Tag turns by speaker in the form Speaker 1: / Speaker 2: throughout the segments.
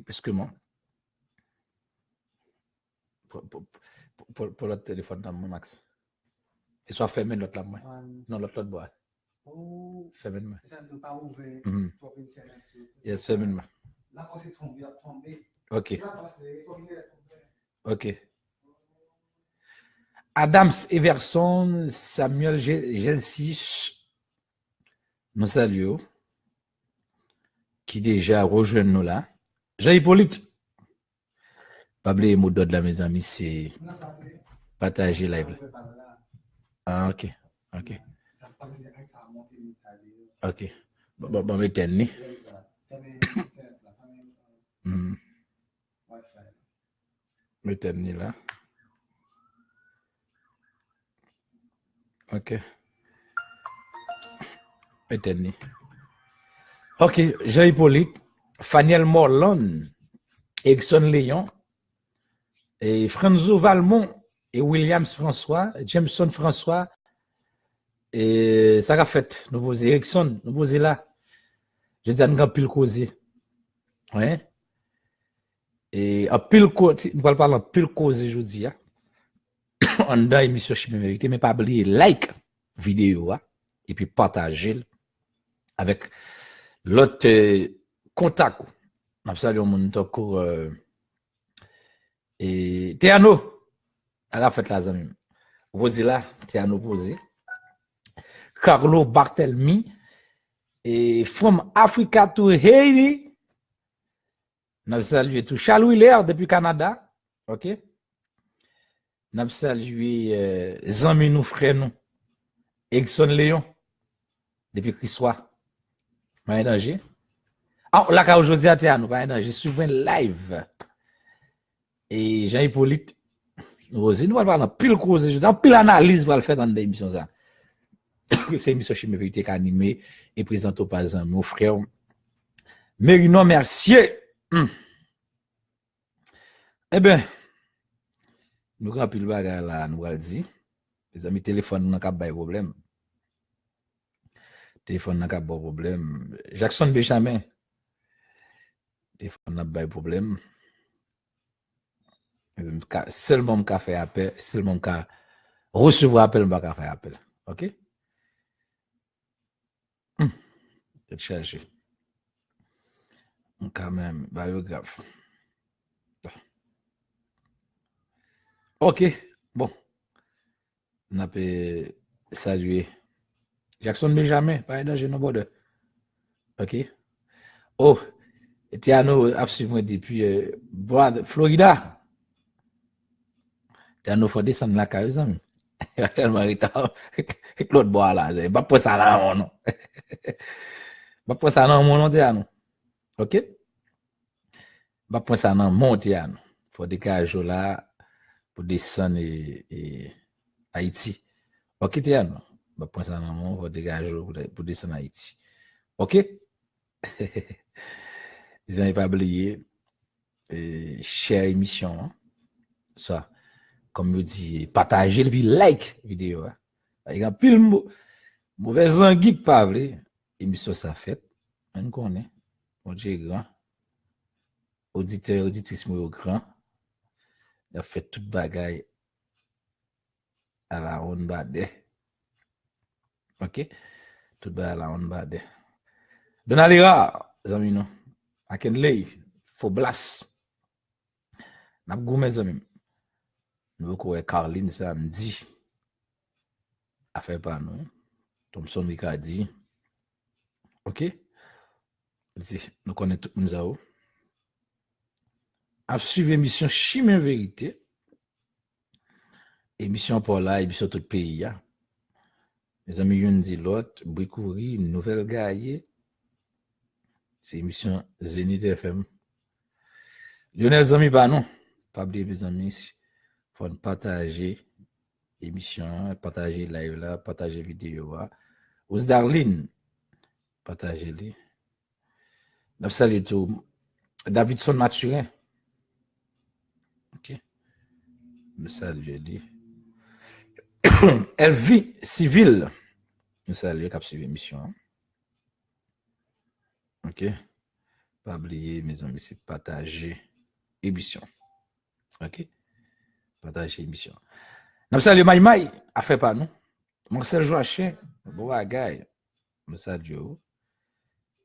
Speaker 1: Parce que moi, pour le téléphone dans mon max. Et soit fermé l'autre là, moi. Non, l'autre bois. Fermé moi.
Speaker 2: Ça ne peut pas ouvrir.
Speaker 1: Yes, fermé moi.
Speaker 2: Là, quand c'est tombé.
Speaker 1: Ok. Ok. Adams Everson, Samuel Gelsis, nous saluons, qui déjà rejoint nous là. Jean-Hippolyte, pas oublier mot d'ordre là, mes amis, c'est partager live. Ah, ok. Ok. Ok. Bon, mais t'es né. Mais t'es né là. Ok. Mais t'es né. Ok, Jean-Hippolyte, Faniel Morlon, Exxon Léon, et Franzo Valmont, et Williams François, Jameson François, et ça a fait, nous poser, Erickson, nous poser là. Je dis à nous pile causer. Ouais. Et à pile cause, nous allons parler en pile cause aujourd'hui. En dans l'émission Chimie Vérité, mais pas oublier like vidéo et puis partager avec l'autre contact. Nous saluons mon tour et Théano. A fait la zami. Posé là, Théano posé. Carlo Barthelmy et from Africa to Haiti. Nous saluons tout Charles Wheeler depuis Canada. OK? Nous saluons Zami nous frère nous. Exxon Léon depuis Crissois. Pas un danger. Ah, là aujourd'hui à Théano, pas un danger. Suivez live. Et Jean-Hippolyte nous allons parler pile cause, pile analyse pour le faire dans l'émission ça. C'est l'émission Chimie Vérité qui animée et présentée par mon frère Mérino Mercier. Eh bien, nous avons pile bagarre là, nous allons dire. Les amis, téléphone n'a pas de problème. Téléphone n'a pas de problème. Jackson Benjamin, téléphone n'a pas de problème. Seulement mon fait appel, seulement mon recevoir appel, mon faire appel. OK? C'est chargé. Quand même, biographe. OK, bon. On peut saluer Jackson Benjamin, pas un danger, non border. OK? Oh, Tiano a suivi depuis Florida. Tiano faut descendre la case, amis. Claude bois là, pas pour ça là, non. Pas pour ça non, mon Tiano. OK? Pas pour ça non, mon Tiano. Faut décaler là pour descendre et Haïti. OK, Tiano. Pas pour ça non, faut dégager pour descendre Haïti. OK? Ils n'ont pas oublié share émission. Soit, comme je dis, partager et puis like vidéo. Il y a plus de mauvais anguilles pas vrai. Émission ça fait. On connaît. On dit grand. Auditeur, auditrice grand. Il a fait toute bagaille à la ronde bade. OK? Toute bagaille à la ronde bade. Donalira, les amis, non. I can live for blast. N'a pas mes amis. Nous avons Caroline samedi. A fait pas nous. Thompson Riccardi. OK? Nous connaissons tout le monde. A suivi l'émission Chimie Vérité. Émission pour là, émission tout le pays. Les amis, y'en dit l'autre, Bricoury, Nouvelle Gaillé. C'est émission Zénith FM. Lionel Zami, bah non. Pas oublier mes amis. Faut partager l'émission, partager live là, partager vidéo là. Ous Darlene, partager les. Nous saluons tout. Davidson Mathurin. OK. Nous saluons les. Elvie Civil. Nous saluons qui a suivi l'émission. OK. Pas oublier, mes amis, c'est partager émission. OK? Partager émission. Nous saluons Maïmaï, a fait pas nous. Marcel Joachim, bon bagaille. Nous saluons.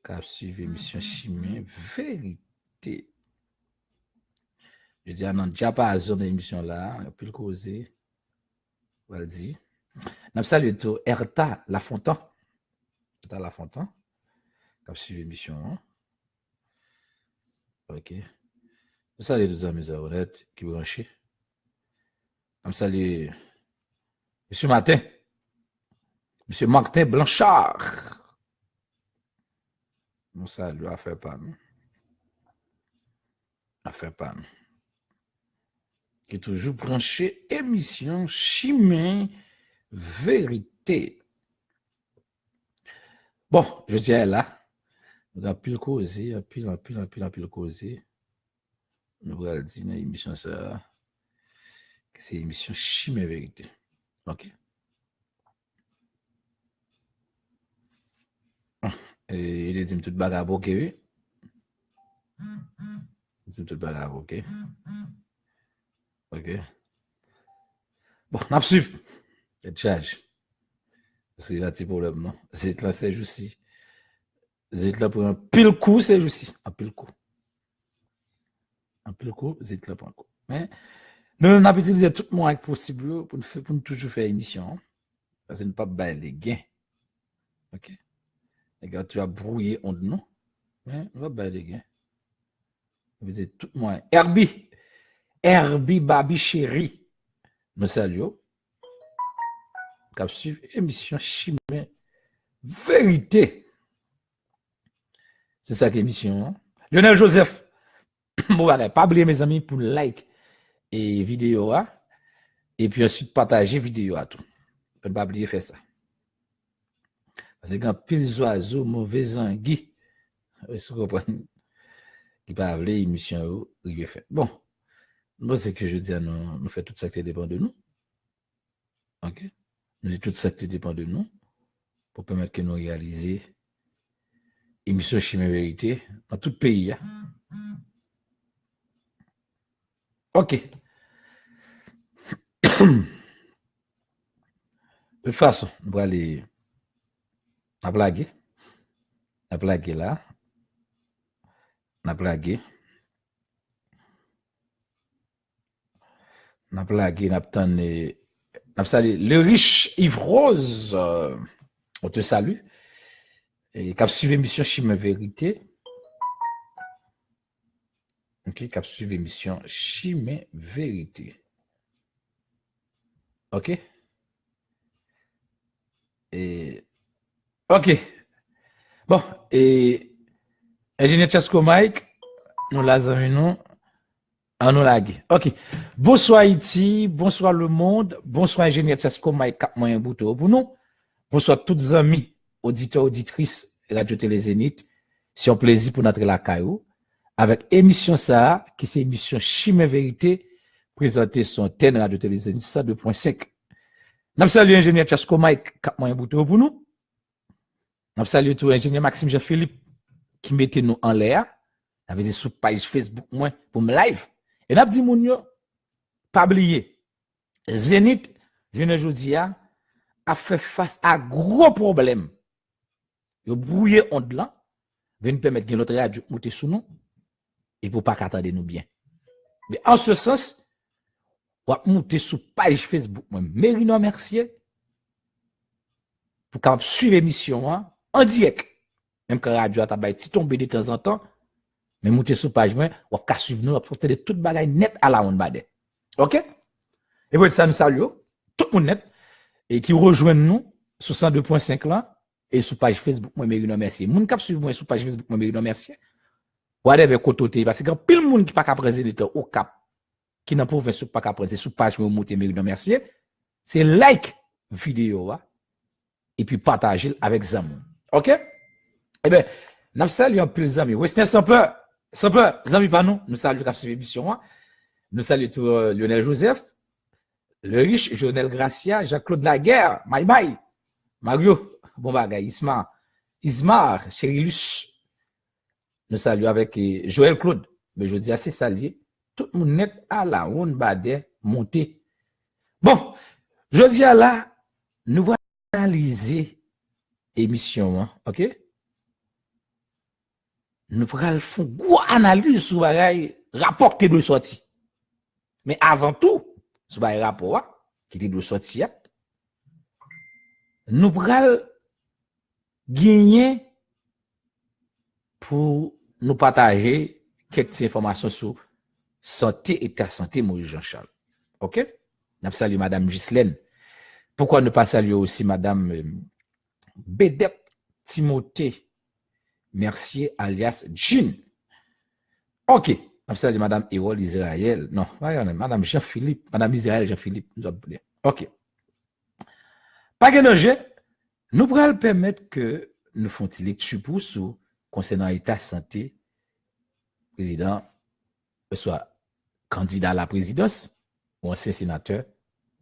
Speaker 1: Cap suivre émission chimie, vérité. Je dis, non, déjà pas à zone émission là, il a pu le causer. On va le dire. Nous saluons tout Erta Lafontaine. Erta Lafontaine. Cap suivre émission. Hein? OK. Nous saluons tous les amis honnêtes qui branchent. Nous saluons Monsieur Martin Blanchard. Nous saluons à faire pas nous. À faire pas nous. Qui est toujours branché émission chimie vérité. Bon, je dis là, on a pu le causer, un pile causer. Nous allons dire dans l'émission ça, c'est émission chimie vérité. OK? Et il est dit tout bagarre OK, oui. Il dit tout bagarre OK. OK. Bon, on a suivi. Le charge. C'est un petit problème, non? C'est là, c'est juste. C'est là pour un pile coup, c'est juste. Un pile coup. Un pile coup, c'est là pour un coup. Mais, nous, on a utilisé tout le moyen possible pour nous toujours faire émission. Parce que nous ne pas bailler les gains. OK? Les gars, tu vas brouiller entre nous. Mais, on va bailler les gains. On va utiliser tout le moyen. Herbie Babi Chéri. Nous saluons. Cap suivre émission chimie vérité. C'est ça l'émission. Hein? Lionel Joseph. Bon, voilà, pas oublier mes amis pour like et vidéo. Hein? Et puis ensuite partager vidéo à tout. Ne pas oublier faire ça. Parce que quand pile oiseaux, mauvais anguilles, vous comprenez, qui pas oublier émission, il est fait. Bon. Moi, c'est que je dis à nous fait tout ça qui dépend de nous. OK? Nous dit tout ça qui dépend de nous pour permettre que nous réalisions émission chimie vérité dans tout le pays. Hein? OK. De toute façon, on va aller à blaguer. À blaguer là. À blaguer. On a blagué, on a salué le riche Yves Rose. On te salue. Et cap suivre émission Chimie Vérité. OK, cap suivre émission Chimie Vérité. OK? Et OK. Bon, et ingénieur Chasco Mike, nous l'avons en nous laguer. OK. Bonsoir Haïti, bonsoir le monde, bonsoir ingénieur Chasco Mike Cap Moyen Bouto pour nous. Bonsoir toutes les amis, auditeurs, auditrices, Radio Télé Zénith. C'est un plaisir pour notre la caillou avec émission ça qui c'est émission Chimie Vérité présentée sur antenne Radio Télé Zénith 102.5. Nous saluons ingénieur Chasco Mike Cap Moyen Bouto pour nous. Nous saluons tout ingénieur Maxime Jean-Philippe qui mettait nous en l'air. Avait dit sur page Facebook moi pour me live. Et n'a dit moun yo pas oublier. Zénith, je ne jodi a fait face à gros problèmes. Yo brouillé onde là, vient permettre que l'autre radio monter sous nous et pour pas qu'attendre nous bien. Mais en ce sens, on va monter sur page Facebook moi Mérino Mercier pour capable suivre l'émission hein, en direct. Même quand la radio a tabay ti tomber de temps en temps, mais monter sur page moi, on va suivre nous, on va porter toute bagaille net à la on bade. OK? Et pour ça nous saluons tout le monde net et qui rejoint nous sur 102.5 là et sur page Facebook moi Mérino Mercier. Moun k'ap suivre moi sur page Facebook moi Mérino Mercier. Whatever côté parce que quand pile monde qui pas capable présenter au cap qui n'a province pas capable présenter sur page moi monter Mérino Mercier, c'est like vidéo et puis partager avec Zamou. OK? Eh ben, nous saluons plus les amis. Western sans peur, les amis pas nous saluons cap suivre émission. Nous saluons tout Lionel Joseph, le riche Jonel Gracia, Jacques-Claude Laguerre, Maïmaï, Mario, bon bagay, Ismar, Chérilus, nous saluons avec Joël Claude. Mais je dis assez salué. Tout le monde net à la ronde badé monter. Bon, je dis à là, nous allons analyser l'émission, hein, ok? Nous allons faire une grosse analyse sur le rapport qui doit sortir. Mais avant tout, sur le rapport qui doit sortir, nous allons gagner pour nous partager quelques informations sur santé et ta santé, Moïse Jean-Charles. OK? Nous saluons Madame Ghislaine. Pourquoi ne pas saluer aussi Madame Bédette Timothée Mercier alias Jean? OK. Nous saluons Madame Hérole Israël. Non, Madame Jean-Philippe. Madame Israël Jean-Philippe. OK. Pas de danger. Nous pourrons permettre que nous fassions une lecture pour sous concernant l'état de santé, président, soit candidat à la présidence ou ancien sénateur,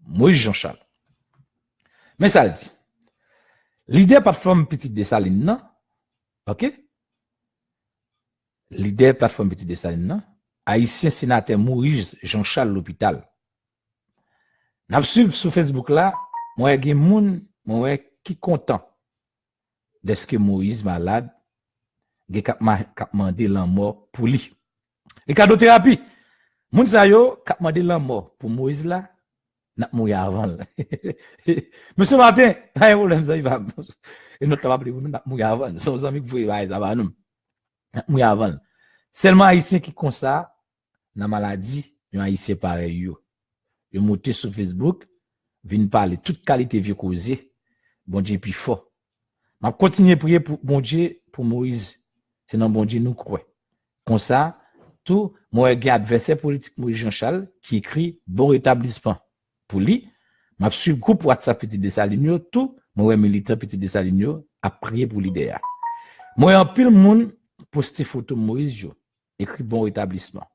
Speaker 1: Moïse Jean-Charles. Mais ça le dit. L'idée plateforme Petite Dessalines, non? OK? L'idée plateforme Petite Dessalines, non? Haïtien sénateur Moïse Jean-Charles l'hôpital. N'a suivi sur Facebook là, moi j'ai moun, moi qui content d'est-ce que Moïse malade, qui a demandé la mort pour lui. Et cadeau-thérapie, moun sa yo k'ap demandé la mort pour Moïse là, n'a mourir avant. Monsieur Martin, hay problème ça il va. Et notre pas pour nous n'a mourir avant. Son amis qui voyez ça va nous. N'a mourir avant. Seulement haïtien qui comme ça, dans maladie, un haïtien pareil yo. Yo monté sur Facebook, vinn parler toute qualité vie causée. Bon Dieu puis fort. M'a continuer prier pour bon Dieu pour Moïse. C'est dans bon Dieu nous croit. Comme ça, tout moi un adversaire politique Moïse Jean-Charles qui écrit bon rétablissement pour lui. M'a suivre groupe WhatsApp Petit Dessalines tout moi militant Petit Dessalines a prier pour l'idée. Moi en pile monde poster photo Moïse yo, écrit bon rétablissement.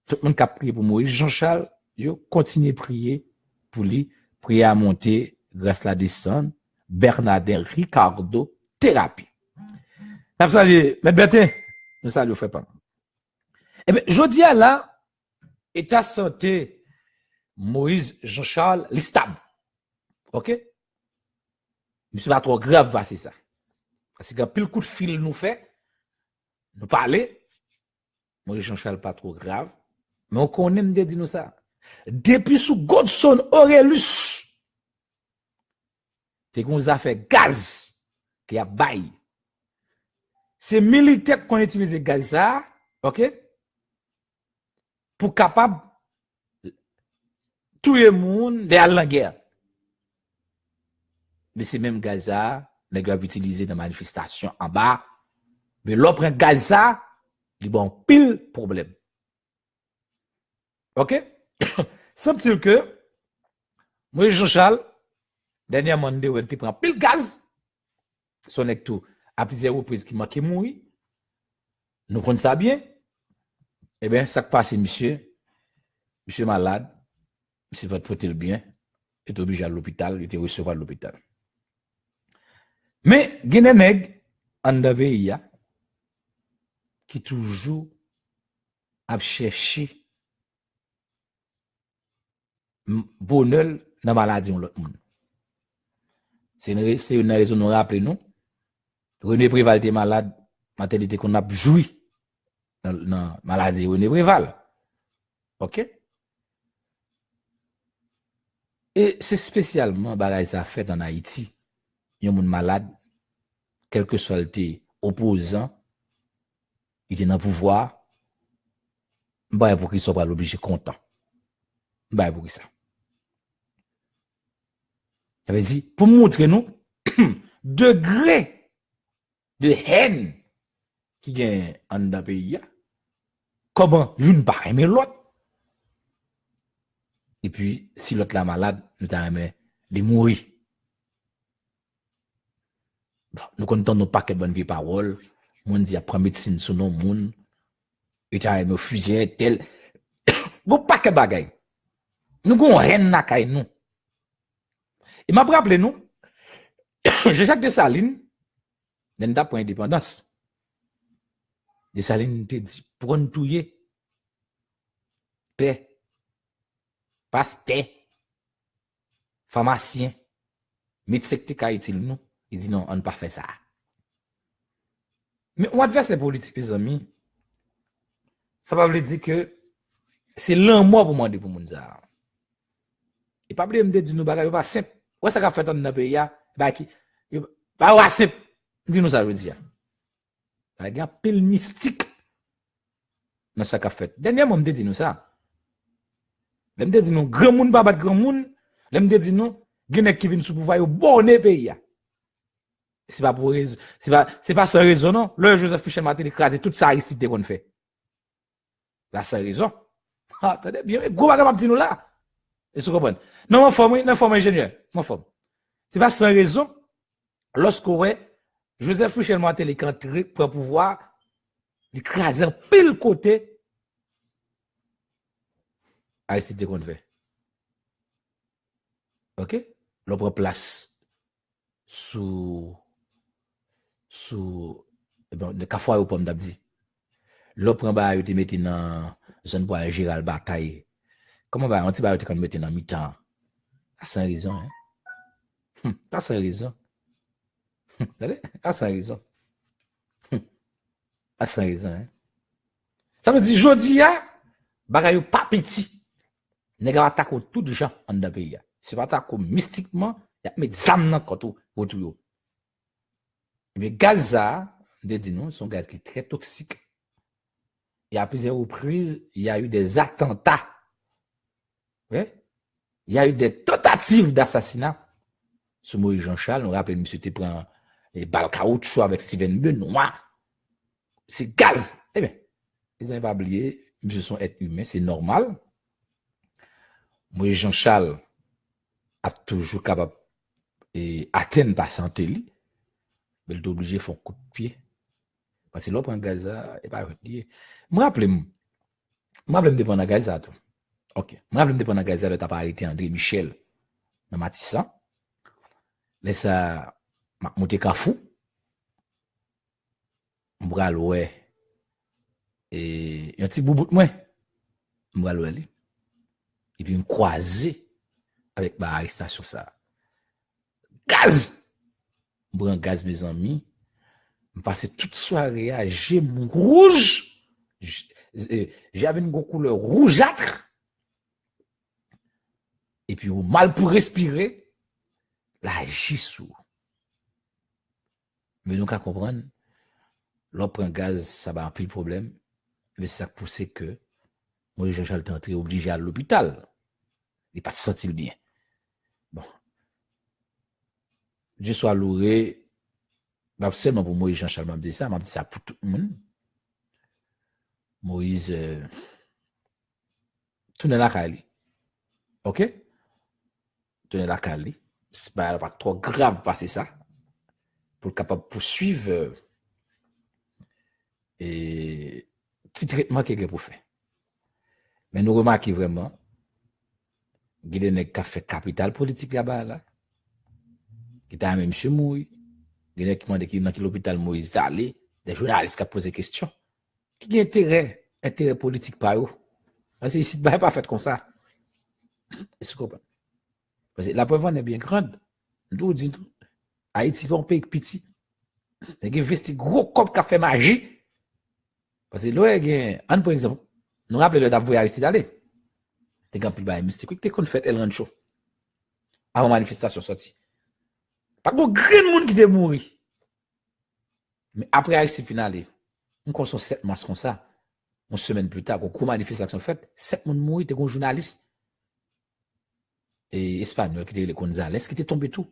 Speaker 1: Tout le monde qui a prié pour Moïse Jean-Charles, yo continue prier pour lui, prier à monter grâce à la descente Bernardin Ricardo thérapie. Ça salut, mais Bertin, nous salut fait pas. Eh bien, je dis à là, état santé, Moïse Jean-Charles, l'istable. OK? Monsieur pas trop grave, c'est ça. Parce que pile coup de fil nous fait, nous parler, Moïse Jean-Charles pas trop grave, mais on connaît me dire nous ça. Depuis sous Godson Aurelius, t'es qu'on a fait gaz qui a bail. C'est militaire qu'on utilise gaz ça, OK? Pour capable tout le monde d'aller à la guerre. Mais c'est même Gaza, les gars utilisé dans la manifestation en bas. Mais l'autre Gaza, il bon pile problème. OK? Semble-t-il que, moi, Jean-Charles, dernièrement, il prend pile gaz. Son est tout, à plusieurs reprises qui manquait mourir. Nous connaissons ça bien. Eh bien, ça qui passe, monsieur malade, monsieur va traiter le bien, est obligé à l'hôpital, il était recevoir à l'hôpital. Mais, il y a des nègres en pays qui toujours a cherché bonheur dans la maladie de l'autre monde. C'est une raison de nous rappeler, nous. René Préval était malade, maternité qu'on a joui dans la maladie René Préval. OK? Et c'est spécialement bagay ça fait en Haïti. Il y a un monde malade, quel que soit le opposant, il est dans le pouvoir, bah pour qu'il soit pas obligé content. Bah pour ça. Ça veut dire pour montrer nous degré de haine qui gagne en dans pays, comment une pas aimer l'autre. Et puis si l'autre la malade, nous t'a aimé de mourir. Nous comptons nos paquets de bonnes vie paroles, moun dit après médecine sur nos moun, et t'a aimé fusil tel. Bon paquet bagay. Nous gon haine na kay nous. Et m'a rappelé nous Jacques Dessalines, d'un point indépendance. Dessalines te dit, pour nous touiller, paix, pasteur, pharmacien, médecin qui est nous, il dit non, on ne pas faire ça. Mais on va faire ces politiques, les amis. Ça va veut dire que c'est l'un mois pour demander pour moun ça. Et pas oublier me dire nous bagay pas simple. Quoi ça qu'a fait dans le pays bah qui pas simple. Dis-nous ça veut dire. Il y a pile mystique dans ça qu'a fait. Dernièrement me dit nous ça. Me dit nous grand monde pas battre grand monde. Me dit nous gen qui vinn sous pouvoir au bonne pays. C'est pas pour raison, c'est pas sans raison non. Le Joseph Michel Martin écrasé toute ça Aristide qu'on fait. Là sans raison. Attendez bien, gros bagage m'a dit nous là. Est-ce que vous comprenez? Non, mon forme ingénieur, mon forme. C'est pas sans raison lorsque ouais Joseph Michel Martin est entré pour pouvoir écraser un pile côté Aristide qu'on fait. OK? L'autre place sous le café au pomme d'abdi. L'autre ba yo te mette dans zone pour aller gérer la bataille. Comment va on ti ba yo te mette dans mi-temps? Pas sans raison hein. Pas sans raison. Pas sans raison. Pas sans raison hein. Ça veut dire jodi a bagay pas petit. Nèg va attaquer tout de gens en dans pays. C'est pas attaquer mystiquement, y a mettre zam dans côté autour yo. Mais Gaza, dit non, c'est un gaz qui est très toxique. Il y a plusieurs reprises, il y a eu des attentats. Oui? Il y a eu des tentatives d'assassinat sur Moïse Jean-Charles. Nous rappelons, monsieur, tu prends les balles caoutchouc avec Steven Benoît. C'est gaz. Eh bien, ils n'ont pas oublié, monsieur, sont êtres humains, c'est normal. Moïse Jean-Charles a toujours capable d'atteindre par santé. Mais il est obligé de faire un coup de pied. Parce que l'autre en Gaza, il n'est pas retenu. Moi, rappelez-moi de prendre Gaza. Ok. Moi, rappelez-moi de prendre Gaza, le pas arrêté André Michel dans Matissan. Laisse ça, monter Kafou. M'bral ouais. Et un petit boubout de moi. M'bral ouais. Et puis, me croiser avec ma arrestation ça. Gaz! M'bral gaz, mes amis. Je passais toute soirée à gemmes rouge. J'avais une couleur rougeâtre. Et puis, au mal pour respirer, la gissou. Mais donc, à comprendre, l'on prend gaz, ça va un peu de problème. Mais ça pousse que moi, Jean-Charles est entré obligé à l'hôpital. Il n'est pas senti bien. Bon. Dieu soit loué. Pas seulement pour Moïse Jean-Charles m'a dit ça pour tout le monde. Moïse tourne la Cali. OK? Tourne la Cali. C'est pas trop grave passer ça pour capable poursuivre et petit traitement qu'il y a pour faire. Mais nous remarquons vraiment qu'il y a des fait capital politique là-bas là. Qui t'a même monsieur Moïse. Il y a qui demandent qui dans l'hôpital Moïse allé, des journalistes qui posent des questions. Qui a intérêt politique par eux? Parce que ici, pas fait comme ça. Est-ce que vous comprenez? Parce que la preuve est bien grande. Nous disons, Haïti, c'est un pays petit. Il y a investi gros cop qui a fait magie. Parce que là, il y a un, par exemple, nous rappelons le d'avoyer Haïti d'aller. Il y a un peu mystique qui a fait El Rancho. Avant manifestation sortie. Pas de grand monde qui était mort. Mais après Haïti finale, on consomme 7 mars comme ça. Une semaine plus tard, une manifestation faite, 7 personnes mourir, des journalistes et espagnol qui étaient les González qui étaient tombés tout.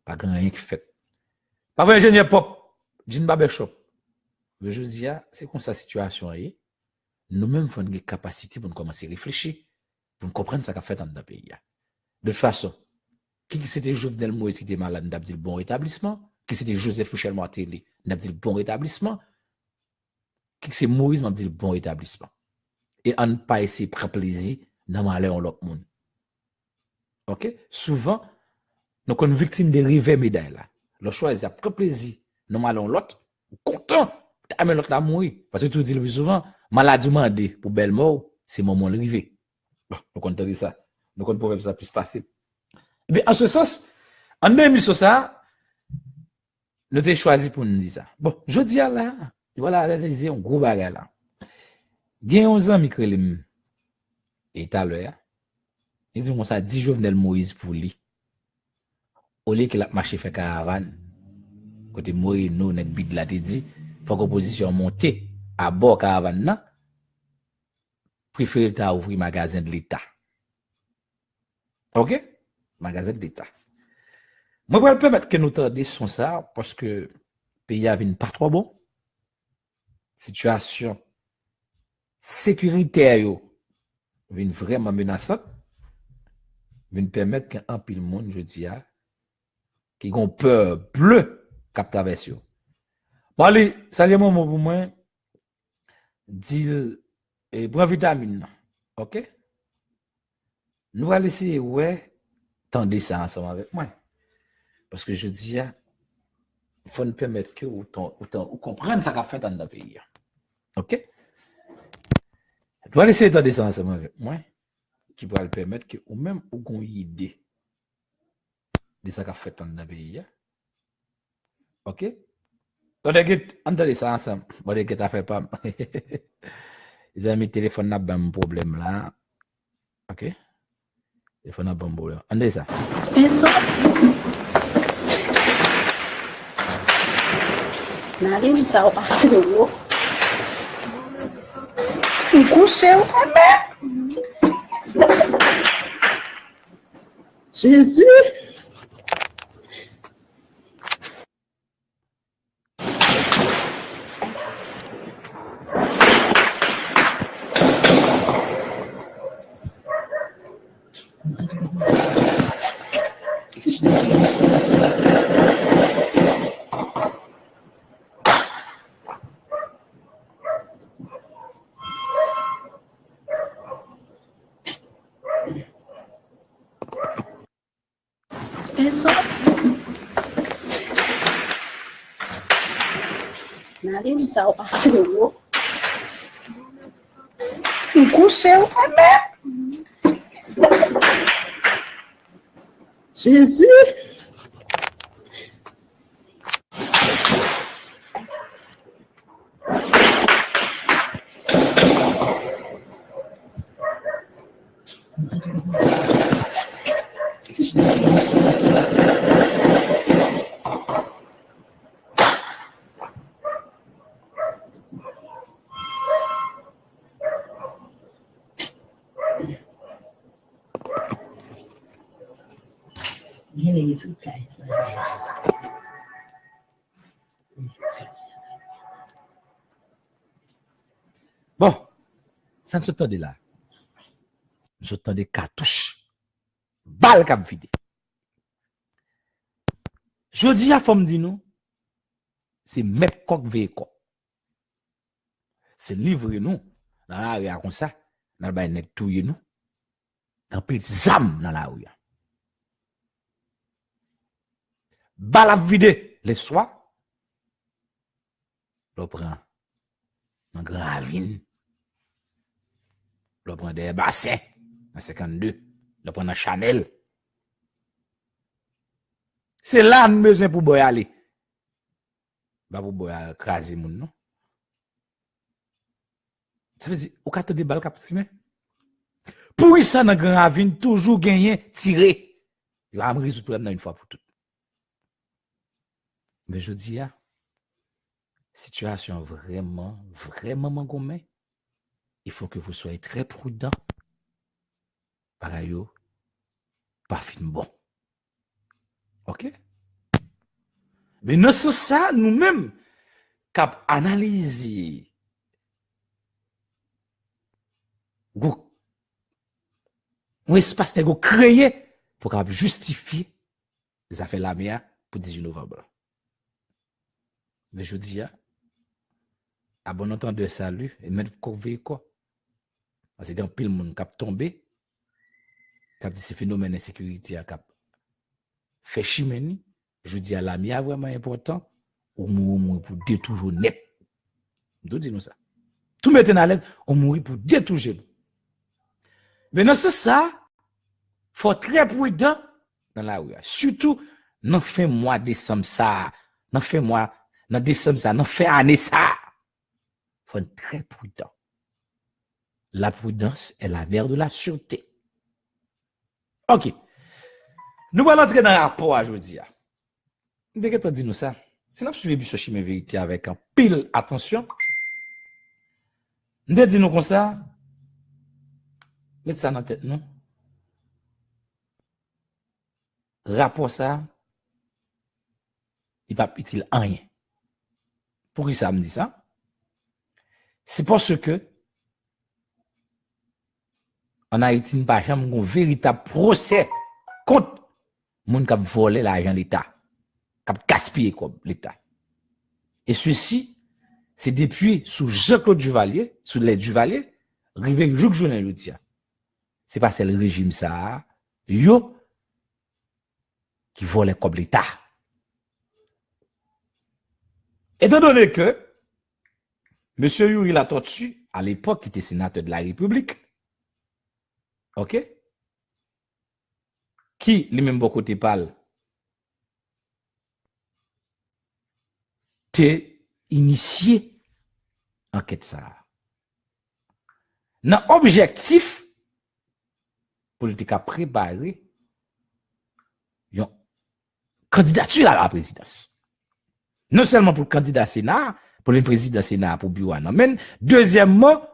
Speaker 1: Pas grand rien qui fait. Pas vrai ingénieur pop, Jean Barbershop. Mais je dis, c'est comme ça la situation est. Nous-mêmes avons une capacité pour nous commencer à réfléchir, pour nous comprendre ce qu'a fait dans notre pays. De toute façon, qui c'était Jovenel Moïse qui était malade, nous avons dit le bon rétablissement. Qui c'était Joseph Michel Martelly, nous avons dit le bon rétablissement. Qui c'est Moïse, nous avons dit le bon rétablissement. Et on ne pas essayer de prendre plaisir dans le malheur de l'autre monde. Ok? Souvent, nous sommes victimes des rivets médailles là. Le choix, c'est de prendre plaisir dans le malheur de l'autre, content. Ah, mais l'autre là mourir. Parce que tu dis le plus souvent, maladie demandée pour belle mort, c'est moment arrivé. Bon, nous comptons ça. Nous comptons pour ça plus facile. Mais en ce sens, en même sur ça, nous avons choisi pour nous dire ça. Bon, je dis là, voilà, réaliser un gros bagage là. Il y a 11 ans, Mikrelem, et tout à l'heure, il dit, on ça 10 Jovenel Moïse pour lui. Au lieu qu'il a marché fait caravane, côté Moïse, nous, notre bid là, te dit, faut que l'opposition monte à bord caravane là, préfère t'as ouvrir magasin de l'État. OK? Magasin de l'État. Moi, je vais permettre que nous traduisons ça parce que le pays a pas trop bon. Situation sécuritaire vient vraiment menaçante. Vient permettre qu'un pile monde, je dis, qui ont peur bleu cap traverse. Bon, allez, salut mon pour moi. Dire, prends vitamine. OK? Nous allons essayer, ouais, tendre ça ensemble avec moi. Parce que je dis, il faut nous permettre que vous compreniez ce qu'a fait dans le pays. OK? Nous allons essayer de tendre ça ensemble avec moi, qui va le permettre que ou même ou qu'on ait une idée de ce qu'a fait dans le pays. OK? On a ça ensemble. On a fait pas. Les amis, téléphone n'a pas un problème là. OK? Téléphone n'a pas un problème. On a ça.
Speaker 3: Eso. Nalini sa asile wo. Nkouche ou Jésus. Eso. Nalini sa asile wo. Nkouche ou Jésus.
Speaker 1: Bon, ça ne se tend là. Je tend des cartouches. Balle cap vide. Je dis à femme dit nous, c'est mettre coq véhicule. C'est livrer nous dans la rue comme ça, dans le net touyer nous. Dans plus zam dans la rue. Balle à vide les soirs. Le prend dans grand ravine. Le prend des bassins dans 52. Le prend dans Chanel. C'est là nous besoin pour boy aller. Pas pour boy aller craser moun non. Ça veut dire au quatre des balles cap simen. Pour ça dans grand ravine toujours gagner tirer. Il va me résoudre problème une fois pour toutes. Mais je dis situation vraiment gomme. Il faut que vous soyez très prudent. Par ailleurs, pas fin bon. OK? Mais non, c'est ça, nous-mêmes, cap analyser. Un espace qu'on créé pour cap justifier les affaires la mienne pour 18 novembre. Mais je dis, à bon entendeur salut, et mettre quoi? Parce que dans pile monde cap tombé, cap dit ces phénomènes d'insécurité cap fait chimène, je dis à la mienne vraiment important ou mourir pour détoucher net. D'où dit nous ça? Tout mettre à l'aise, on mourir pour détoucher. Maintenant, c'est ça, faut très prudent dans la rue. Surtout, dans fin mois décembre ça, dans fin mois, dans décembre ça, dans fin année ça. Faut être très prudent. La prudence est la mère de la sûreté. OK. Nous allons entrer dans le rapport aujourd'hui. Dès que tu dis nous ça, si nous suivons ce chemin vérité avec un pile attention, nous disons comme ça, mettez ça dans la tête, non? Rapport ça, il n'est pas utile à rien. Pourquoi ça me dit ça? C'est parce que en Haïti, nous n'avons pas un véritable procès contre les gens qui ont volé l'argent de l'État, qui ont gaspillé l'État. Et ceci, c'est depuis sous Jean-Claude Duvalier, sous les Duvalier, arrivé jour journée le dia. C'est pas le régime ça, yo, qui volait comme l'État. Étant donné que M. Yuri Latortue, à l'époque, qui était sénateur de la République, OK? Qui, lui-même, beaucoup côté parle, t'es initié enquête ça. Dans objectif, politique a préparé une candidature à la présidence. Non seulement pour le candidat Sénat, pour le président Sénat, pour Biouana, mais deuxièmement,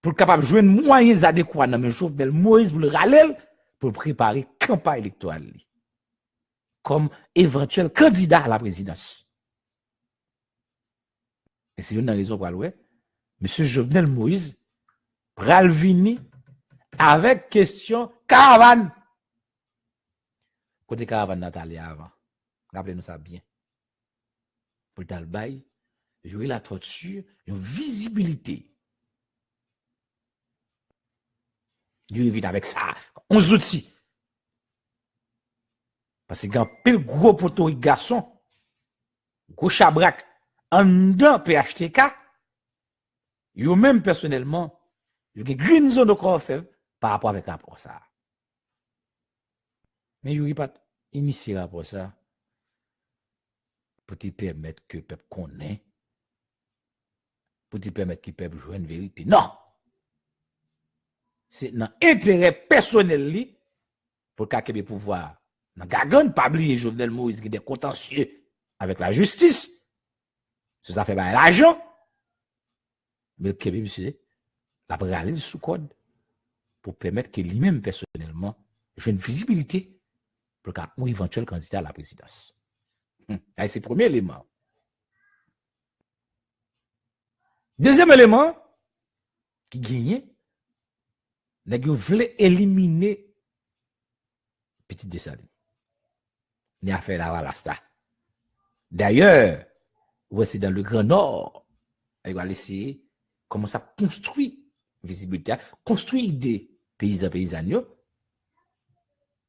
Speaker 1: pour capable de jouer moyens adéquats dans le Jovenel Moïse pour le râler, pour préparer campagne électorale comme éventuel candidat à la présidence. Et c'est une raison pour le M. Jovenel Moïse pral vini avec question caravane. Côté caravane Nathalie avant. Rappelez-nous ça bien. Pour le bail, il y aurait la torture, une visibilité. Il vient avec ça, 11 outils. Parce que quand pile gros poteau garçon, gros chabrak, en dedans PHTK, yo même personnellement, yo gen green zone de corps par rapport avec rapport ça. Mais yo pas initié rapport ça pour te permettre que peuple connaît, pour te permettre que peuple joue une vérité. Non! C'est dans intérêt personnel li pour qu'il pouvoir. Dans Gagan, pas oublier Jovenel Moïse qui est contentieux avec la justice. Ça fait pas l'argent. Mais le monsieur, la bralé sous code pour permettre que lui-même personnellement ait une visibilité pour qu'un éventuel candidat à la présidence. C'est le premier élément. Deuxième élément qui gagne, vous voulez éliminer Petit Dessalines. Ni a fait la Valasta. D'ailleurs, c'est dans le Grand Nord, il va laisser commencer à construire visibilité, construire idée paysannes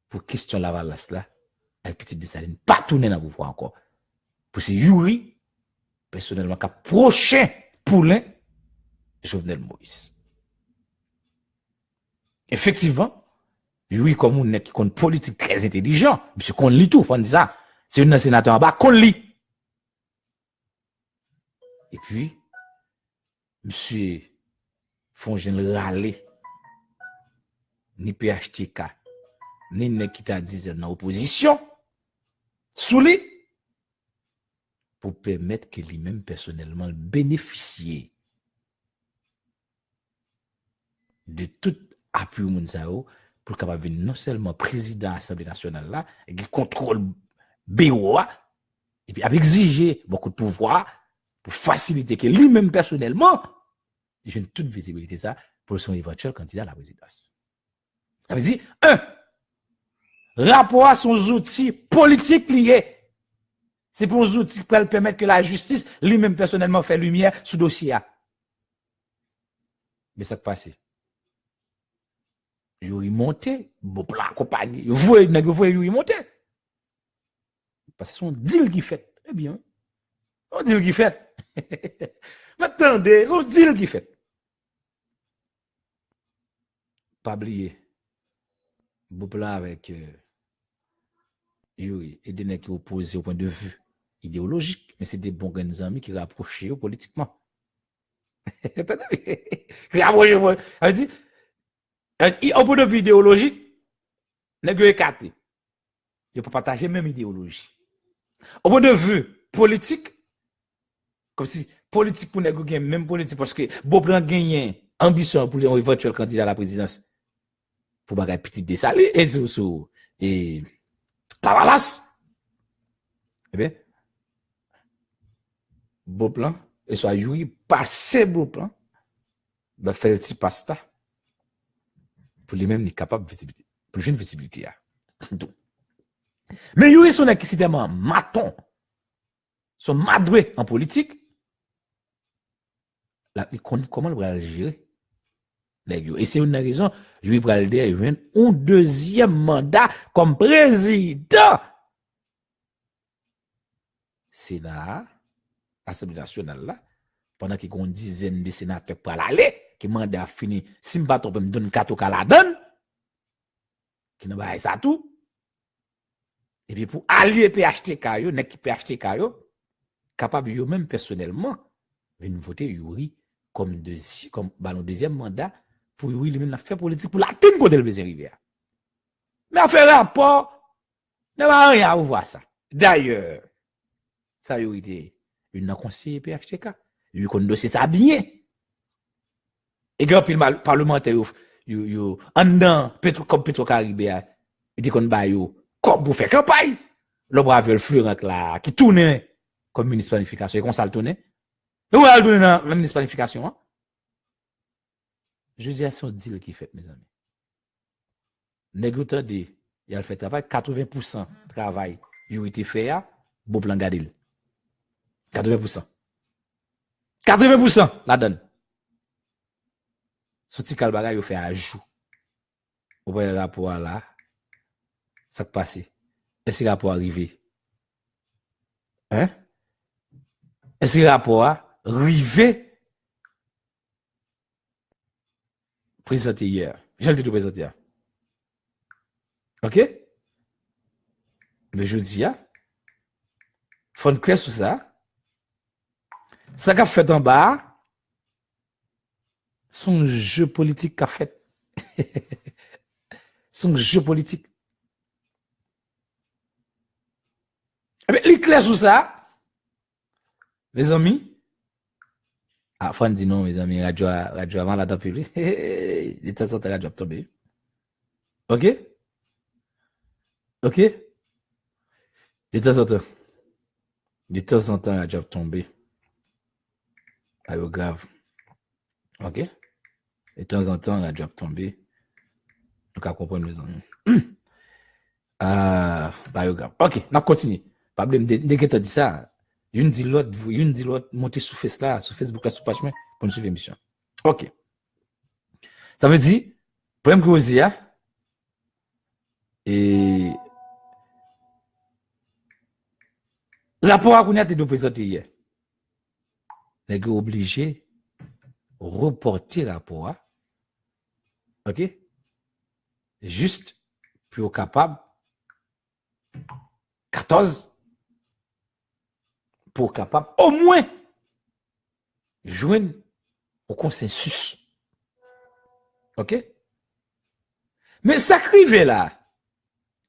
Speaker 1: pour question la Valasta avec Petit Dessalines. Pas tourner dans le pouvoir encore. Pour ce Yuri, personnellement, qui prochain poulain Jovenel Moïse. Effectivement, lui, comme on est qui compte politique très intelligent, monsieur qu'on lit tout, faut dire ça. C'est un sénateur en bas, qu'on lit. Et puis, monsieur, font râler, ni PHTK, ni ne qui t'a dit dans l'opposition, sous lui, pour permettre que lui-même personnellement bénéficie de tout appui au Mounzao pour capable venir non seulement président de l'Assemblée nationale là, et qui contrôle BOA, et puis exiger beaucoup de pouvoir pour faciliter que lui-même personnellement, il ait toute visibilité ça pour son éventuel candidat à la présidence. Ça veut dire, rapport à son outil politique lié. C'est pour les outils qui peuvent permettre que la justice lui-même personnellement fait lumière sur le dossier. Mais ça passe. Il monté, bon plan compagnie. Vous voyez, il monté. Parce que c'est un deal qui fait. Eh bien, un deal qui fait. Mais attendez, c'est un deal qui fait. Pas oublier. Bon plan avec Yuri et des nègres qui opposent au point de vue idéologique, mais c'est des bons grands amis qui rapprochent politiquement. Rapprochent. Ça veut dire, au point de vue idéologique, les gars écartés. Ils ne peuvent pas partager la même idéologie. Au point de vue politique, comme si politique pour les gars, même politique, parce que Beauplan gagne ambition pour un éventuel candidat à la présidence. Pour bagay petit dessalé, et la valasse. Eh bien, beau plan, et soit Yuri, passer beau plan, ben faire le petit pasta. Pour lui-même, il est capable de visibilité. Pour une visibilité. Mais Yuri, son accidentellement maton, son madoué en politique, là, comment il va le gérer? Et c'est une raison, Yuri Bralder a un deuxième mandat comme président. C'est là, l'Assemblée nationale, là, pendant qu'il y a une dizaine de sénateurs pour aller, qui mandat fini, si je ne pas me donne 4 cas la donne, qui n'a pas ça tout. Et puis pour allier PHTK, n'est qui PHTK, capable yo même personnellement, venir voter Yuri comme deuxième mandat pour Yuri lui-même faire politique pour l'atteindre côté le besoin rivière. Mais à faire rapport, ne va rien à voir ça. D'ailleurs, ça a été une conseiller PHTK. Il a dossier ça bien. Et quand le parlementaire, en dedans, comme Petro-Caribéa, il dit qu'on va comme pour faire campagne. Le brave le Florent là, qui tourne comme ministre de planification, et qu'on s'en tourne. Et on va tourner dans la ministre de planification. Hein? Je dis à son deal qui fait, mes amis. Négociant dit, il a fait travail, 80% travail, il a été fait, bon plan gadil. 80%. 80% la donne. Ce petit calbaga, il fait ajout. Vous voyez le rapport là, ça qui passe. Est-ce que le rapport arrivé? Hein? Est-ce que le rapport arrivé? Présenté hier. Je l'ai tout présenté hier. Ok? Mais je dis, faut une clair sur ça. Ça qu'a fait en bas, son jeu politique qu'a fait. Son jeu politique. Mais il est clair sur ça. Les amis. Ah, faut dire non, mes amis, radio avant la date publique. De temps en temps, radio tombé. Ok? Ok? De temps en temps. De temps en temps, radio tombé. Ayo grave. Ok? De temps en temps, radio tombé. Donc, à comprendre les amis. Ayo grave. Ok, on continue. Problème, dès que tu as dit ça, une dit l'autre, monter sur Facebook là, sur page pour nous suivre l'émission. Ok. Ça veut dire, problème que vous dites, et rapport à qu'on a été présenté hier, les gars obligés reporter rapport, ok, juste pour capable 14 pour capable au moins joindre au consensus, ok. Mais ça crive là,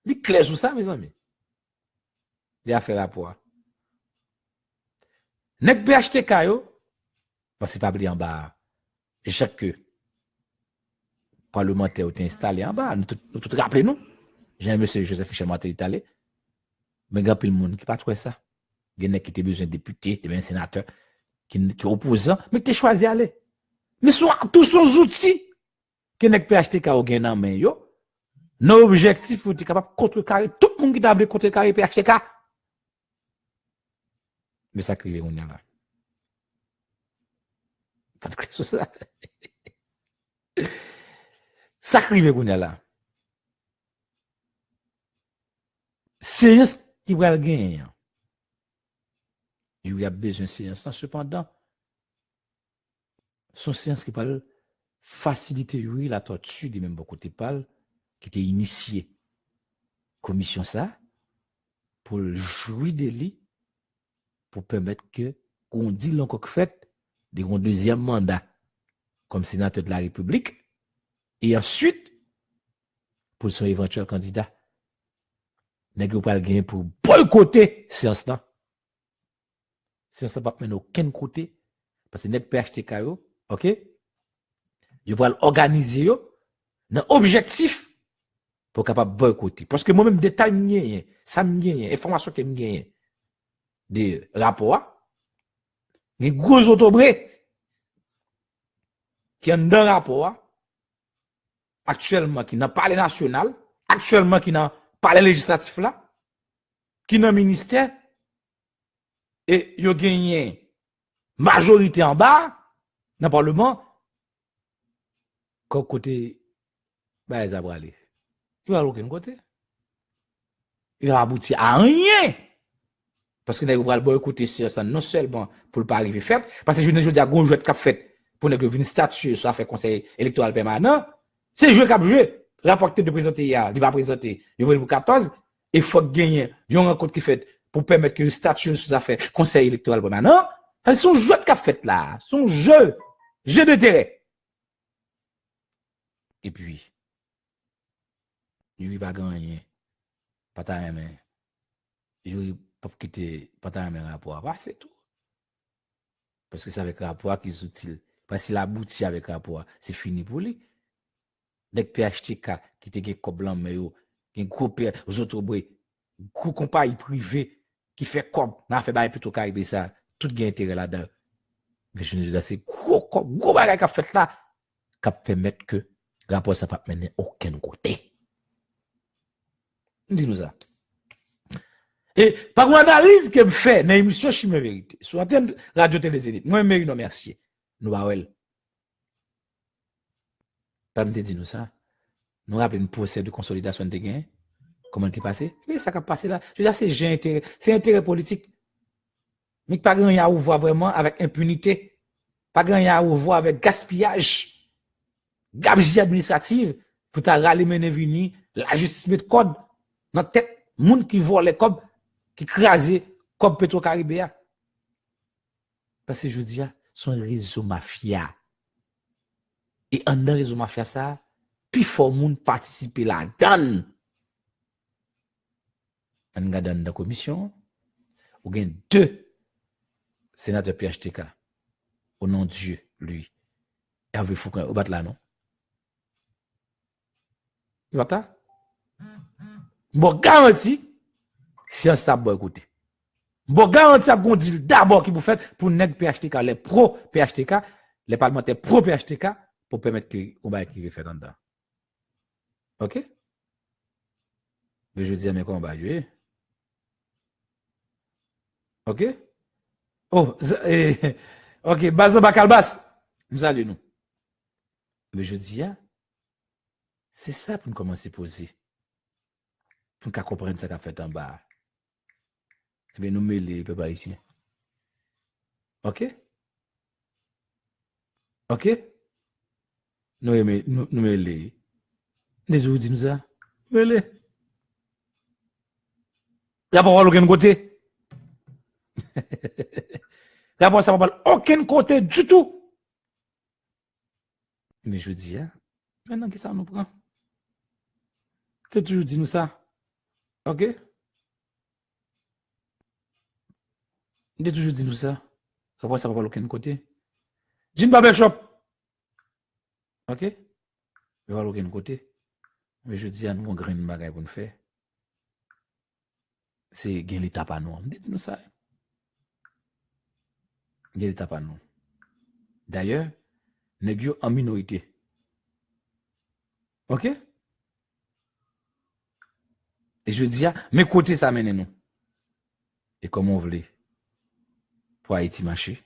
Speaker 1: il est clair sur ça, mes amis. Il a fait rapport. Nek PHTK yo, parce que pas oublier en bas, chaque parlementaire est installé en bas, nous tout rappelez nous. J'ai un monsieur Joseph Michel Martel est allé, mais il y a plein de monde qui pas trouvé ça. Il y a qui ont besoin de députés, de sénateurs, qui opposants, mais qui ont choisi d'aller. Mais tous ces outils que nek PHTK a gagné dans main yo, nos objectifs pour être capable de contrecarrer tout le monde qui a contrecarrer PHTK. Mais ça crive on y a là. Pas de question ça. Ça crive on y a là. C'est qui va gagner. Il y a besoin de séance. Cependant, son séance qui parle faciliter la torture de même beaucoup de pal qui était initié commission ça pour jouir de lui pour permettre que qu'on dit l'encore fait de un deuxième mandat comme sénateur de la République et ensuite pour son éventuel candidat nèg yo pas gagner pour boycotter séance là séance pas mener aucun côté parce que nèg PHTK yo OK yo va organiser yo dans objectif pour capable boycotter parce que moi même détail m'gagné ça m'gagné information que m'gagné de rapport les gros autobré qui en dans rapport actuellement qui n'a pas le national actuellement qui n'a pas le législatif là qui dans ministère et yo gagné majorité en bas dans le parlement comme côté bah ça va aller il va aucun côté il va aboutir à rien parce que nous va boycotter ça non seulement pour pas arriver fait parce que je ne dis à gon jouet cap fait pour nèg venir statuer sur affaire conseil électoral permanent c'est jeu cap jouer rapporteur de présenter hier il va présenter il va pour 14 et faut gagner une rencontre qui fait pour permettre que statue sur affaire conseil électoral permanent c'est son jeu cap fait là son jeu de terrain. Et puis, il va gagner, pas ta main. Il va quitter, pas ta main rapport. C'est tout. Parce que c'est avec rapport qui est utile. Parce qu'il aboutit avec rapport, c'est fini pour lui. Dès que PHTK, qui te gagne comme blanc, mais un groupe, aux autres, gros compagnie privé, qui fait comme, n'a fait bail plutôt qu'arriver ça, tout gagne intérêt là-dedans. Mais je ne dis c'est gros bagage qu'a fait là, qui permet que rapport ça pas mener aucun côté. Dis-nous ça. Et par une analyse que me fait dans l'émission Chimé Vérité, sur antenne radio télé, moi me non merci. Nous ba wel. Pas me dire nous ça. Nous rappelons un procès de consolidation de gains. Comment t'es passé? Et ça qui a passé là, je veux dire c'est intérêt politique. Mais pas grand à voir vraiment avec impunité. Pas grand à voir avec gaspillage. Gabegie administrative pour ta râler mener vini, la justice met code dans tête monde qui vole les cob qui crasé comme Petro-Caribéa. Parce que je dis son réseau mafia. Et en dans réseau mafia ça, puis faut monde participer là-dedans. On regarde dans la commission, ou gain 2 sénateurs PHTK au nom de Dieu lui. Hervé Foucault au bat là non. Il va ta? Bon garanti si on ça bon écoutez. Bon garanti qu'on dit d'abord qui vous faites pour nèg PHTK les pro PHTK, les parlementaires pro PHTK pour permettre que on va qui fait en dedans. OK? Mais je dis mais comment on va jouer? OK? Oh, OK, Bazan Bakalbas. Nous allons nous. Mais je dis c'est ça pour nous commencer à poser. Pour qu'on comprenne ce qu'a fait en bas. Eh bien, nous mêler, peuple ici. OK? OK? Nous mêler. Les jours disent nous ça. Mêler. Rapport à aucun côté. Rapport ça va pas aucun côté du tout. Mais je dis, maintenant qui ça nous prend? Tu toujours dit nous ça. OK? Il a toujours dit nous ça. Après, ça va pas aucun côté. Jean Barbershop. OK? Il va aucun côté. Mais je dis à nous, on a une bagaille pour nous faire. C'est gain l'état pas nous. Dites nous ça. Gain l'état pas nous. D'ailleurs, nèg yo en minorité. OK? Et je dis, mais côté ça mène nous. Et comment on voulait pour Haïti marcher?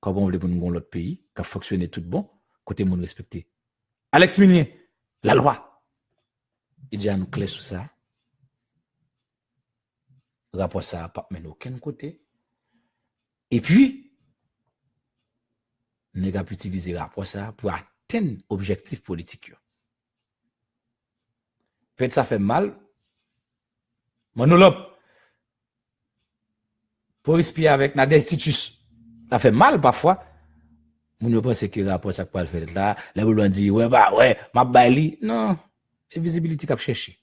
Speaker 1: Comment on voulait pour nous l'autre pays, qui a fonctionné tout bon, côté monde respecté. Alex Minier, la loi. Il dit à nous clair sur ça. rapport ça pas mener aucun côté. Et puis, nous avons utilisé rapport ça pour atteindre objectif politique. Peut-être ça fait mal. Monologue. Pour respirer avec la destitution. Ça fait mal parfois. Moun yo pense que rapport ça pas le faire là, là on dit ouais bah ouais, m'a baili. Non, visibilité qu'a chercher.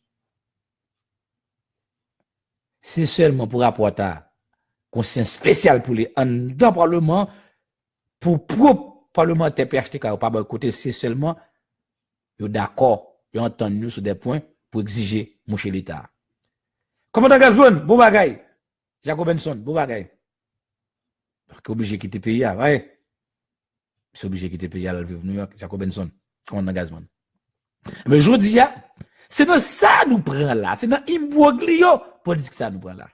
Speaker 1: C'est seulement pour rapport à conseil spécial pour les dans parlement pour propre parlementaire PHTK ou pas côté c'est seulement yo d'accord, yo entend nous sur des points pour exiger mon chez l'état. Commandant Gazbon, bon bagay. Jacob Benson, bon bagay. Parce que obligé quitter pays là, ouais. C'est obligé de quitter le pays à vivre New York, Jacob Benson, commandant Gazman. Mais je dis, c'est dans ça nous prend là, c'est dans imbroglio politique ça nous prend là.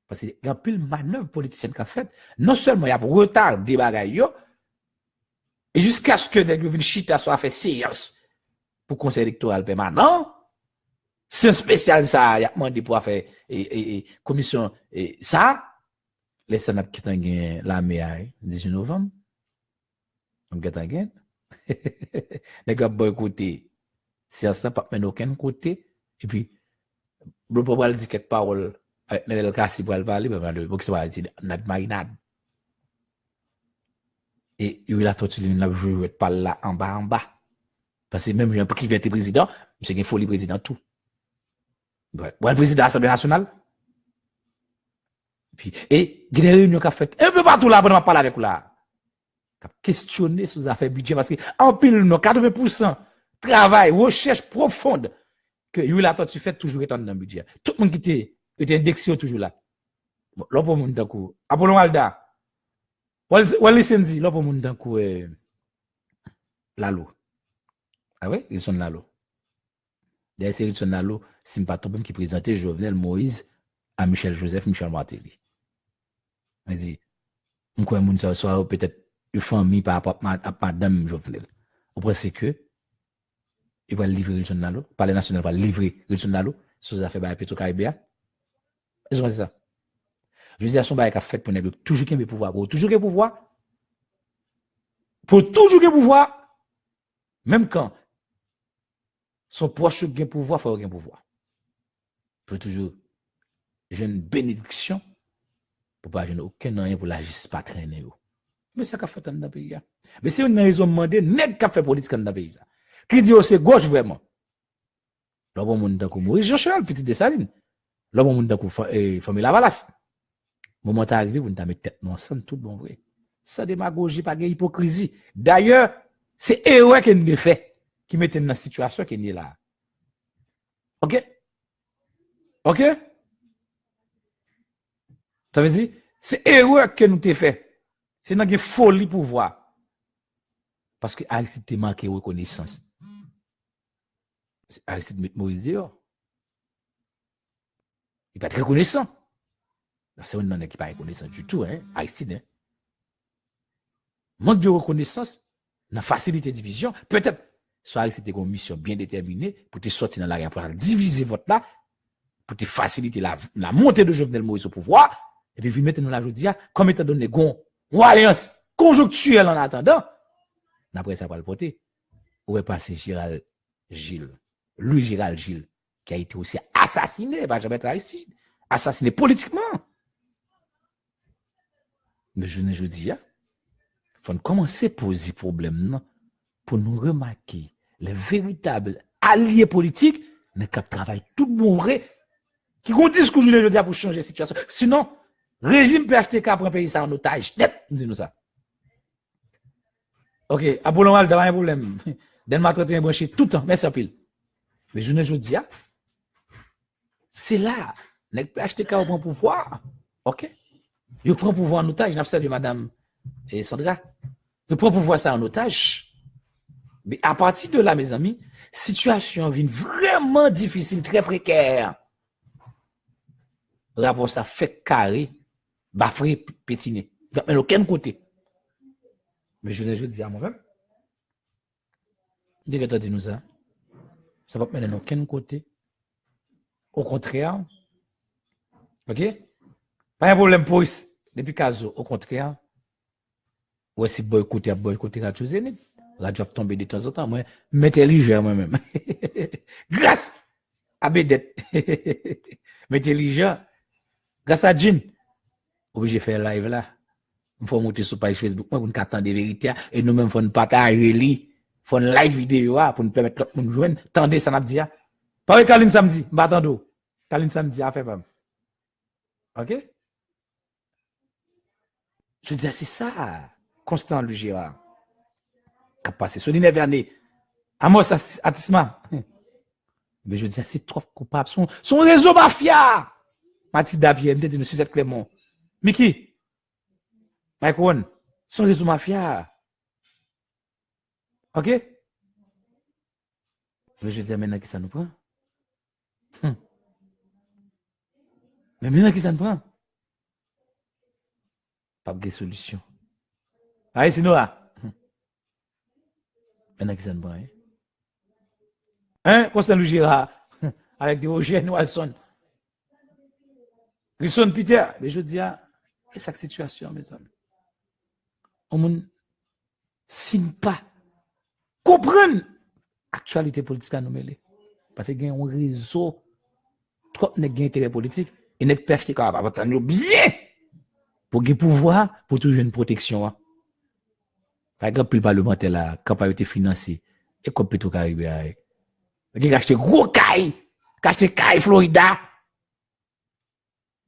Speaker 1: Parce qu'il y a pile manœuvre politicienne qu'a fait, non seulement il y a pour retard des bagailles, et jusqu'à ce que les gouvernements chita soit fait séance pour conseil électoral permanent, c'est un spécial ça, il a demandé pour faire commission, ça, les sénats qui ont gagné la MEA, 18 novembre, on get again. Les gars boycotté. C'est ça, pas mener aucun côté. Et puis, le papa dit quelques paroles avec Nedel Kassi pour le parler, mais le ça va dire, notre marinade. Et il a torturé une joué par là, en bas. Parce que même, j'ai un peu qui vient être président, c'est une folie président tout. Ouais, le président de l'Assemblée nationale. Puis, et, il y a des réunions qu'a fait, un peu partout là, pendant parler avec vous là. Questionner sur les affaires budget parce que en pile nos 80% travail recherche profonde que you la tu fais toujours étant dans le budget tout le monde qui était indexé toujours là là pour monde coup Apollon Alda Wally Senzi là pour monde coup Lalo ah ouais ils sont Lalo d'ailleurs c'est ils sont Lalo c'est pas toi qui présentait Jovenel Moïse à Michel Joseph Michel Martelly on dit on quoi monde ça soit peut-être une famille par rapport à madame Jovenel. Au point c'est que il va livrer Wilson Nalo, parler national va livrer Wilson Nalo sur les affaires de Petro-Caribéa. Ils ont dit ça. Je dis à son bail qu'a fait pour négocier toujours qu'il y ait pouvoir, pour toujours qu'il y ait pouvoir. Pour toujours qu'il y ait pouvoir. Même quand son proche gagne pouvoir, il faut gagner pouvoir. Pour toujours j'ai une bénédiction pour pas gagner aucun rien pour la justice pas traîner. Mais ça qu'a fait dans le pays. Mais c'est une raison demandé, n'est qu'a fait politique dans le pays. Qui dit c'est gauche vraiment. Là, bon, monde d'accord, Maurice Jean-Charles, petit Dessalines. Là, bon, monde d'accord, famille Lavalas. Moment arrivé, vous ne mettez tête ensemble, tout bon vrai. Ça démagogie, pas de hypocrisie. D'ailleurs, c'est erreur qu'il nous fait, qui mettait dans la situation qu'il est là. Ok? Ok? Ça veut dire, c'est erreur que nous t'ai fait. C'est une folie pour voir. Parce que Aristide te manqué reconnaissance. Aristide met Moïse dehors. Il n'est pas très reconnaissant. C'est un homme qui n'est pas reconnaissant du tout, hein, Aristide. Hein. Manque de reconnaissance, dans facilité de division, peut-être, soit Aristide a une mission bien déterminée pour te sortir dans l'arrière, pour diviser votre là, pour te faciliter la montée de Jovenel Moïse au pouvoir, et puis vous mettez dans la jodia, comme étant donné une alliance conjoncturelle en attendant, d'après ça va le porter. Où est passé Louis Gérald Gilles, qui a été aussi assassiné par Jean-Bertrand Aristide, assassiné politiquement. Mais je ne dis pas, il faut commencer à poser problème pour nous remarquer les véritables alliés politiques, ne cap travail tout bon vrai, qui ont discours je dis pour changer la situation. Sinon, régime PHTK prend un pays ça en otage. Net, dis-nous ça. Ok, Apollon Alda, pas un problème. Den m'a traité branché tout le temps. Merci à pile. Mais je ne dis pas, c'est là, le PHTK prend pouvoir. Ok? Il prend pouvoir en otage. J'ai salué madame Sandra. Il prend pouvoir ça en otage. Mais à partir de là, mes amis, situation vient vraiment difficile, très précaire. Rapport ça fait carré, bafré, pétiné. Mais aucun côté. Mais je ne dis à moi-même. Dis-nous ça. Ça va pas mener aucun côté. Au contraire, OK? Pas un problème pour ici. Depuis Kazo, au contraire, ouais, si boycotter Radio Zénith. Radio a tombé de temps en temps, moi, m'intelligent moi-même. Grâce à Bédette. M'intelligent. Grâce à Jean. Obligé de faire live là. Il faut monter sur page Facebook, pour nous attendre des vérités, et nous-mêmes, il faut nous partager, il faut une live vidéo, pour nous permettre de nous joindre. Tendez, ça n'a pas dit. Pas Kaline samedi, m'attendons. Kaline samedi, à faire femme. OK? Je dis, c'est ça, Constant le Gérard. Qui a passé sur l'année dernière. Amos Atisma. Mais je dis, c'est trop coupable. Son réseau mafia. Mathilde Dabier, me dit, Suzette Clément. Mickey. Mike One. Son réseau mafia. OK? Mais je dis, maintenant qui ça nous prend? Mais maintenant qui ça nous prend? Pas de solution. Allez, c'est nous là. Maintenant qui ça nous prend? Constant Louis Girard, avec des Eugène Walson. Grisson Peter. Mais je dis, c'est cette situation, mes amis. On ne signe pas. Comprendre l'actualité politique à nous mêler. Parce qu'il y a un réseau, trop d'intérêt politique, et n'est pas acheté comme ça, bien, pour qu'il pouvoir, pour toujours une protection. Par exemple, le parlementaire, la campagne financière, et comme Petro-Caribéa. Il a acheté gros caille, il a acheté caille Florida.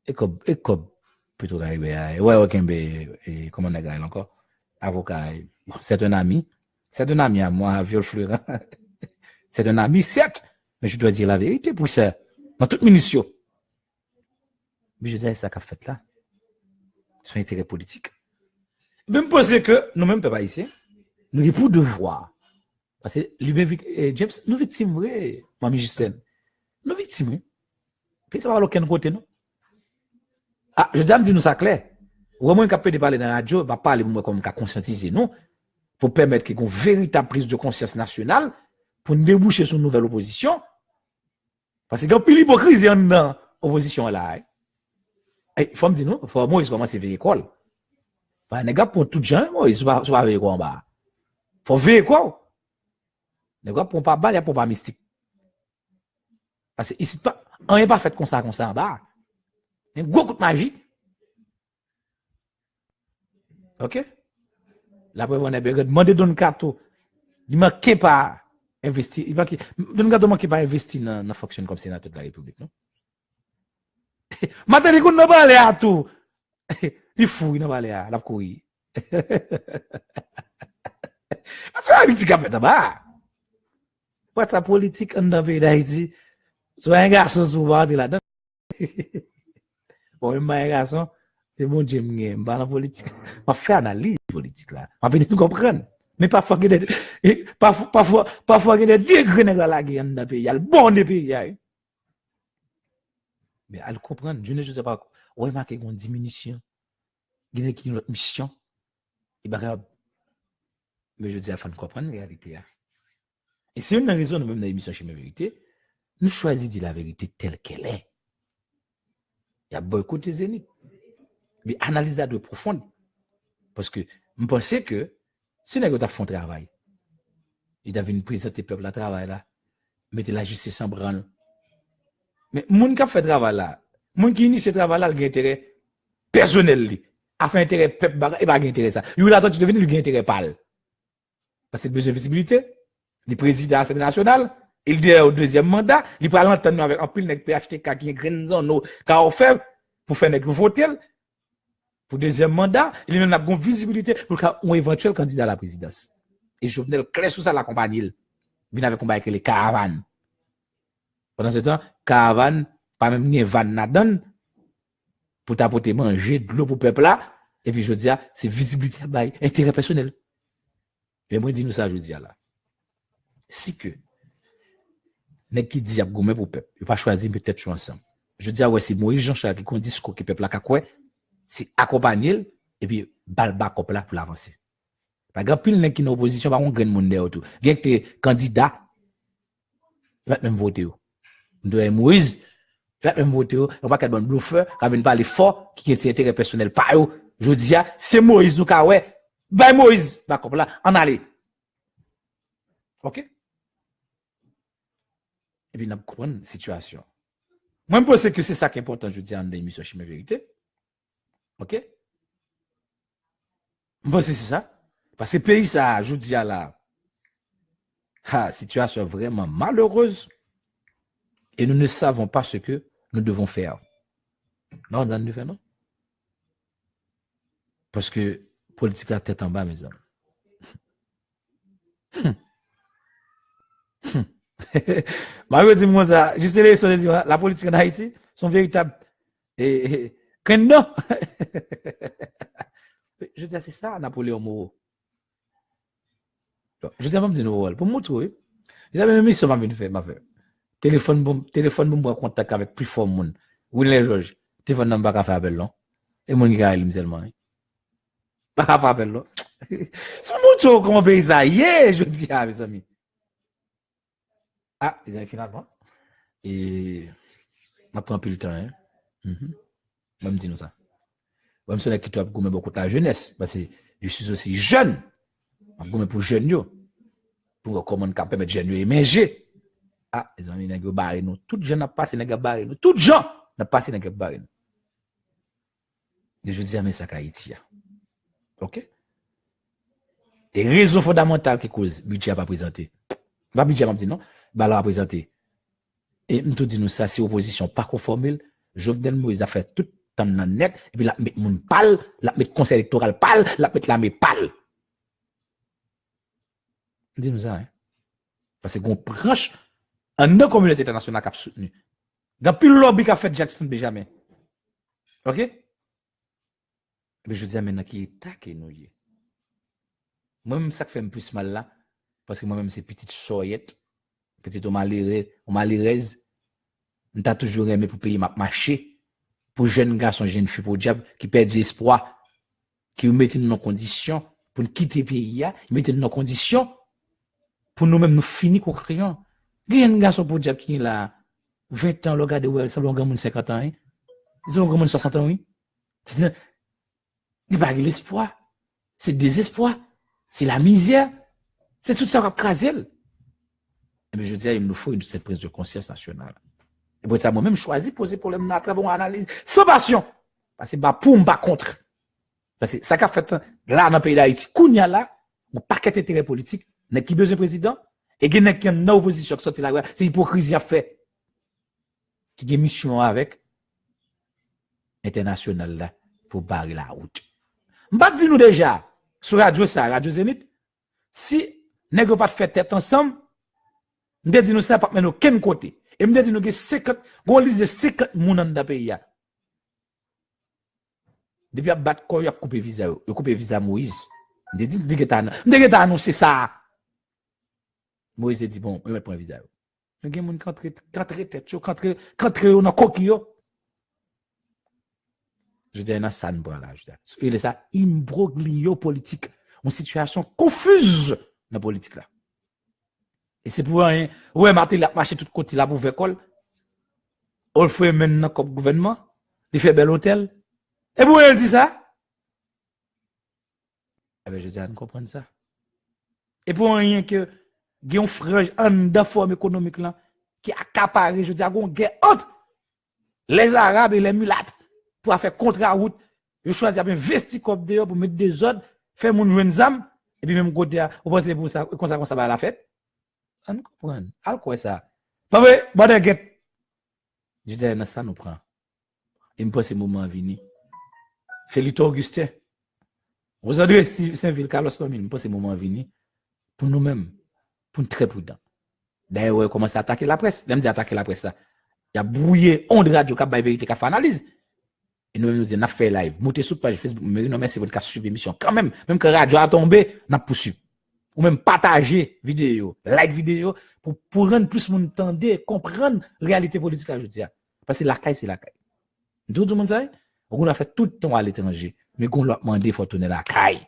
Speaker 1: Et comme Petro-Caribéa. Ouais, ok, comment on a gagné encore? Avocat. C'est un ami à moi, Viol Fleurin. C'est un ami, certes, mais je dois dire la vérité pour ça. Dans toute munition. Mais je disais, ça qu'a fait là. C'est un intérêt politique. Je me pose que nous-mêmes, pas ici, nous avons pour devoir. Parce que James, nous victimes, vrai, Mamie Justine. Nous victimes, puis ça va à aucun côté, non? Ah, je dis, nous ça clair. Au moins, capable de parler dans la radio, va parler comme qu'à conscientiser, non? Pour permettre qu'il y ait une véritable prise de conscience nationale, pour nous déboucher sur une nouvelle opposition. Parce qu'il y a un peu d'hypocrisie dans l'opposition là. Il faut me dire, non? Il faut moi, il commence à veiller l'école. Pas un gars pour tout gens, moi, il ne faut pas veiller quoi en bas. Il faut veiller quoi? Les gars pour pas balle, il n'y a pas mystique. Parce que ici, on n'est pas fait comme ça en bas. Il y a un gros coup de magie. OK? La preuve, on a demandé Don Cato. Il ne manquait pas investir. Don Cato ne manquait pas investir dans la fonction comme sénateur de la République, non? Maintenant, il n'a pas allé à tout. Il fou, il n'a pas allé à la courir. C'est la politique à faire d'abord. What's la politique en David d'Haïti? Soit un garçon souvent là-dedans. Bon, un garçon, c'est bon Dieu, je pas la politique. Je fais analyse politique là. Je peux te comprendre. Mais parfois, il y a des degrés dans la guerre dans le pays. Il y a le bon des pays. Mais à le comprendre, je ne sais pas. On remarque qu'il y a une diminution. Il y a une autre mission. Mais je dis, il faut comprendre la réalité. Et c'est une raison, nous-mêmes, dans l'émission chez mes vérités, nous choisissons de dire la vérité telle qu'elle est. Il y a beaucoup de zénith. Mais analyse de profonde. Parce que je pense que si nous avons fait un travail, il doit venir présenter le peuple à travail là, mettre la justice en branle. Mais les gens qui ont fait ce travail là, les gens qui initient ce travail là, ils ont intérêt personnel. A fait intérêt peuple, et pas intérêt ça. Il y a tu devenir il a intérêt pâle. Parce que besoin de visibilité. Le président de l'Assemblée nationale, il est au deuxième mandat, il peut l'entendre avec un pile de PHTK qui est grande zone, car on fait pour faire notre voter. Pour deuxième mandat, il y a une visibilité pour un éventuel candidat à la présidence. Et Jovenel clair sous ça l'accompagne. Il vient avec combat avec les caravanes. Pendant ce temps, caravane, pas même ni van nadan, pour t'apporter manger de l'eau pour le peuple là. Et puis je dis, c'est visibilité, intérêt personnel. Mais moi, dis-nous ça, je dis là. Si que, n'est qui dit, pour le peuple, il pas choisir peut-être ensemble. Je dis, ouais, c'est Moïse Jean-Charles qui a un discours que le peuple a quoi, c'est accompagner, et puis, balba pour l'avancer. Par exemple, il y a qui en opposition, par contre, il y a tout. Il y a des candidats, ils vont même voter. Moïse, la même voté, on pas qu'à bon bluffeur, qui vient parler fort, qui a intérêt personnel par eux. Je dis, c'est Moïse, nous, ouais. Ben Moïse, d'accord, là, en aller. OK? Et puis, nous comprenons la situation. Moi, je pense que c'est ça qui est important, je dis, en l'émission Chimie Vérité. OK? Je pense que c'est ça. Parce que le pays, ça, je dis, là, situation vraiment malheureuse. Et nous ne savons pas ce que nous devons faire. Non, dans le fait, non? Parce que politique la tête en bas, mes amis. Mario dit moi ça, juste l'élection de dire la politique en Haïti sont véritables que non. Je dis c'est ça Napoléon Moreau. Je dis pas me dire nous pour montrer. Ils avaient même mission m'a fait m'a fait. Téléphone bon contact avec plus fort monde. William George. Téléphone n'a pas faire appel non. Et mon gars il me seulement. Pas faire appel non. C'est montrer comment pays ça. Je dis mes amis. Ah, les amis, finalement. Et on prend plus le temps. Hein? Même dis-nous ça. Même si on a quitté beaucoup de la jeunesse, parce que je suis aussi jeune. Je pour jeunes, pour comment on peut mettre jeunes émerger. Ah, les amis, nous barré nous. Tout gens n'a passé nous barré nous. Tout gens n'a passé nous barré nous. Et je dis à mes sacs Haïti. OK? Et raison fondamentale qui cause budget pas présenté. Pas budget m'a dit non. Bah là présenté. Et nous dit nous ça c'est opposition pas conformée. Jovenel Moïse a fait tout temps dans net et puis la mettre moun pal, la mettre conseil électoral pal, la mettre l'armée pal. Dis-nous ça hein. Parce que gon branche en notre communauté internationale qui a soutenu. Dans plus lobby qu'a fait Jackson Benjamin. OK? Mais je dis maintenant qui est taqué nous lié. Moi-même ça fait plus mal là parce que moi-même c'est petite soyette. Petit on malheureuse, on t'a toujours aimé pour payer ma marché, pour jeunes garçons, jeunes filles, pour diable, qui perdent espoir, qui nous mettent dans nos conditions, pour nous quitter le pays, ils mettent dans nos conditions, pour nous-mêmes nous finir qu'on crayon. Il y a un garçon pour diable qui est là, 20 ans, le gars de ouais, ça l'on gagne 50 ans, ils ont gagne 60 ans, oui. Il n'y a pas l'espoir, c'est le désespoir, c'est la misère, c'est tout ça qui a crasé. Mais je dis, il nous faut cette prise de conscience nationale. Et pour ça, moi-même, choisi poser problème dans la bonne analyse, sans passion. Parce que, pour pas contre. Parce que, ça qu'a fait, là, dans le pays d'Haïti, Kounia là, on paquet d'intérêt politique, n'a qui besoin président, et qui n'a qu'une opposition qui sorti là, c'est hypocrisie à fait. Qui a mission avec, international là, pour barrer la route. M'pas dit nous déjà, sur Radio Zénith, si, n'est pas fait tête ensemble, m'de dit nous ça pas mener aucun côté et m'de dit nous que 50 gon liste 50 moun dans le pays depuis a battre quoi y a coupé visa Moïse m'de dit que t'as annoncé ça Moïse dit bon on va prendre visa mais gen moun contre tête contre dans coquille je dis na ça ne prend là je dis il est ça imbroglio politique une situation confuse dans la politique là. Et c'est pour rien. Ouais, Martin l'a marché tout côté là pour faire école. On le fait maintenant comme gouvernement. Il fait bel hôtel. Et pour elle dit ça? Eh bien, je dis, on comprend ça. Et pour rien que, il y a un frère en de forme économique là, qui accapare, je dis, on guerre entre les Arabes et les mulattes pour faire contre-route. Ils choisissent bien investir comme dehors pour mettre des ordres, faire mon renzam, et puis même côté, on pense pour ça, comme ça va à la fête. On comprend. À quoi ça? Papa, bon guette. Je dis, ça nous prend. Il me passe ce moment venu. Félix Augustin. Aujourd'hui, si Saint-Ville, Carlos Tomine, il me passe ce moment venu. Pour nous-mêmes, pour nous très prudents. D'ailleurs, on commence à attaquer la presse. Même si attaquer la presse, ça. Il y a brouillé, on de radio, qui a vérité, qui a fait analyse. Et nous disons, on a fait live. Montez sur page Facebook, mais non, merci votre cas suivre l'émission. Quand même que radio a tombé, on a poursuivi. Ou même partager vidéo, like vidéo, pour rendre plus mon entendre, comprendre la réalité politique à aujourd'hui. Parce que la caille, c'est la caille. Tout le monde sait, on a fait tout le temps à l'étranger, mais on l'a demandé, il faut tourner la caille.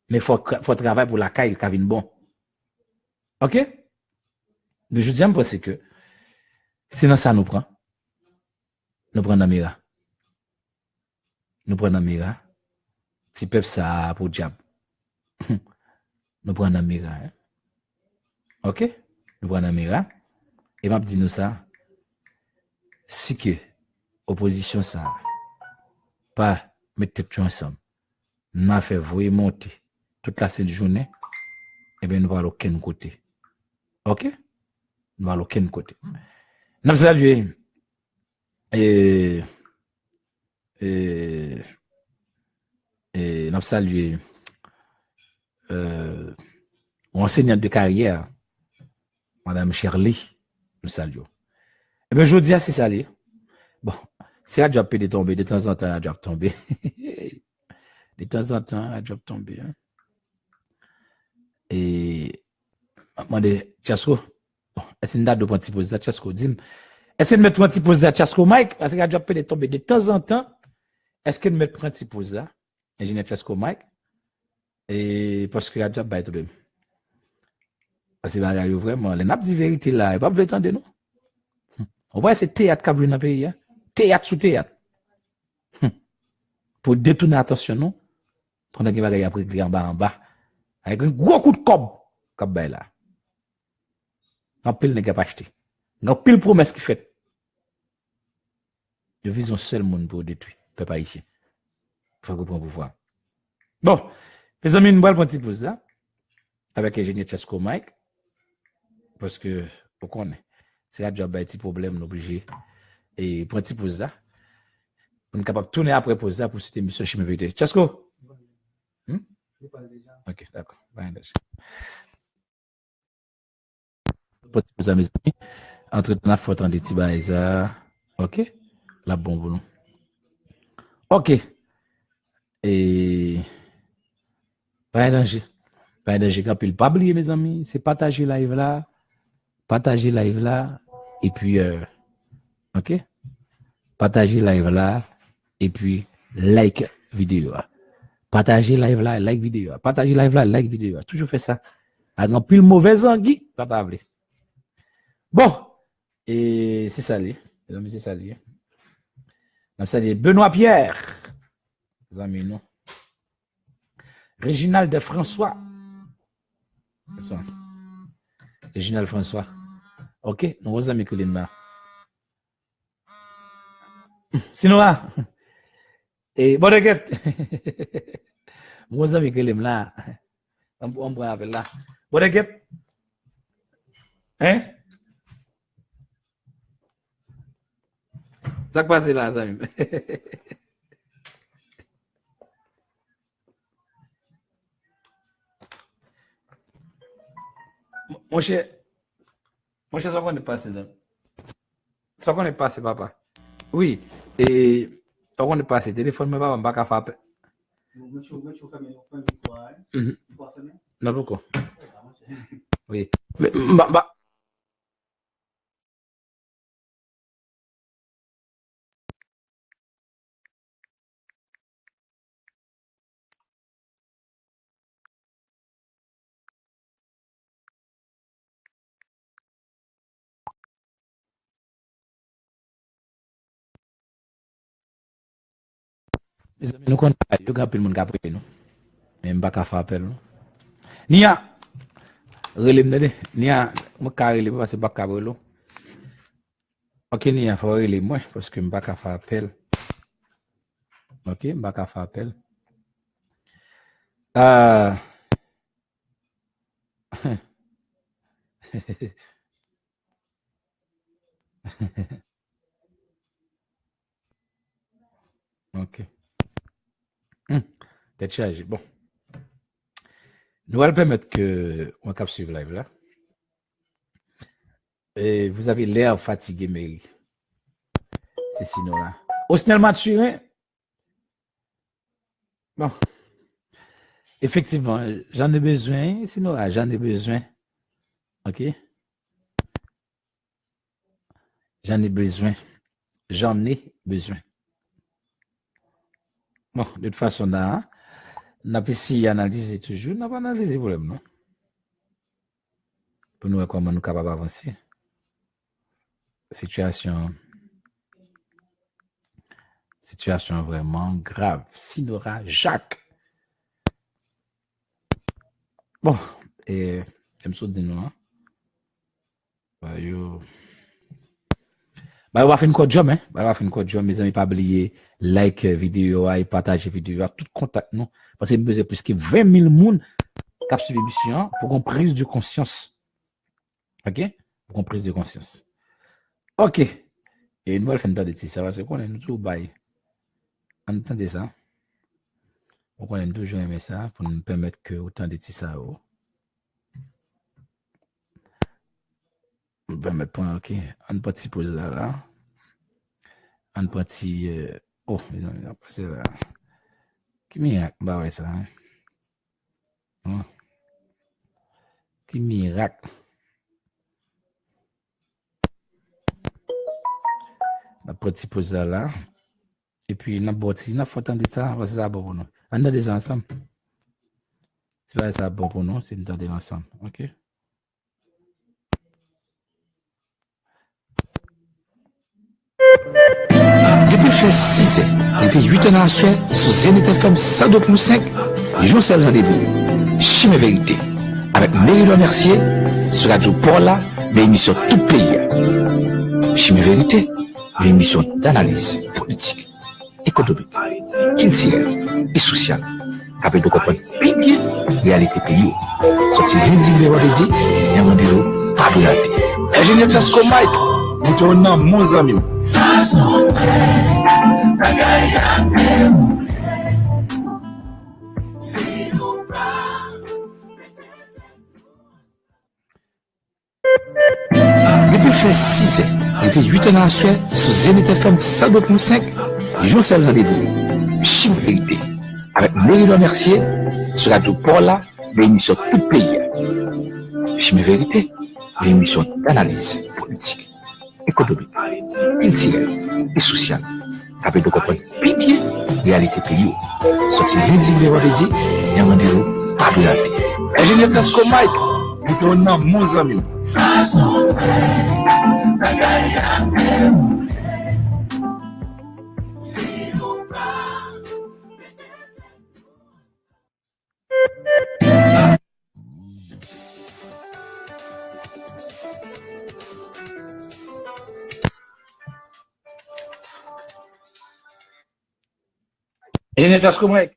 Speaker 1: Mais il faut travailler pour la caille, qui bon. OK? Mais je dis, je pense que c'est dans ça nous prend. nous prenons Amira. Nous prenons Amira. Si peuple ça pour diable. Nous prenons Amira. Hein? OK? Nous prenons Amira. Et m'a dit nous ça. Si que opposition ça pas mettre tout ensemble. Nous a fait voyer monter toute la cette journée. Eh bien, nous allons aucun côté. OK? Nous allons aucun côté. Nous saluons et nous saluons enseignante de carrière, Madame Shirley. Nous saluons. Eh bien, je dis c'est ça. Bon, c'est un job de tomber, de temps en temps, un job tomber. De temps en temps, un job tomber. Hein. Et, moi, Tchasko, est-ce que nous avons un petit pose ça, Tchasko, dis-moi, est-ce que nous mettons un petit pose ça, Tchasko, Mike, parce qu'il y a un job de tomber de temps en temps, est-ce que nous mettons un petit pose ça, ingénieur Tchasko, Mike, et parce qu'il y a un job de tomber. Parce que il y a vraiment, les nappes de vérité là, il n'y a pas besoin d'entendre nous. On voit c'est théâtre qui a dans le pays, hein? Théâtre sous théâtre. Pour détourner l'attention, nous, pendant qu'il va y avoir en bas, avec un gros coup de cob, comme là. En pile n'est pas acheté. En pile promesse qui fait. Je vise un seul monde pour détruire. Peuple haïtien. Il faut qu'on prenne pouvoir. Bon, mes amis, nous allons petit pause là, avec l'ingénieur Chesco Mike, parce que, vous connaissez, c'est un job, un petit problème, nous obligé. Et pour un petit pause là, on est capable de tourner après pause là pour cette émission chez mes vidéos. Chesco? Ok, d'accord. Petit pause à mes amis. Entre-temps, il faut attendre des petits bails. Ok? La bombe, nous. Ok. Et pas de danger. Pas de danger. Quand il pas oublier, mes amis, c'est partager live là. Partager live là. Et puis, ok? Partager live là. Et puis, like vidéo. Partager live là, like vidéo. Partager live là, like vidéo. Toujours fait ça. Avec un pile mauvais anguille, pas parler. Bon. Et c'est ça, les amis, c'est ça, les. C'est Benoît Pierre. Les amis, non. Réginald François. Réginald François. Ok, nous vous amis que là. Sinon, et bon, regarde. Nous amis que là. On prend avec là. Bon, regarde. Hein? Ça passe là, les amis. Mon cher, ça qu'on est passé, ça. Ça qu'on est passé, papa. Oui, et ça qu'on est passé, téléphone, mais papa, pas qu'à faire. Non, pourquoi? Oui. Mais, mes amis, nous comptons pas, il y a plus de monde qui a pris nous. Même pas qu'à faire appel. Nia, relève, Nia, moi, carré, parce que pas qu'à brûler. Ok, Nia, faut relève moi, parce que je ne pas qu'à faire appel. Ok, je ne pas qu'à faire appel. Ok. Peut-être chargé. Bon. Nous allons permettre que on cap suivre live là. Et vous avez l'air fatigué, Mary. C'est sinon là. Osnel Mathurin. Bon. Effectivement, j'en ai besoin. Sinon là, j'en ai besoin. Ok? J'en ai besoin. J'en ai besoin. Bon, de toute façon, là, n'a pas si analyser toujours, n'a pas analysé le problème, non? Pour nous, comment nous capables d'avancer. Situation. Situation vraiment grave. Sinora Jacques. Bon, et je me suis dit non. Bah, yo. Bah, on va faire une code job, hein. Bah, on va faire une code job. Mes amis, pas oublier, like vidéo, et partager vidéo, tout contact, non. Parce que besoin plus que 20 000 personnes qui ont suivi l'émission pour qu'on prise de conscience. OK? Pour qu'on prise de conscience. OK. Et nous allons faire une de ça parce qu'on est toujours bail. Entendez ça? On aime toujours aimer ça pour nous permettre que autant de ça. On peut mettre point, OK. On peut petit pause là. On peut petit. Oh, mes amis, on va passer là. Qui miracle, bah ouais, ça. Hein? Qui miracle. On petit pause là. Et puis, on a bâti, on a fait entendre ça, parce que ça bon pour nous. On a des ensemble. C'est pas ça bon pour nous, c'est nous des ensemble. OK? Depuis fait 6 ans, il fait 8 ans à soir, sous Zenith FM 102.5, je seul rendez-vous. Chimie Vérité. Avec Mérilo Mercier, sur Radio Paula, l'émission Tout Pays. Chimie Vérité, l'émission d'analyse politique, économique, culturelle et sociale. Après de comprendre bien réalité pays. Sorti lundi, le vendredi, et un rendez-vous pas de rater. Ingénieur Chasco Mike, nous tournons mon ami. Depuis fait 6 ans, il fait 8 ans à soir, sous Zenith FM 102.5, je seul rendez-vous. Chimie Vérité. Avec Mérilo Mercier, sur Radio Paula, l'émission Tout Pays. Chimie Vérité, l'émission d'analyse politique, économique, culturelle et sociale. Après de comprendre bien réalité pays. Sorti lundi, le vendredi, et un rendez-vous pas de rater. Ingénieur Tasco Mike, nous tournons mon ami. Ingénieur Tasco Mike.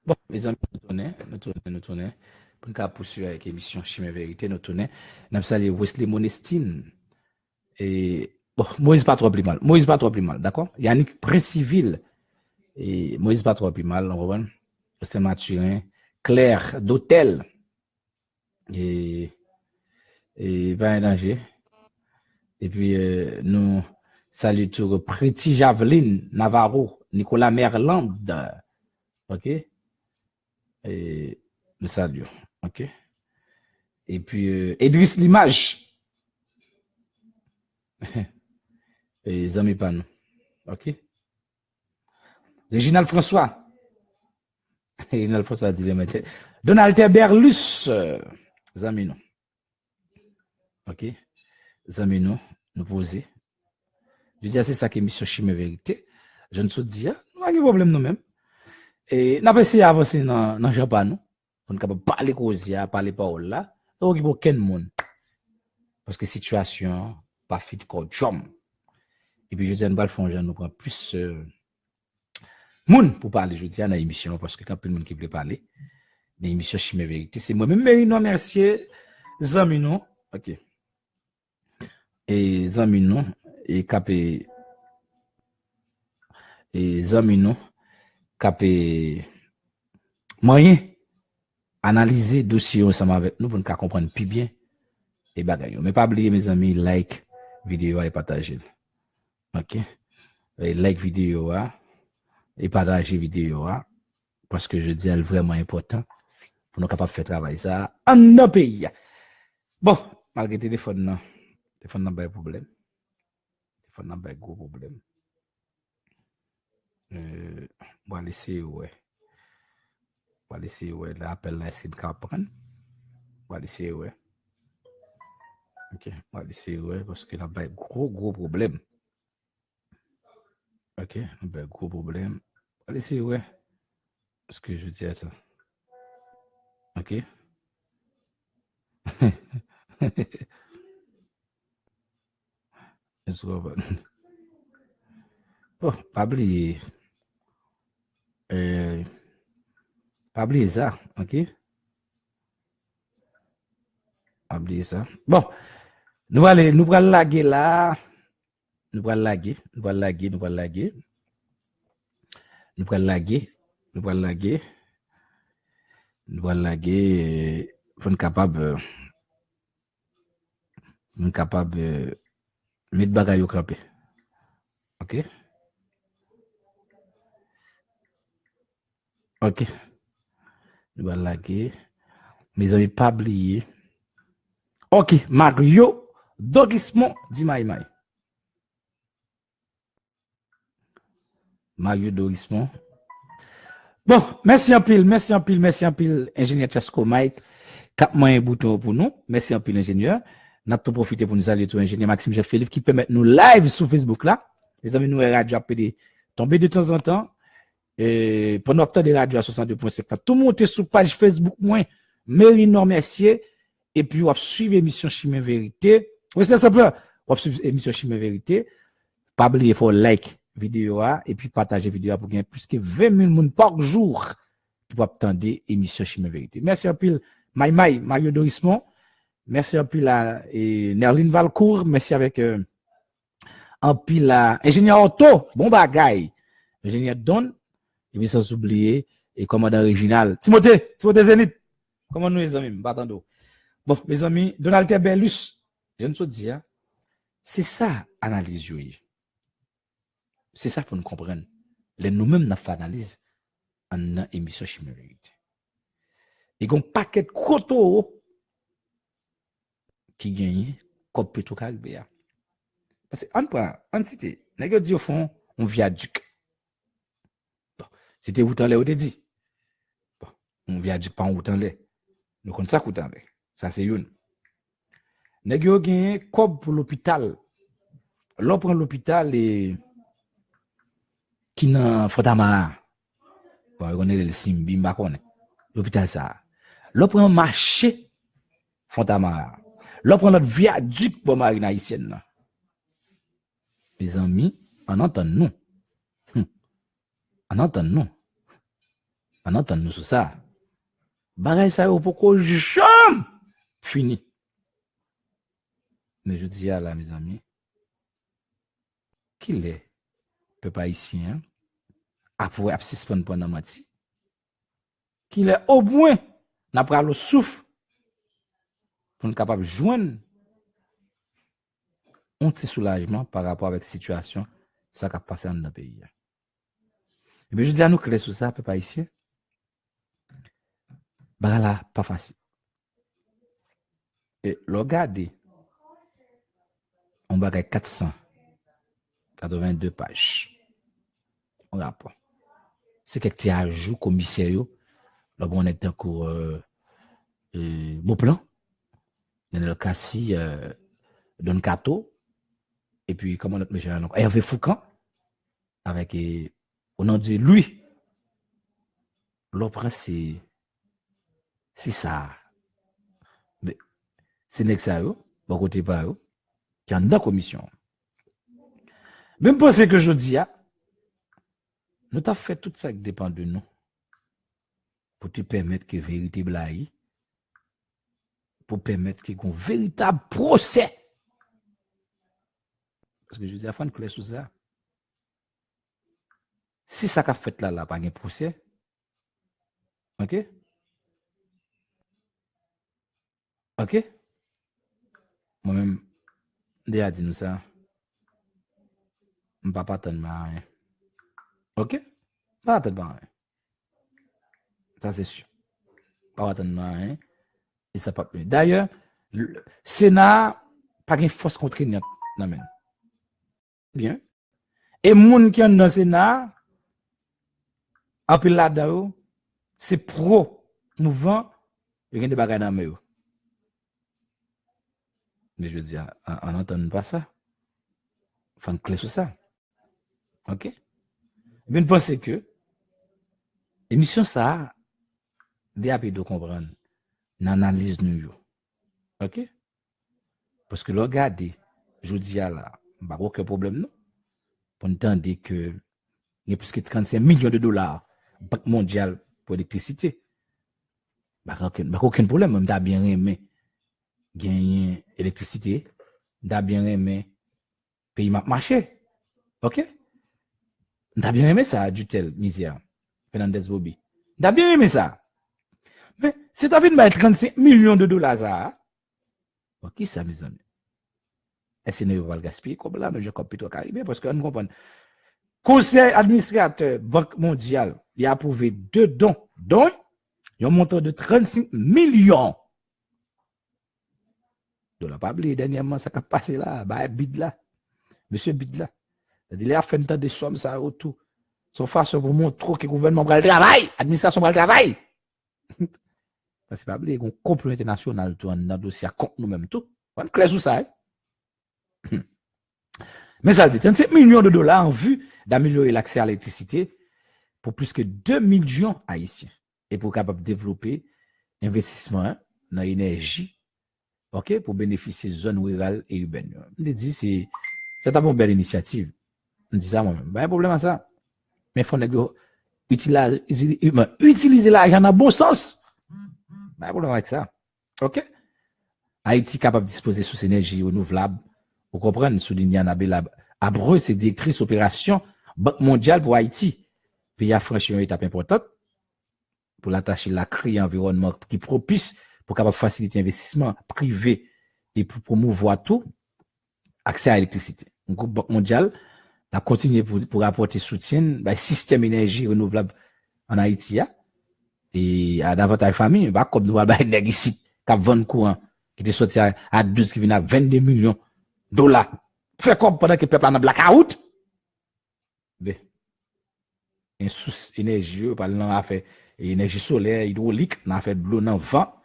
Speaker 1: Bon, mes amis, nous tournons. Pour nous poursuivre avec l'émission Chimie Vérité, nous tournons. Nous saluons Wesley Monestine. Et, bon, Moïse pas trop plus mal. Moïse pas trop plus mal, d'accord? Yannick Prince Civil. Et Moïse pas trop plus mal, on revoit. Austin Mathurin. Claire d'Hôtel. Et Vincent Danger. Et puis, nous saluons tout Pretty Javeline Navarro. Nicolas Merland. OK? Et nous saluons. OK? Et puis, Idriss Limage. Et Zami Pan. OK? Réginald François. Réginald François dit Donald Berlus. Zami nous. OK? Zami nous poser. Je dis, c'est ça qui est mission Chimie Vérité. Je ne sais pas, nous avons un problème nous-mêmes. Et nous avons essayé d'avancer dans le Japon, nous. Pour nous parler causer, parler parole là. Donc, il n'y a aucun monde. Parce que la situation pas fit comme jam. Et puis, je dis, nous allons nous prendre plus monde pour parler, je dis, dans l'émission, parce que quand il y a monde qui veut parler, dans l'émission Chimie Vérité, c'est moi-même, Mérino Mercier, Zamino, OK. Et Zamino, et Capé, et Zamino, Capé, moyen, analyser dossier ensemble avec nous pour nous comprendre plus bien et bagaille. Mais pas oublier, mes amis, like vidéo et partager. OK? Et like vidéo et partager vidéo parce que je dis elle est vraiment important pour nous capables de faire travail ça en notre pays. Bon, malgré téléphone n'a pas de problème. Téléphone n'a pas de gros problème. On va laisser ouais. On va laisser ouais l'appel là c'est de comprendre. On va laisser ouais. OK, on va laisser ouais parce que là pas gros problème. OK, ben gros problème. On va laisser ouais. Ce que je dis à ça. OK. Bon, pas oublier. Pas oublier ça, OK? Pas oublier ça. Bon, nous allons laguer là. Nous allons laguer. Pour être capable de mettre bagaille au campé. OK? OK. Nous allons laguer. Mes amis, pas oublier. OK, Mario Dorismont dit Maïmaï. Mario Dorismont. Bon, merci en pile, ingénieur Chasco Mike. Cap moins un bouton pour nous. Merci en pile, ingénieur. N'a pas profité pour nous saluer tout ingénieur Maxime Jeff Philippe qui permet nous live sur Facebook là. Les amis, nous, radio APD tomber de temps en temps. Et pendant que de radio à 62.5, tout monter sur page Facebook, moins, Mérino Mercier. Et puis, on suivre l'émission Chimie Vérité. Oui, c'est simple. On suivre l'émission Chimie Vérité. Pas oublier, il faut like vidéo et puis partager vidéo pour gagner plus que 20 000 personnes par jour qui peuvent attendre l'émission Chimie Vérité. Merci un peu, Mario Dorismont. Merci un peu, Nerline Valcourt. Merci avec un peu, ingénieur Otto. Bon bagaille. Ingénieur Don. Et puis, sans oublier, et commandant original. Timothée Zenith. Comment nous, les amis? Batando. Bon, mes amis, Donald Berlus, je ne sais dire, c'est ça, analyse, c'est ça pour nous comprendre. Nous-mêmes, nous faisons analyse en émission Chimie Vérité. Et il y a un paquet de coteaux qui gagnent comme Petro-Caribéa. Parce que, en cité, nous dit au fond, on viaduc. Bon, c'était où t'en l'est, on te dit. Bon, on viaduc pas où t'en l'est. Nous comptons ça où t'en l'est. Ça, c'est une. Nous avons gagné comme pour l'hôpital. L'on prend l'hôpital et qui n'a Fontamara. Bon, on connaît le Simbi, on connaît. L'hôpital ça. L'on prend marché Fontamara. L'on prend notre viaduc pour marine haïtienne. Mes amis, en entend nous. En entend nous. On entend nous sur ça. Bagay ça yo poko jamais fini. Mais je dis à là, mes amis, qu'il est peuple haïtien après suspendre pendant mati. Qu'il est au moins n'a pas le souffle pour nous capable joindre un petit soulagement par rapport avec la situation ça qui a passé dans le pays. Et bien je dis à nous clair sur ça peuple haïtien. Bah là pas facile. Et regardez on bagay 482 pages. On rapport. C'est quelques petits ajouts commissaire yo. Là on est encore bon plan. Dans le cas si Don Cato et puis comment notre monsieur Hervé Foucan avec au nom de lui. L'opre c'est ça. Mais c'est nek ça yo, bon côté pas yo. Qui en dans commission. Même penser que je dis, nous t'avons fait tout ça qui dépend de nous pour te permettre que la vérité blaye, pour permettre qu'il y ait un véritable procès. Parce que je dis, afin de clair sur ça, si ça qu'a fait là, pas un procès, ok? Ok? Moi-même, déjà dit nous ça. Je ne vais pas attendre rien. Ok? Pas attendre rien. Ça, c'est sûr. Pas attendre rien. Et ça pas plus. D'ailleurs, le Sénat, pas une force contraignante. Non, bien. Et moun qui est dans le Sénat, après là-dedans, c'est pro, mouvant, il y a des bagages dans le. Mais je veux dire, on n'entend pas ça. Il faut clé sur ça. Ok? Bien, pensez que l'émission ça, DAP de comprendre, l'analyse nous. Ok? Parce que regardez, je dis là, pas aucun problème, non? Pour entendre que il y a plus que 35 millions de dollars, Banque mondiale pour l'électricité. Aucun problème, on a bien aimé gagner électricité, on a bien aimé pays marché. Ok? On a bien aimé ça, Dutel, misère, Fernandez Bobby. On a bien aimé ça. Mais c'est tu as vu de 35 millions de dollars, ça. Qui ça, mes amis? Est-ce que nous allons gaspiller comme là, mais je comprends plutôt Caribé, parce que nous comprenons. Conseil administrateur Banque mondiale, il a approuvé 2 dons. Donc, il y a un montant de 35 millions. De la pas oublier dernièrement, ça a passé là, bah, bid là. Monsieur bid là. Il a fait un temps de sommes, ça autour. Son façon pour montrer que le gouvernement va le travail, l'administration va le travail. Parce que pas oublier qu'on complot international, tout, dans le dossier contre nous-mêmes, tout. On est clair sur ça, Mais ça dit 37 millions de dollars en vue d'améliorer l'accès à l'électricité pour plus que 2 millions haïtiens et pour capable développer investissement dans l'énergie, ok, pour bénéficier de zones rurales et urbaines. On dit c'est une belle initiative. On dit ça moi-même. Pas de problème à ça. Mais il faut utiliser l'argent dans le bon sens. Pas de problème avec ça. Ok? Haïti capable de disposer sous énergie renouvelable. Vous comprenez, souligne Annabelle Abreu, c'est directrice opération Banque mondiale pour Haïti. Pays a franchi une étape importante pour l'attacher la créer un environnement qui propice pour capable faciliter l'investissement privé et pour promouvoir tout accès à l'électricité. Le groupe Banque mondiale a continué pour apporter soutien à système énergie renouvelable en Haïti et à davantage famille, pas comme nous avons un ici qui a 20 courant qui était sorti à 12 qui vient à 22 millions de dollars. Fait comme pendant que le peuple a un blackout. Ben, une source énergie, par exemple, a fait énergie solaire, hydraulique, on a fait de l'eau dans le vent,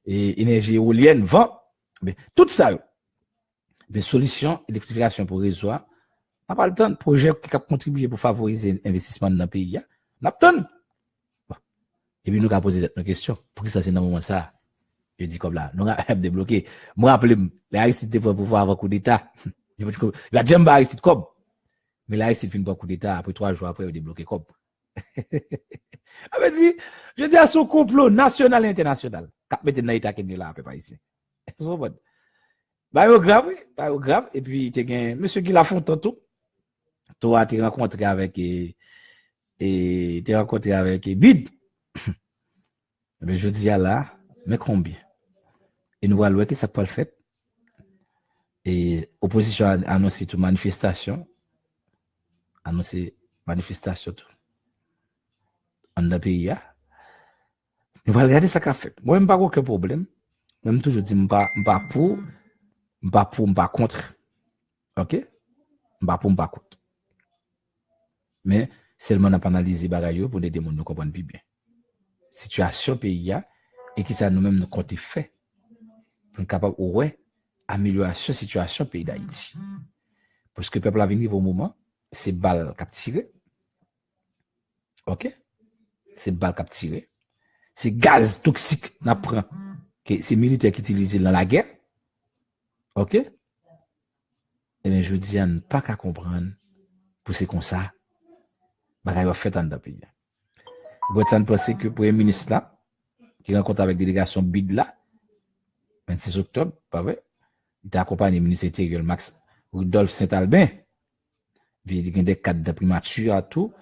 Speaker 1: énergie éolienne, vent. Ben, tout ça, des solutions, électrification pour résoudre. On n'a pas le temps de projets qui ont contribué pour favoriser l'investissement dans le pays. On n'a pas le temps. Bon. Et puis, nous avons posé nos questions. Pour qui ça, c'est dans le moment ça? Je dis comme là, nous avons débloqué. Moi, rappelez, les Aristide pour pouvoir avoir un coup d'État. Il a déjà un Aristide comme. Mais là, Aristide finit pas coup d'État. Après 3 jours après, il a débloqué comme. Ah, mais dit, je dis à son complot national et international. Cap mette dans l'État qui est là, pas ici. Vous comprenez? Bah, yo grave, oui. Bah, yo grave. Et puis, tu as monsieur Guy Lafontaine, toi, tu rencontré avec, t'es rencontré avec Bid. Mais je dis à là, mais combien? Et nous allons voir qui ça peut le faire. Et opposition a annoncé toute manifestation. Annoncé manifestation tout. En le pays, nous allons regarder ça qu'a fait. Moi, je n'ai pas aucun problème. Même toujours dit, je ne suis pas pour, je ne suis pas pour, je ne suis pas contre. Ok? Je ne suis pas pour, je ne suis pas contre. Mais seulement on a pas analysé bagaille pour aider monde nous comprendre plus bien. Situation pays et qui ça nous-mêmes nous compter fait pour être capable ouais amélioration situation pays d'Haïti. Parce que le peuple a venir au moment, c'est balle cap tiré. OK? C'est balle cap tiré. C'est gaz toxique n'a prend que c'est militaires qui utilisent dans la guerre. OK? Et bien je dis à ne pas qu'à comprendre pour c'est comme ça bagaille va fait en dans pays. Vous avez pensé que le premier ministre là qui rencontre avec délégation BID là 26 octobre, pas vrai? Il t'a accompagné le ministre intérieur Max Rudolph Saint-Albin. Puis il y a des cadres de primature à tout.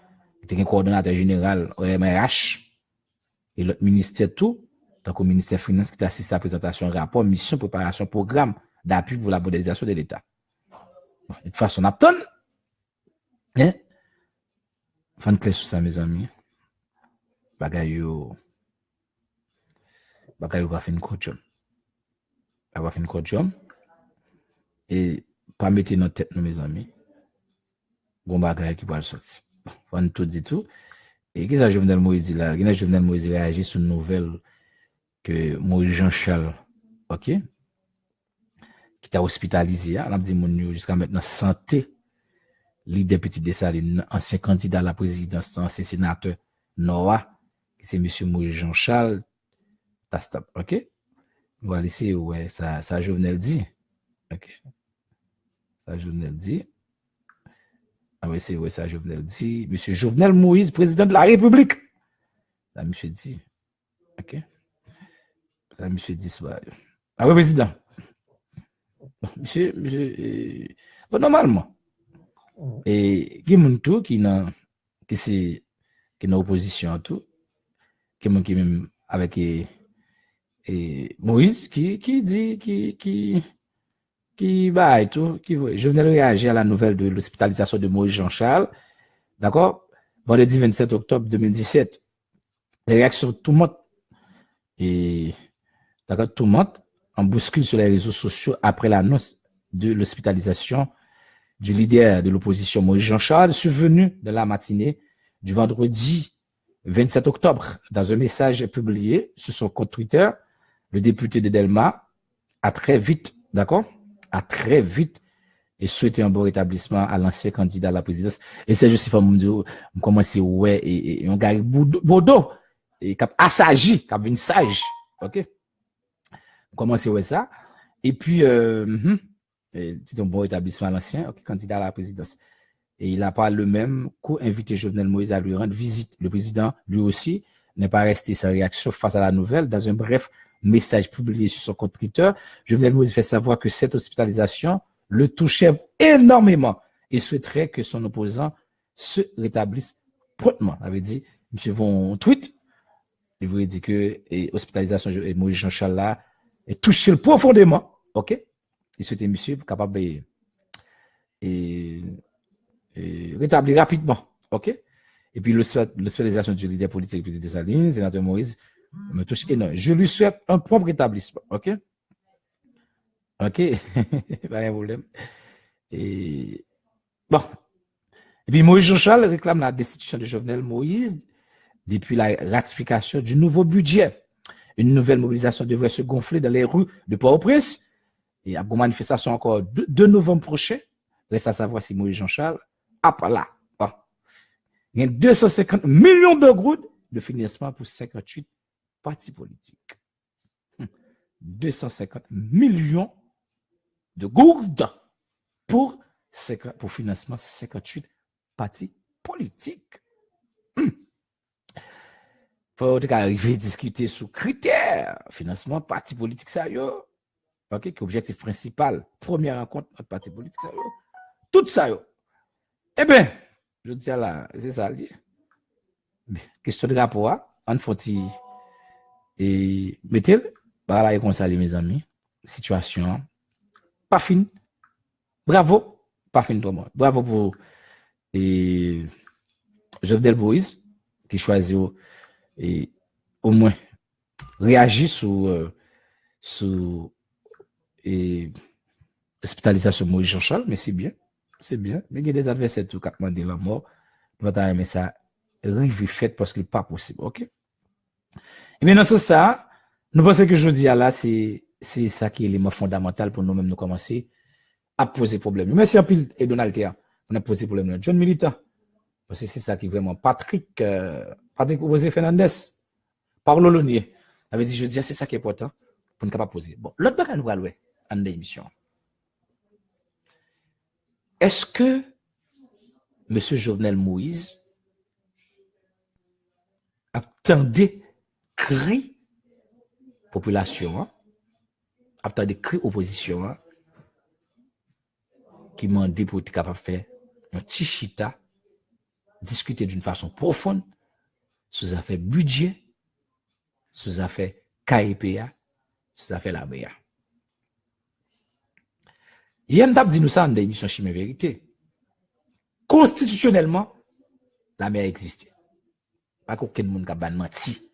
Speaker 1: Il y a un coordonnateur général au MRH. Et l'autre ministère tout. Donc au ministère des Finances qui assiste à la présentation de rapport, mission, préparation, programme d'appui pour la modernisation de l'État. Bon, de toute façon, on attend. Hein? Fan clé sur ça, mes amis. Bagayou va faire une coach. Va faire une coach. Et pas mettre dans tête, mes amis. Bon bagay qui va le sortir. On tout dit tout. Et qu'est-ce que Jovenel Moïse dit là? Qu'est-ce que Jovenel Moïse réagit sur une nouvelle que Moïse Jean-Charles, OK? Qui t'a hospitalisé, on a dit mon jusqu'à maintenant santé. Leader Petit Dessalines, ancien candidat à la présidence, ancien sénateur Noah, qui c'est monsieur Moïse Jean-Charles, Tastap, OK? Voilà ici, ouais, ça Jovenel dit. OK? Ça Jovenel dit. Ah oui, c'est ça, Jovenel dit. Monsieur Jovenel Moïse, président de la République. Ça, monsieur dit. OK? Ça, monsieur dit, ah oui, président. Monsieur, bon, normalement. Et qui est tout, qui c'est, qui est en opposition à tout, qui est même avec Moïse, qui dit, qui bah et tout, je venais de réagir à la nouvelle de l'hospitalisation de Moïse Jean-Charles, d'accord, vendredi 27 octobre 2017. Les réactions tout le monde, et d'accord, tout le monde en bouscule sur les réseaux sociaux après l'annonce de l'hospitalisation du leader de l'opposition Moïse Jean-Charles, survenu de la matinée du vendredi 27 octobre. Dans un message publié sur son compte Twitter, le député de Delma a très vite, d'accord, a très vite et souhaité un bon rétablissement à l'ancien candidat à la présidence. Et c'est juste pour me dire, commencer ouais et on gagne Bodo et cap assagi, cap une sage, ok. Commencer ouais ça et puis c'est un bon rétablissement à l'ancien candidat à la présidence. Et il n'a pas le même coup invité Jovenel Moïse à lui rendre visite. Le président, lui aussi, n'est pas resté sans réaction face à la nouvelle. Dans un bref message publié sur son compte Twitter, Jovenel Moïse fait savoir que cette hospitalisation le touchait énormément et souhaiterait que son opposant se rétablisse promptement. Il avait dit, monsieur von tweet, il voulait dire que l'hospitalisation de Moïse Jean-Charles là est touché profondément, ok? Il souhaitait monsieur capable et rétablir rapidement, ok? Et puis l'hospitalisation du leader politique Petit Dessalines, sénateur Moïse, me touche énormément. Je lui souhaite un propre rétablissement, ok? Ok? Pas de problème. Et bon. Et puis Moïse Jean-Charles réclame la destitution de Jovenel Moïse depuis la ratification du nouveau budget. Une nouvelle mobilisation devrait se gonfler dans les rues de Port-au-Prince. Et à une manifestation encore 2 novembre prochain. Reste à savoir si Moïse Jean-Charles a pas là. Bon. Il y a 250 millions de gouttes de financement pour 58 partis politiques. 250 millions de gouttes pour financement 58 partis politiques. faut arriver à discuter sur critères, financement, parti politique, ça y est. OK, qui objectif principal, première rencontre entre parti politique, ça y est. Tout ça y est. Eh bien, je dis là, c'est ça. Question de rapport, on faut-il et mettez par là et comme ça, mes amis. Situation pas fine. Bravo, pas fine pour moi. Bravo pour Jovenel Moïse qui choisit et au moins réagir sur hospitalisation Moïse Jean-Charles, mais c'est bien. C'est bien. Mais il y a des adversaires qui ont demandé la mort. Nous avons aimé ça. Rive fait parce qu'il n'est pas possible. OK? Et bien, dans ce sens, nous pensons que je dis là, c'est ça qui est l'élément fondamental pour nous-mêmes nous commencer à poser problème. Merci à Pile et Donald Théa. On a posé problème. John Militant. Parce que c'est ça qui est vraiment Patrick José Fernandez. Paulo Lonier. Avait dit, je dis, c'est ça qui est important pour ne pas poser. Bon, l'autre bagage nous va louer en émission. Est-ce que M. Jovenel Moïse attendait cri population, attendait cri opposition, qui m'a dit pour être capable de faire un petit chita, discuter d'une façon profonde sur les affaires budget, sur les affaires KIPA, sur les affaires la meilleure. Yann t'a dit nous ça dans l'émission Chimie Vérité. Constitutionnellement, la mer existait. Pas qu'aucun monde qui a menti.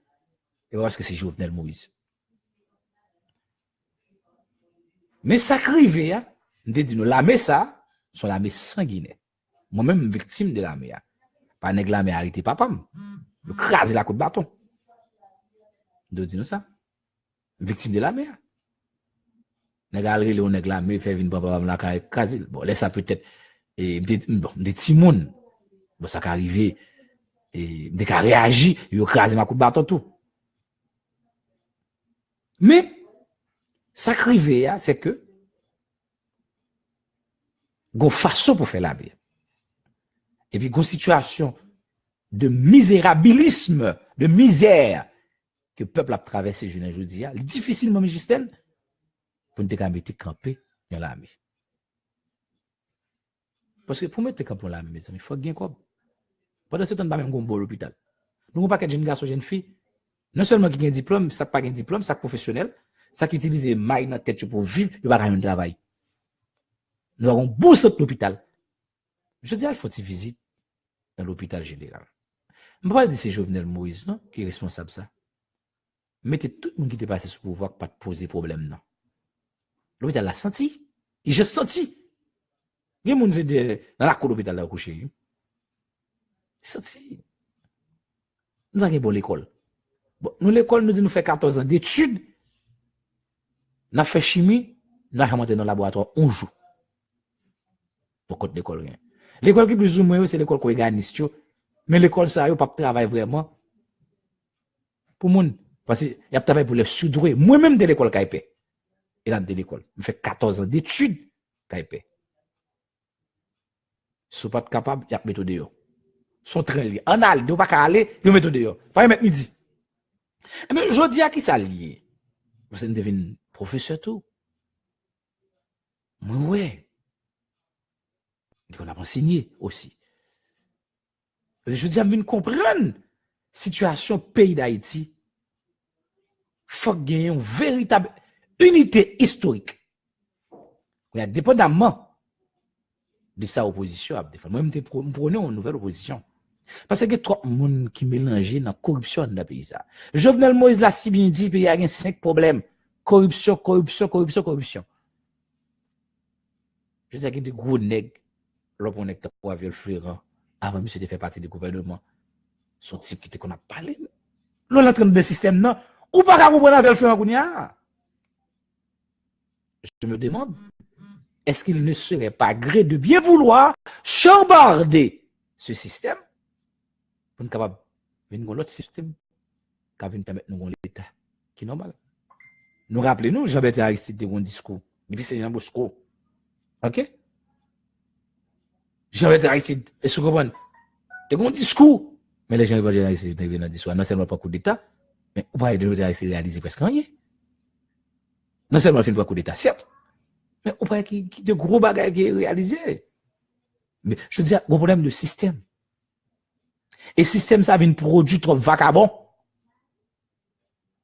Speaker 1: Et parce que c'est Jovenel Moïse. Mais ça crivé, hein, nous dit nous, la mer ça, sont la mer sanguinaire. Moi-même, victime de la mer. Pas nèg la mer arrêté papa. Le craser la coup de bâton. Nous dit nous ça. Victime de la mer. Nèg alrele on nèg la mer fait venir papa la craser. Bon, laisse ça peut-être des petits monde. Bon, ça qui arrivé et dès qu'a réagi, il a crasé ma coup de bâton tout. Mais ça qui arrivé, c'est que gon façon pour faire la vie. Et puis gon situation de misérabilisme, de misère que le peuple a traversé je ne dis, difficilement Justin pour ne pas mettre camper dans l'armée. Parce que pour mettre camper dans l'armée, mes amis, il faut gagner quoi. Pendant ce temps, on n'a même pas un l'hôpital. Nous n'avons pas de jeunes garçons, jeunes filles. Non seulement qui ont un diplôme, ça pas un diplôme, ça professionnel, ça qui utilise maille dans la tête pour vivre, il va pas un travail. Nous avons bourse à l'hôpital. Je dis, il faut une visite dans l'hôpital général. Je ne peux pas dire que c'est Jovenel Moïse, non, qui est responsable de ça. Mettez tout le monde qui est passé sous pouvoir pas te poser problème, non. L'hôpital l'a senti. Il j'ai senti. Il y a des gens dans la cour de l'hôpital là couché. Senti. Nous avons une bonne école. Bon, nous, l'école, nous dit nous fait 14 ans d'études. Nous avons fait chimie. Nous avons monté dans le laboratoire 11 jours. Pour côté l'école. L'école qui plus ou moins, c'est l'école qu'on organise. Mais l'école, ça, il n'y a pas de travail vraiment. Pour moun. Parce qu'il y a travail pour les sous-doués. Moi-même de l'école KIP. Et dans de l'école. Je fais 14 ans d'études KIP. Si vous n'êtes pas capable, il y a des méthodes dehors. Son train lié. En al, de pas aller, il mettre dehors. Pas mettre midi. Mais je dis à qui ça lié? Vous êtes devenu professeur tout. Moi, ouais. On a enseigné aussi. Je dis à me comprendre situation pays d'Haïti. Faut gagner une véritable unité historique. Dépendamment de sa opposition. Moi-même, je prenais une nouvelle opposition. Parce que trop de monde qui mélange dans la corruption dans le pays. Jovenel Moïse l'a si bien dit, il y a 5 problèmes. Corruption, corruption, corruption, corruption. Je dis qu'il y a des gros nègres, lorsqu'on est pour avoir le frère, avant monsieur de faire partie du gouvernement. Son type qui était qu'on a parlé. L'on est en train de système, non? Ou pas qu'à comprendre avec le frère, je me demande, est-ce qu'il ne serait pas gré de bien vouloir chambarder ce système pour nous capable de venir l'autre système qui va nous permettre de nous l'État qui est normal. Nous rappelons, Jean-Bertrand Aristide a un discours. Et puis c'est Jean Bosco. OK? Jean-Bertrand Aristide, est-ce que vous comprenez? Il a un discours Mais les gens vont dire ici non seulement pas coup d'état, mais on va dire ici réaliser presque rien. Non seulement fin pas coup d'état, certes, mais on va qui de gros bagages qui réalisé. Mais je veux dire, gros problème de système. Et système ça vient produit trop vagabond.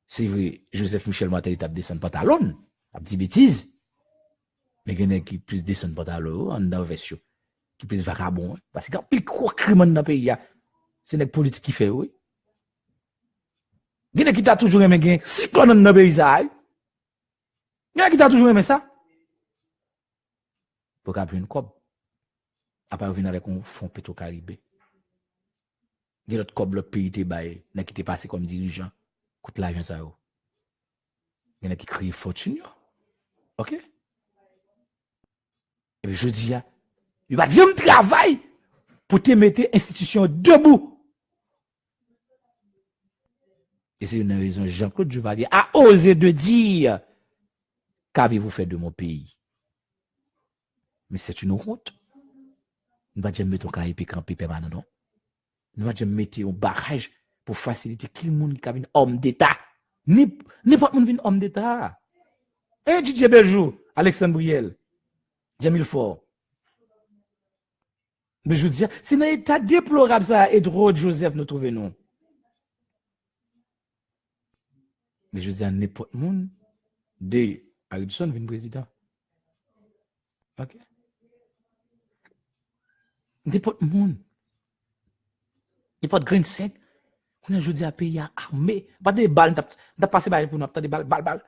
Speaker 1: C'est vrai, Joseph Michel Martel tape descendre pantalon, a dit bêtise. Mais il y en a qui plus descendre pantalon en dans version qui plus vagabond parce que pile quoi crime dans le pays c'est les politique qui fait oui. Il y en a qui t'a toujours aimé gain cyclone dans le pays ça. Il y en a qui t'a toujours aimé ça. Pour qu'après une cob à part venir avec un fonds pétro-caribé. Il y a l'autre cob le pays t'est baillé, n'a qui t'est passé comme dirigeant. Coûte l'argent ça yo. Il y en a qui crient fortune yo. OK? Et puis je dis il va dire travail pour te mettre institution debout. Et c'est une raison Jean-Claude Duvalier a osé de dire qu'avez-vous fait de mon pays? Mais c'est une honte. Nous ne va pas mettre un carré campé permanent non. Nous va pas mettre un barrage pour faciliter qui le monde qui a un homme d'État. N'importe qui un homme d'État. Didier Beljour, Alexandre Briel, Jamil Faure. Mais je veux dire, c'est un état déplorable ça, Edouard Joseph nous trouve non. Mais je veux dire, n'importe monde de Harrison vient président. OK? N'importe monde. N'importe grain 5. On a aujourd'hui à pays armé. Pas des balles, t'as passé par pour nous, t'as des balles.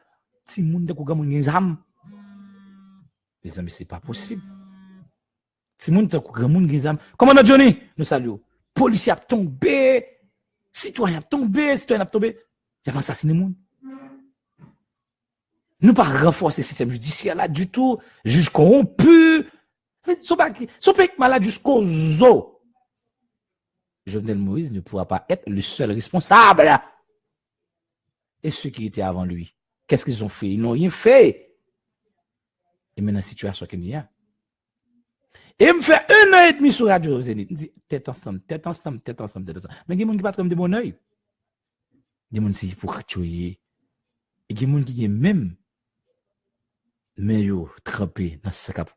Speaker 1: Si monde de ko gamin gen zam. Les amis, c'est pas possible. Si moun ta kou moun gen zam. Commandant Johnny, nous saluons. Policier a tombé, citoyen a tombé. Il a assassiné moun. Nous pas renforcer le système judiciaire là du tout, juge corrompu. Son pays malade jusqu'aux os. Jovenel Moïse ne pourra pas être le seul responsable. Et ceux qui étaient avant lui, qu'est-ce qu'ils ont fait? Ils n'ont rien fait. Et maintenant, la situation qu'il y a. Et il me fait 1 an et demi sur Radio Zénith. Il me dit, tête ensemble. Mais il y a des gens qui ne pas comme de bon oeil. Il y a des gens qui pour tuer. Et il y a des gens qui même mais trempé dans ce cap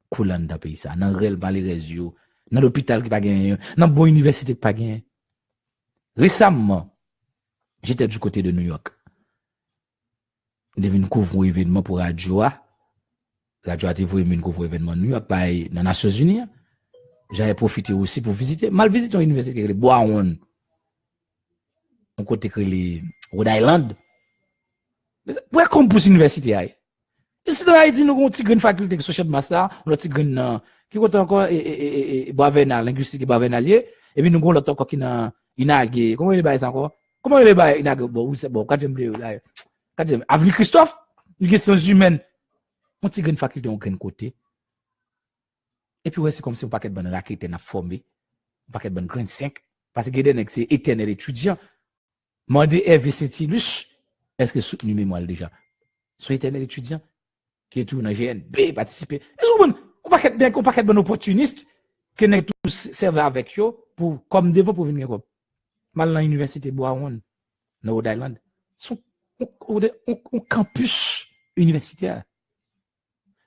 Speaker 1: coulant dans le pays ça, dans réel malheureux, dans l'hôpital qui pas gagné, dans bonne université qui pas gagné. Récemment, j'étais du côté de New York. Je devais couvrir un événement pour Radio A. Radio A devait couvrir un événement New York, dans les Nations Unies. J'avais profité aussi pour visiter, mal visiter une université qui est Boaon. On côté que les Rhode Island. Pourquoi comme pour université là? Ici dans Haïti nous avons une petite faculté de social master, une petite grande qui compte encore Boisvenal, linguistique Boisvenalier, et puis nous avons l'autre encore qui n'a inagé. Comment il est bail encore? Comment il est bail inagé? Bon, c'est bon, quand j'aime là. Quand j'aime Avenue Christophe, une question humaine. On petite grande faculté on grande côté. Et puis ouais, c'est comme si on paquet de bonne raquette n'a formé, un paquet de bonne grande 5 parce que Gedenek c'est éternel étudiant. Mandé Hervé Saint-Ilus, est-ce que soutenu mémoire déjà? Soit éternel étudiant qui est tout dans GNB participer. Est-ce on paquet de bon opportuniste qui n'est tout servi avec eux pour comme devant pour venir comme mal dans l'université Boaon dans Rhode Island. Sont un campus universitaire.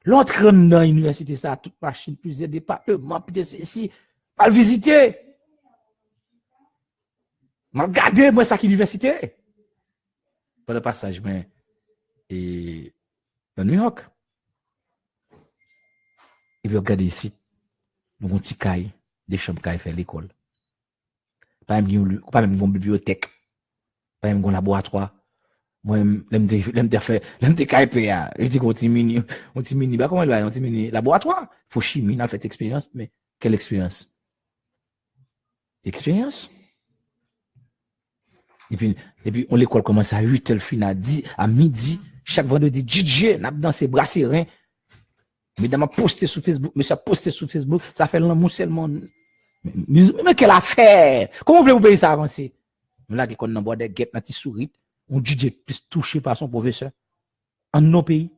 Speaker 1: L'autre dans l'université ça toute machine plusieurs départements puis ceci pas le visiter. Regardez moi ça qui université. Pour le passage mais et dans New York. Et puis regardez ici, nous avons un petit caille, des chambres qui fait l'école. Pas même une bibliothèque, pas même un laboratoire. Moi, l'aime des caille PA. Je dis qu'on petit mini, bah comment il va, un petit mini laboratoire. Faut chimie, on a fait expérience, mais quelle expérience? Expérience? Et puis, on l'école commence à 8h, elle finit à midi. Chaque vendredi, DJ, n'a dansé brasserie. Mesdames a posté sur Facebook, monsieur a posté sur Facebook, ça fait l'amour seulement. Mais quelle affaire? Comment voulez-vous payer ça avancer? Là, qui qu'on boit des guettes, n'a-t-il souri, on DJ plus touché par son professeur. En nos pays.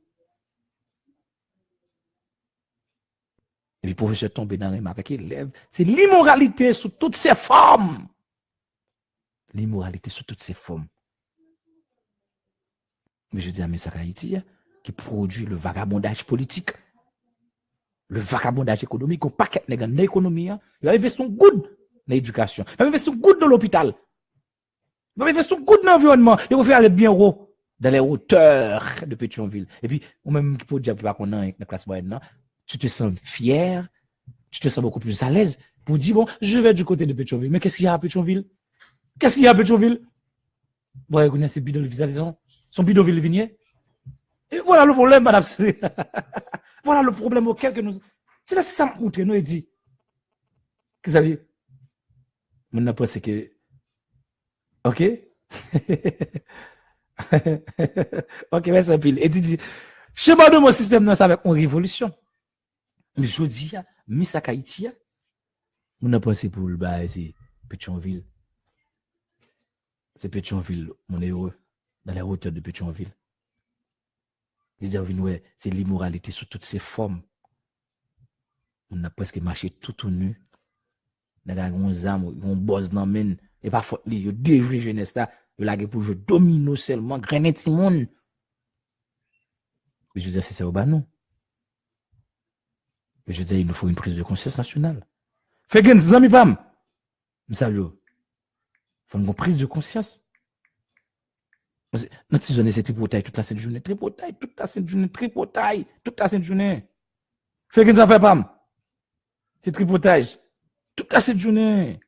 Speaker 1: Et puis, professeur tombé dans les mains avec élèves. C'est l'immoralité sous toutes ses formes. l'immoralité sous toutes ses formes. Mais je dis à Messa Haïti, qui produit le vagabondage politique, le vagabondage économique, on paquet dans l'économie, il va investir son good dans l'éducation, il va investir son good dans l'hôpital, il va investir son good dans l'environnement, il va faire aller bien haut, dans les hauteurs de Pétionville. Et puis, on même qui peut dire que qu'on a dans la classe moyenne, tu te sens fier, tu te sens beaucoup plus à l'aise pour dire, bon, je vais du côté de Pétionville. Mais qu'est-ce qu'il y a à Pétionville? Qu'est-ce qu'il y a à Pétionville? Bon, vous connaissez bidonville visualisation, son bidonville vignier. Et voilà le problème, madame. Voilà le problème auquel que nous. C'est là, c'est ça, outre nous, dit. Qu'est-ce que ça dit? Mon pense que. Ok? Ok, merci, pile. Et dit, je sais pas de mon système, non, ça avec une révolution. Mais je dis, Missa Haïti, mon pense pour le bas, c'est Pétionville. C'est Pétionville, mon heureux, dans la hauteur de Pétionville. C'est l'immoralité sous toutes ses formes. On a presque marché tout nu. On a un âme, on bosse dans men, et pas faute li, yo déjoué jeunesse là, yo la pour jouer domino seulement, grainer ti monde. Mais je dis, c'est ça au bas non. Mais je dis, il nous faut une prise de conscience nationale. Fait gain, zami pam. M'salue. Faut une prise de conscience. Notre zone, c'est tripotaille toute la sainte journée. Tripotaille toute la sainte journée. Tripotaille toute la sainte journée. Fait que ça fait pam. C'est tripotage. Toute la sainte journée.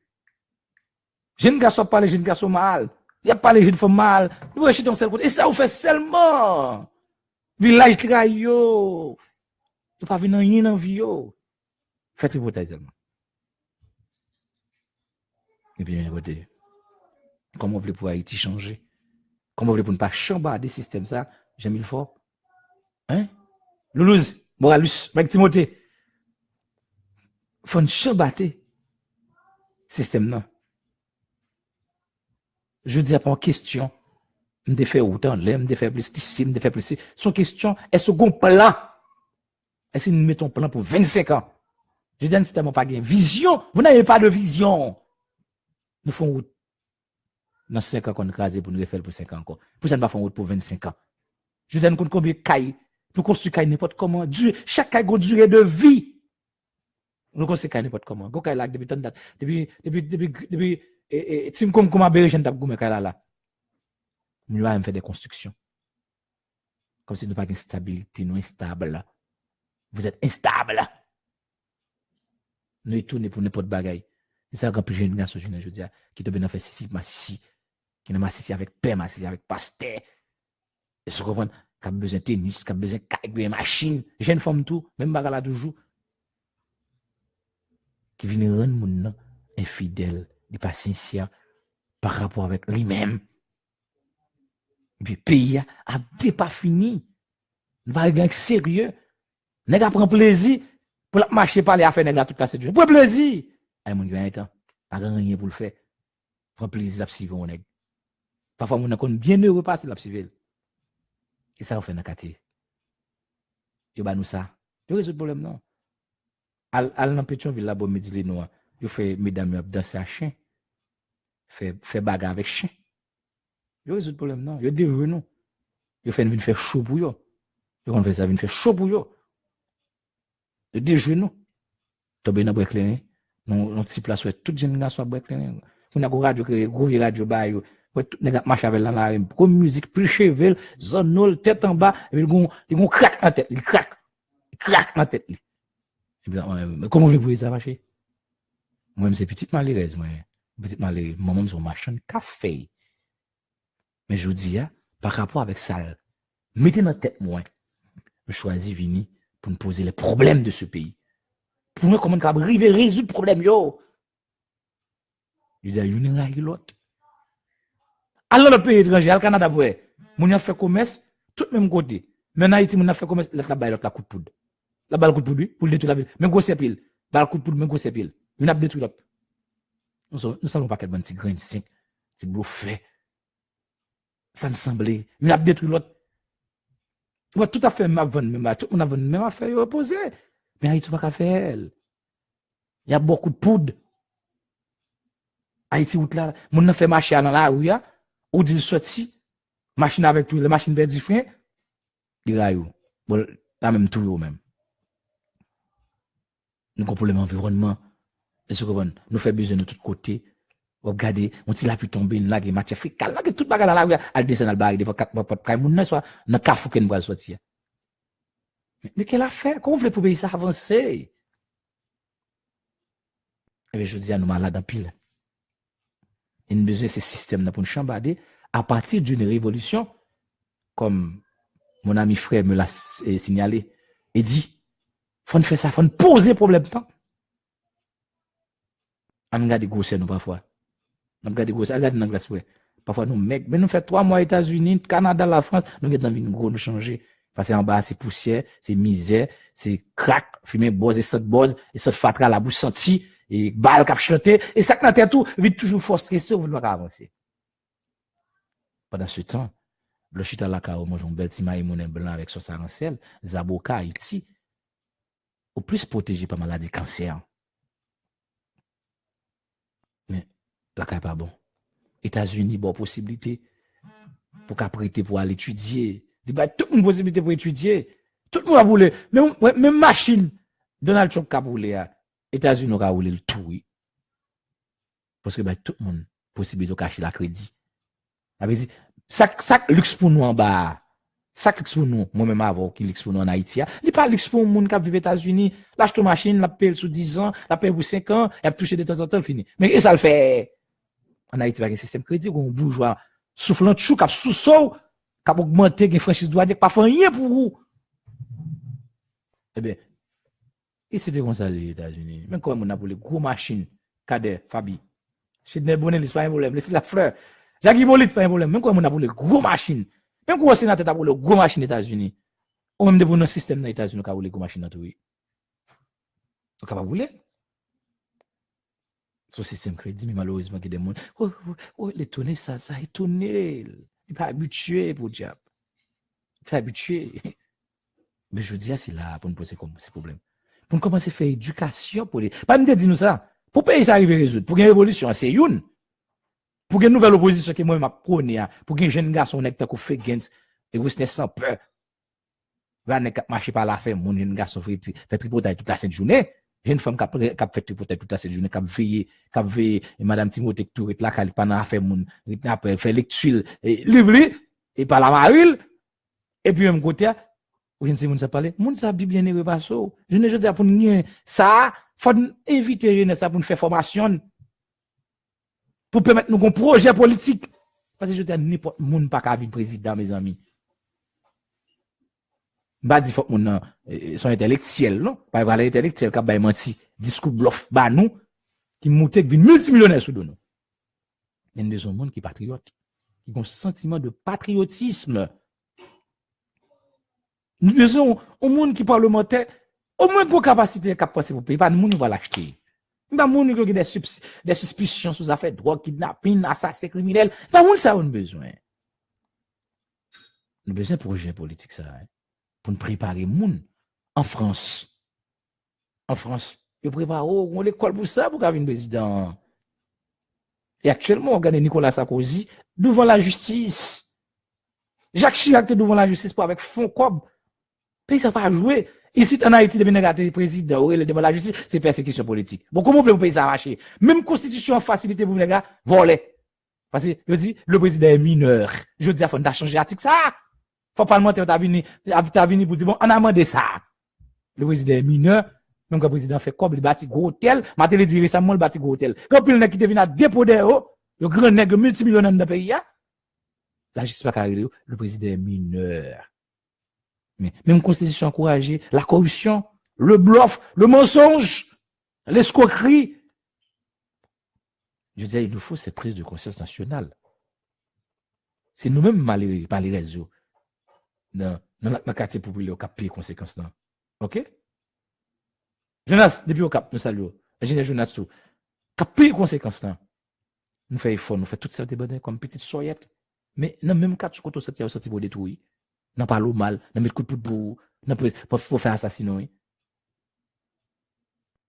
Speaker 1: Jeune garçon parle, jeune garçon mal. Il y a pas les jeunes femmes mal. Nous voyons ton seul côté. Et ça vous fait seulement. Village trayo. Il pas venir rien dans vie yo. Fait tripotage seulement. Et bien, écoutez. Comment vous voulez pour Haïti changer? Comment vous voulez pour ne pas chambarder système ça? J'aime il fort. Hein? Loulouse, Moralus, Mike Timothée. Faut ne chambarder système non. Je dis pas en question. Me fait autant de l'air, me fait plus ici, me fait plus ici. Son question, est-ce qu'on plan? Est-ce que nous mettons plan pour 25 ans? Je dis un système pas gain. Vision. Vous n'avez pas de vision. Nous faisons route. Dans 5 ans qu'on a crasé pour nous refaire pour 5 ans encore. Pour ça, nous ne faisons route pour 25 ans. Je dis à nous combien de cailles. Nous construisons cailles n'importe comment. Chaque caille a une durée de vie. Nous construisons cailles n'importe comment. Go caille là depuis tant de date. Depuis, Tim comme à Béréchen t'a goumé caille là. Nous allons faire des constructions. Comme si nous n'avons pas de stabilité, nous instable. Vous êtes instable. Nous tournons pour n'importe bagaille. C'est ça quand plus jeune garçon, je dis, qui te bénéficie ici, massissi, qui n'a massissi avec père, massissi avec pasteur. Et se comprendre, qui a besoin de tennis, qui a besoin de machine, jeune femme tout, même bagala toujours. Qui vient rendre mon infidèle, de pas sincère par rapport avec lui-même. Et puis, pays a pas fini. Nous va être sérieux. Nous prend plaisir pour marcher par les affaires de toute la sécurité. Pour plaisir. Ay mon gars temps, pas rien pour le faire. Prend plaisir la suivre on est. Parfois on a bien heureux passer la suivre. Et ça on fait dans quartier. Yo ba nous ça. Yo résout problème non. Al dans Pétionville là bon midi les noirs. Yo fait mesdames danser à chien. Fait bagarre avec chien. Yo résout problème non. Yo dévoué non. Yo fait venir faire chaud pour yo. Yo on fait ça venir faire chaud pour yo. Yo déjoué non. Tomber dans break non petit place où toute jeune garçon break on a radio gros radio ba yo tout nèg marche avec dans la gros musique plus chevel zone nol tête en bas et puis il craque en tête il craque en tête et bien comment vous voulez ça marcher moi même c'est petite malheureuse moi petite malheureuse moi même son machin café mais je vous dis par rapport avec ça mettez dans tête moi je choisis Vini pour me poser les problèmes de ce pays. Pour nous, comment on peut arriver à résoudre le problème, yo? Je dis, il y a l'autre. Alors, le pays étranger, le Canada, on a fait commerce, tout le même côté. Mais en Haïti, on a fait commerce, l'autre la coup de poudre. La balle coup de poudre, pour le détruire la ville. Mais gros pile. Balle coup de poudre, mais gros pile. On a détruit l'autre. Nous savons pas quel bon petit grain de 5, petit beau fait. Ça ne semblait. On a détruit l'autre. Tout à fait, tout le monde a même affaire opposée. Mais Haïti pas qu'à faire. Il y a beaucoup de poudre. Haïti route là, moun nan fait marcher dans la rue, ou dit sorti, machine avec tout, la machine perd du frein, il rayou. Bon, la même tout yo même. Nous comprenons l'environnement. Et ce qu'on nous fait besoin de tous côtés. Regardez, on t'il a pu tomber, là, qui matière fécale, là, qui tout bagarre dans la rue, elle descend dans le baril, devant quatre portes, quand moun soit, dans kafou qu'elle va sortir. Mais quelle affaire? Comment vous voulez pour pays ça avancer? Et bien, je dis à nous malades en pile. Il y a besoin de ce système pour nous chambarder à partir d'une révolution, comme mon ami frère me l'a signalé, et dit, faut nous faire ça, faut nous poser problème temps. On regarde des grosses nous parfois. On regarde des grosses, regarde dans glace ouais. Parfois nous mec, mais nous fait 3 mois États-Unis, Canada, la France, nous avons envie de gros nous changer. Parce qu'en bas c'est poussière, c'est misère, c'est crack, fumer bose et cette fatra la bouche senti et balle cap chanter et ça dans tête tout, vite toujours fort stressé, vous ne pas avancer. Pendant ce temps, le chita la ka mange un bel petit maïmoune blanc avec sauce arancelle, Zaboka Haïti au plus protégé par maladie cancer. Mais la ka pas bon. États-Unis bon possibilité pour qu'à prêter pour aller étudier. Il y a toute une possibilité pour étudier. Tout le monde a voulu. Même machine. Donald Trump a voulu. États-Unis a voulu le tout. Oui. Parce que tout le monde a possibilité de cacher la crédit. Ça veut dire, ça luxe pour nous en bas. Ça luxe pour nous. Moi-même avant qui luxe pour nous en Haïti. Il n'est pas luxe pour le monde qui vit aux États-Unis. Lâche ton machine, la paye sous 10 ans, la paye pour 5 ans, et a touché de temps en temps, fini. Mais ça le fait. En Haïti, avec un système crédit, où un bourgeois soufflant de chou, cap sous-saut, cap augmenté, qui franchise doit dire, pas faire rien pour vous. Eh bien, ici, c'est comme ça, les États-Unis. Même quand on a pour les gros machines, Cadet, Fabi, Sidney Bonnet, c'est pas un problème, c'est la fleur. Jacques Hippolyte, pas un problème. Même quand on a pour les gros machines, même quand on sénateur a pour les gros machines des États-Unis, ou même pour notre système des États-Unis, on a pour les gros machines dans tout. On a pas voulu. Ce système crédit, mais malheureusement, il y a des gens, oh, l'étonné, ça a étonné. Il n'est pas habitué pour diable. Il n'est pas habitué. Mais je dis, c'est là pour nous poser ces problèmes. Pour nous commencer à faire éducation pour les. Pas me dire nous ça. Pour payer ça arriver à résoudre. Pour une révolution, c'est une. Pour une nouvelle opposition que moi, je prône, pour un jeune garçon qui fait gains, et vous êtes sans peur. Va marcher par la ferme, mon jeune garçon fait tripotage toute la sainte journée. Jeune femme qui a fait tripotage toute la sainte journée, qui a veillé, et madame Timothée Tour est là, qui a pendant la ferme, après, fait lecture, livre, et par la marille, et puis, même côté, ou je ne sais pas, parler, moun sa bien ne repasse. Je ne dis pas pour nous, ça, faut inviter jeune ça pour nous faire formation, pour permettre nous un projet politique. Parce que je dis, n'importe moun pas qu'à vivre président, mes amis. Bah, dit, faut que moun, son intellectuel, non? Pas avoir l'intellectuel qui a menti, discours bluff, bah, nous, qui monte, qui vient multimillionnaire sous nous. Il y a des gens qui patriotes, qui ont un sentiment de patriotisme. Nous besoin au monde qui parlementaire, au moins pour capacité capacité pour payer, pas nous va l'acheter. Pas monde qui a des suspicions sur affaires drogue, kidnapping, assassinat criminel, pas monde ça on besoin. Nous besoin de projet politique ça pour nous préparer monde en France. En France, ils préparent on l'école pour ça pour avoir un président. Et actuellement, on regarde Nicolas Sarkozy devant la justice. Jacques Chirac devant la justice pour avec fond cob. Pays ça pas jouer. Ici, en Haïti, depuis le président, ou le devant la justice, c'est persécution politique. Bon, comment vous pouvez ça marcher? Même constitution facilité pour vous, les gars, voler. Parce que, je dis, le président est mineur. Je dis, il faut changer l'article ça. Faut pas le monter, t'as venu pour dire, bon, on a demandé ça. Le président est mineur. Même quand le président fait comme il bâtit gros hôtel, ma télé dit récemment, il bâtit gros hôtel. Quand il n'est qui devient à dépoder, le grand nègre multimillionnaire dans le pays, la justice pas carré, le président est mineur. Mais même constitution encouragée, la corruption, le bluff, le mensonge, l'escroquerie. Je dis, il nous faut cette prise de conscience nationale. C'est nous-mêmes malheureux par les réseaux. Dans le quartier populaire, on a payé les conséquences. OK? Jonas, depuis au cap, nous saluons. Ingénieur Jonas, on a payé les conséquences. Nous faisons effort, nous faisons toutes ces débats comme petite soyette. Mais dans le même cas, quand on sortit pour détruire. N'a pas l'eau mal, n'a pas de coup de bout, n'a pas pour faire assassinat.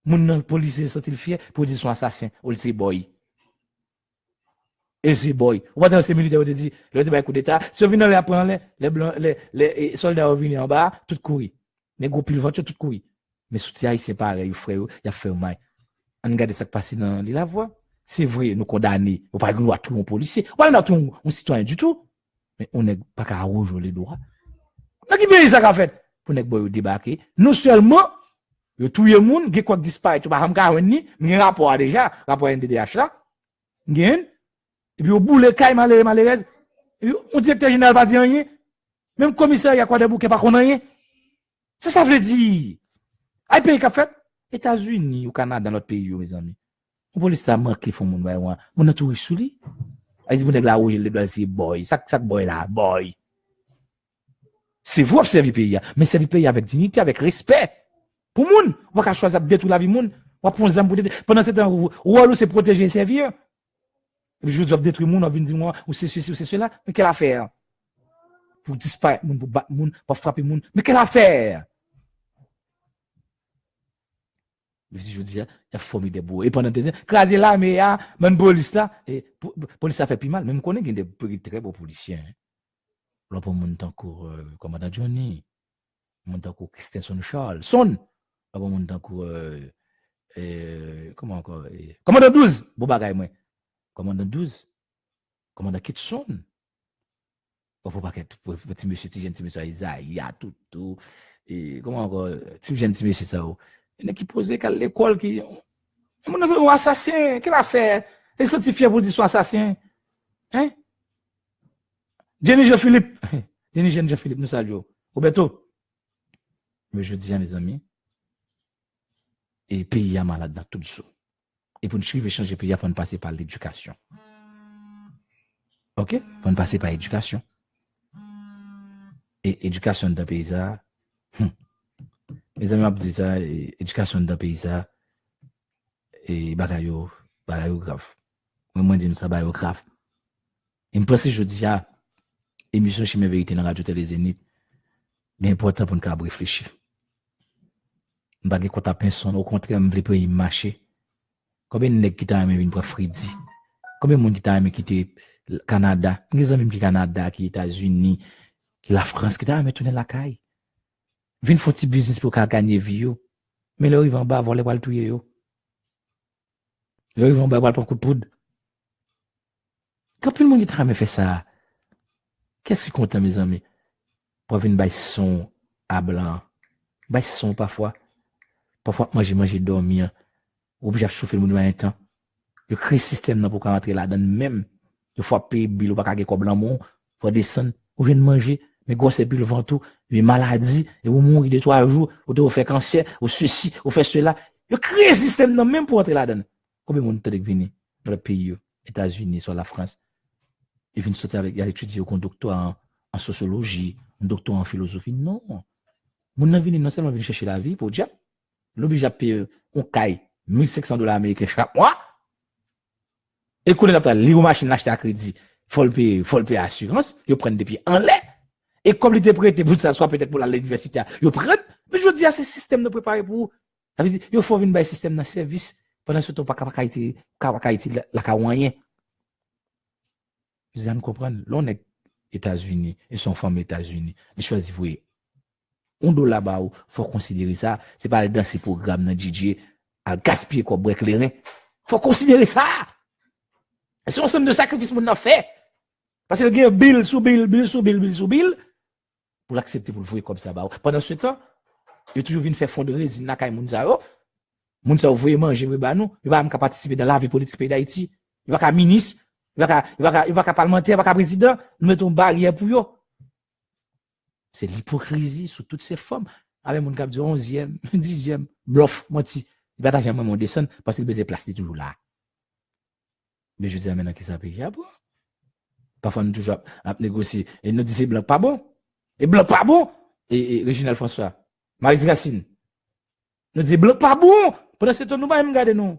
Speaker 1: Mon policier sont-ils fiers pour dire son assassin, ou le boy. Et c'est boy. On va dans ces militaires, on te dit, le débat coup d'état, si on vient apprendre les blancs, les soldats viennent en bas, tout courir. Les gros pile venture, tout courir. Mais soutien haïtien pareil, frère, il a fait mal. On regarde ça qui passe dans la voie. C'est vrai, nous condamner. On pas nous tout un policier. On pas tout un citoyen du tout. Mais on n'est pas qu'à rouge les droits. Dans qui pays ça qu'a fait? Pour ne pas débarquer. Non seulement, tout le monde, qui quoi disparaît, tu vas me ni, mais rapport déjà, rapport NDDH là. Gain. Et puis au bout les cailles malheureuses. Et puis on directeur général pas dire rien. Même commissaire il y a quoi de bouquet pas connaît rien. Ça veut dire. Ay pays qu'a fait États-Unis ou Canada dans notre pays mes amis. On police ça manqué font mon bail mon tout sous lui. Ay dit mon nèg la rouge le doit c'est boy. Ça boy là, boy. C'est vous observer pays mais servir pays avec dignité, avec respect. Pour moun, on va choisir détruire la vie moun. On va prendre zam pendant ce temps rôle c'est protéger et servir. Je dois détruire moun, on vient dire moi ou c'est ceci ou c'est cela, mais quelle affaire? Pour disparaître moun, pour battre moun, pour frapper moun, mais quelle affaire? Je dis, il y a formidable beau. Et pendant des ans, craser là, mais il y a, police là, et police ça fait plus mal. Même qu'on est des très beaux policiers. Là, pour mon temps, commandant Johnny, mon temps, Christensen Charles, son, là, pour mon temps, comment encore, commandant 12, bon bagay, moi. Commandant 12, commandant Kitson. Faut pas que petit monsieur, petit monsieur, Isaïe, tout, et comment encore, petit monsieur, ça, il y a qui posait à l'école qui. Un assassin, quelle affaire? Il est certifié pour dire son assassin. Hein? Jenny Jean-Philippe. Jenny Jean-Philippe, nous saluons. Roberto. Mais je dis à mes amis, et pays est malade dans tout ça. Et pour nous changer le pays, il faut passer par l'éducation. Ok? Il faut passer par l'éducation. Et éducation dans le pays, mes amis m'ont dit ça, éducation dans le pays, et bagayo grave. Moi, je dis ça, bagayo grave. Et je pense que je dis, émission chez mes vérités dans la radio télé Zénith, c'est important pour nous réfléchir. Je ne sais pas personne, au contraire, je veux pas y marcher. Combien de nègres qui t'a aimé pour Freddy? Combien de monde qui t'a aimé quitter le Canada? Les amis qui Canada, qui États-Unis, qui la France, qui t'a aimé tourner la caille? Vin font petit business pour gagner vie yo. Mais là ils vont bas voler pour tuer yo. Là ils vont bas pour coup de poudre. Quand tout le monde qui t'a fait ça, qu'est-ce qui compte mes amis? Pour venir bailler son à blanc. Bailler son parfois. Parfois moi j'ai mangé dormir. Obligé de chauffer le monde un temps. Yo crée système là pour rentrer là-dedans même. Il faut payer bill ou pas gagner comme blanc faut descendre ou je manger mais gros c'est plus le ventou, une maladie et vous mourir de 3 jours, ou de vous faire cancer, ou ceci, ou faire cela. Yo crée système là même pour entrer là-dedans. Combien de monde t'a venir dans le pays États-Unis soit la France. Ils viennent sortir avec il étudier au doctorat en sociologie, un doctorat en philosophie. Non. Mon nan vini non seulement venir chercher la vie pour diable. L'oblige à payer un caille $1,500 américains chaque mois. Et qu'on est là lire machine l'acheter à crédit, faut le payer assurance, ils prennent des pieds en lait. Et comme il était prêté pour ça, soit peut-être pour l'université, ils prennent. Mais je dis à ce système de préparer pour. Il faut venir un système de service pendant ce temps, pas la kawanyen. Vous allez comprendre. Là, on est États-Unis, et son femme États-Unis. Ils choisissent, vous voyez. On doit là-bas, faut considérer ça. C'est pas dans ces programmes, dans DJ, à gaspiller quoi, break les reins. Faut considérer ça. C'est un ensemble de sacrifices qu'on a fait. Parce que il y a bill sous bill. Pour l'accepter, pour le voir comme ça. Pendant ce temps, il y a toujours venu faire fond de résine dans le monde. Mounsa, vous voyez manger, vous il va pas participer dans la vie politique du pays d'Haïti. Il va pas ministre, il va pas parlementaire, il va pas président. Nous mettons barrière pour eux. C'est l'hypocrisie sous toutes ces formes. Avec mon cap du 11e, 10e, bluff, menti. Il va jamais mon descendre parce qu'il besoin de place toujours là. Mais je dis maintenant qui ça paye bon. Parfois nous toujours à négocier et nous disons blanc pas bon. Et blanc pas bon. Et Réginald François, Marie Racine. Nous disons blanc pas bon. Pendant ce temps nous pas même garder nous.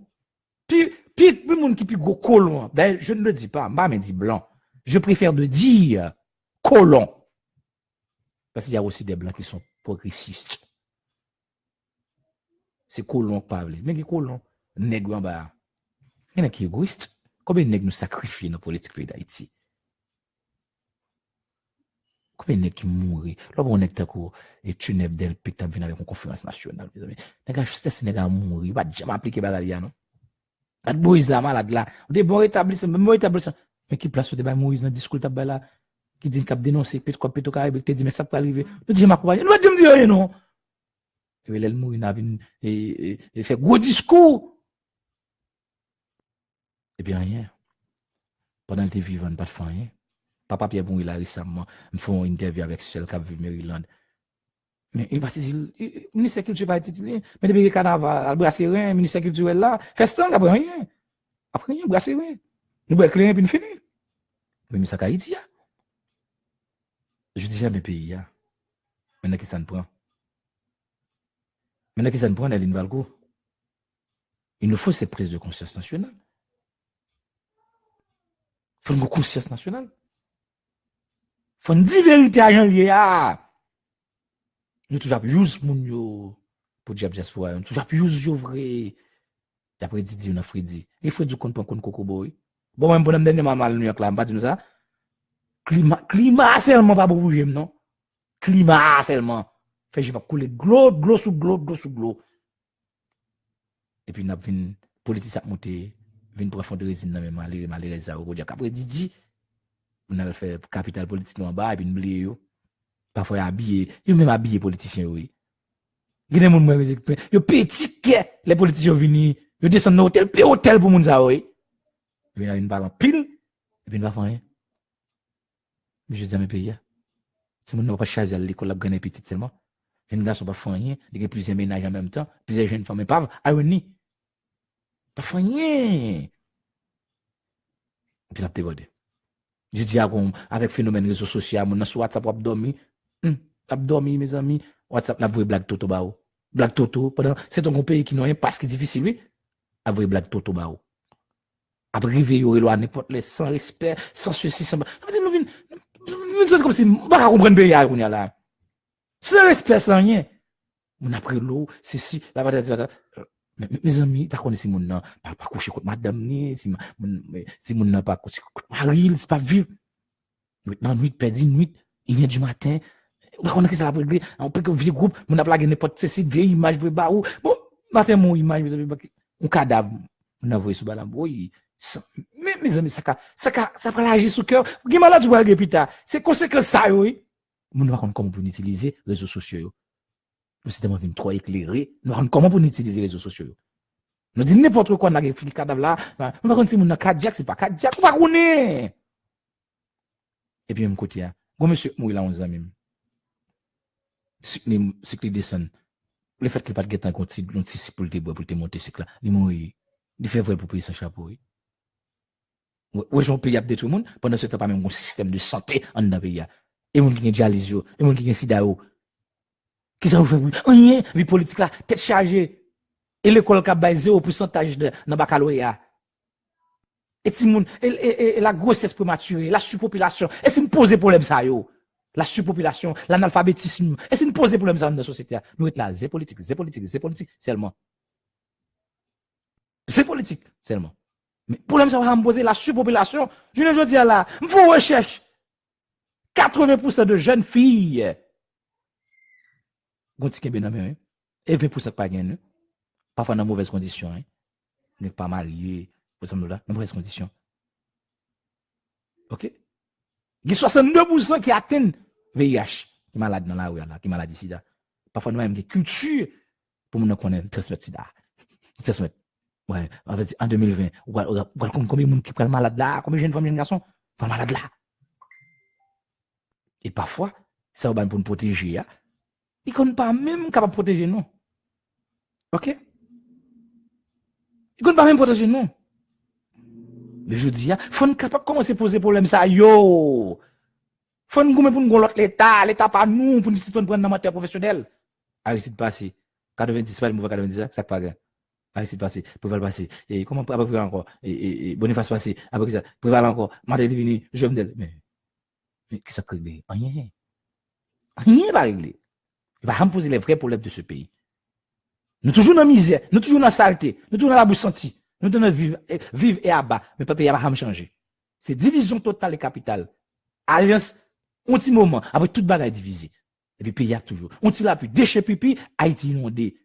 Speaker 1: Puis le monde qui plus gros colon. D'ailleurs, je ne le dis pas, je me dis blanc. Je préfère de dire colon. Parce qu'il y a aussi des blancs qui sont progressistes. C'est colon qui parle. Mais qui colon nègre en bas. Il y en a qui est égoïste. Combien de nègres nous sacrifiés dans la politique pays d'Haïti? Combien de nègres qui mourent? Là, on est d'accord, et tu n'es d'elle, puis tu as venu avec une conférence nationale, mes amis. Les gars, juste ces nègres mourir, il va jamais appliquer bagalia, non? La Moïse là, malade là. On dit bon rétablissement. Mais qui place au débat Moïse dans le discours tabla là, qui dit qu'il a dénoncé, peut-être quoi, peut-être Caraïbe, qui dit, mais ça peut arriver. Nous disons, ma compagnie, nous disons, dire rien, non? Et puis, l'elmou, il a venu, et fait gros discours. Et puis, rien. Pendant qu'il était vivant, pas de fin, rien. Papa Pierre Bon, il a récemment, me fait une interview avec celle qui a vu Maryland. Mais il va dire, le ministère de la Culture va être titulé, mais depuis le carnaval, le brasserie, le ministère de la Culture est là, festin, après rien. Après rien, brasserie. Nous bois clair, puis nous finissons. Mais ça, Haïti, je dis à mes pays, maintenant qui ça ne prend. Maintenant qui ça ne prend, Eline Valgo. Il nous faut cette prise de conscience nationale. Il faut une conscience nationale. Il faut une vérité à rien lié. Nous toujours use moun yo pour dire diaspora, nous toujours use yo vrai. D'après Didi, on a Freddy. Il faut du compte pour compte Coco Boy. Bon, même pour nous donner mal New York là, pas dire ça. Climat seulement pas pour bouger, non? Climat seulement. Fait j'ai pas couler glow sous glow. Et puis n'a vinn politique a monté, vinn pour fond de résine dans même malheureux ça au dire qu'après Didi, on a fait capital politique en bas et puis oublier yo. Parfois habillé, yo même habillé politicien oui. Il y a des gens yo petit les politiciens venus, yo descend dans hôtel pour moun ça oui. Et puis il y a une balle en pile et puis il va faire rien. Mais je dis à mes pays, si moun n'a pas chargé à l'école la grande petite seulement, les gars sont pas faire rien, il y a plusieurs ménages en même temps, plusieurs jeunes femmes pas irony. Pas faire rien. Puis ça débordé. Je dis avec phénomène réseaux sociaux, mon sur WhatsApp a dormi mes amis, WhatsApp la voix blague Toto bao. Blague Toto pendant c'est un pays qui n'a rien parce que difficile oui. A voix blague Toto bao. Après river yo à n'importe les sans respect, sans ceci sans nous comme si pas comprendre pays là. Sans respect sans rien. On après l'eau, ceci, mes amis, pas connaître si mon nan pas coucher contre madame ni si mon nan pas coucher contre Marie, c'est pas vivre. Dans nuit perdu nuit, il vient du matin. On a que ça la régler, on peut que vieux groupe, on a plagué n'importe ceci vieille image pour ba ou. Bon, matin mon image mes amis, un cadavre, on a voyé sur balam. Oui, mes amis ça prend l'agir sous cœur. Qui malade ou aller pita. C'est conséquence ça oui. On ne va pas comment pour utiliser les réseaux sociaux. Nous sommes venus trop éclairés. Nous avons comment pour utiliser les réseaux sociaux. Nous disons n'importe quoi, on a fait le cadavre là. Nous avons dit que cardiaque, c'est pas cardiaque, on va connaître. Et puis, même côté, monsieur Mouila, on a même. Ce qui descend, le fait qu'il n'y ait pas de guet en continu, on tisse pour te monter, c'est là. Il mourit. Il fait vrai pour payer son chapeau. Oui, j'en paye à tout le monde. Pendant ce temps, pas même un système de santé en dans le pays. Et mon qui est dialyse, et mon qui est sida. Qui ça vous fait? Rien, vie politique là, tête chargée. Et l'école qui a basé 0% dans le baccalauréat. Et la grossesse prématurée, la surpopulation. Et c'est une pose problème ça yo. La surpopulation, l'analphabétisme. Et c'est une pose problème ça dans la société. Nous être là, c'est politique seulement. C'est politique seulement. Mais problème ça va me poser la surpopulation. Je ne dis là, vous recherchez 80% de jeunes filles. Gonti bien hein. Et 20% pas gagne. Parfois dans mauvaises conditions hein. N'est pas marié, pour ça là, dans mauvaises conditions. OK? Il y a 62% qui atteignent VIH, qui malade dans la rue là, qui malade sida. Parfois nous même des cultures pour nous connaître transmettre sida. Transmettre. Ouais, en 2020, combien de monde qui prend malade là, combien de jeunes femmes et garçons prend malade là. Et parfois, ça va pour nous protéger. Ils ne sont pas même capables de protéger nous. OK? Ils ne sont pas même protéger nous. Mais je dis, il faut être capable de commencer à poser problème ça. Yo! Il faut nous pour nous l'autre l'État pas nous, pour nous citoyens prendre dans matière professionnelle. Arrêtez de passer. 90, pas le mauvais 90, ça pas grave. Arrêtez de passer. Préval passer. Et comment après encore? Et Boniface passer. Après ça, Préval encore. Madeleine Divini, Jomdel. Mais qui ça régler? Rien. Rien va régler. Il va poser les vrais problèmes de ce pays. Nous toujours dans la misère, nous toujours dans la saleté, nous toujours dans la boue sentie. Nous devons vivre et abat, mais pas pays pas changer. C'est division totale et capitale. Alliance, un petit moment, après toute bagaille divisée. Et puis pays a toujours. On tire la pluie, déchet pipi, Haïti inondé.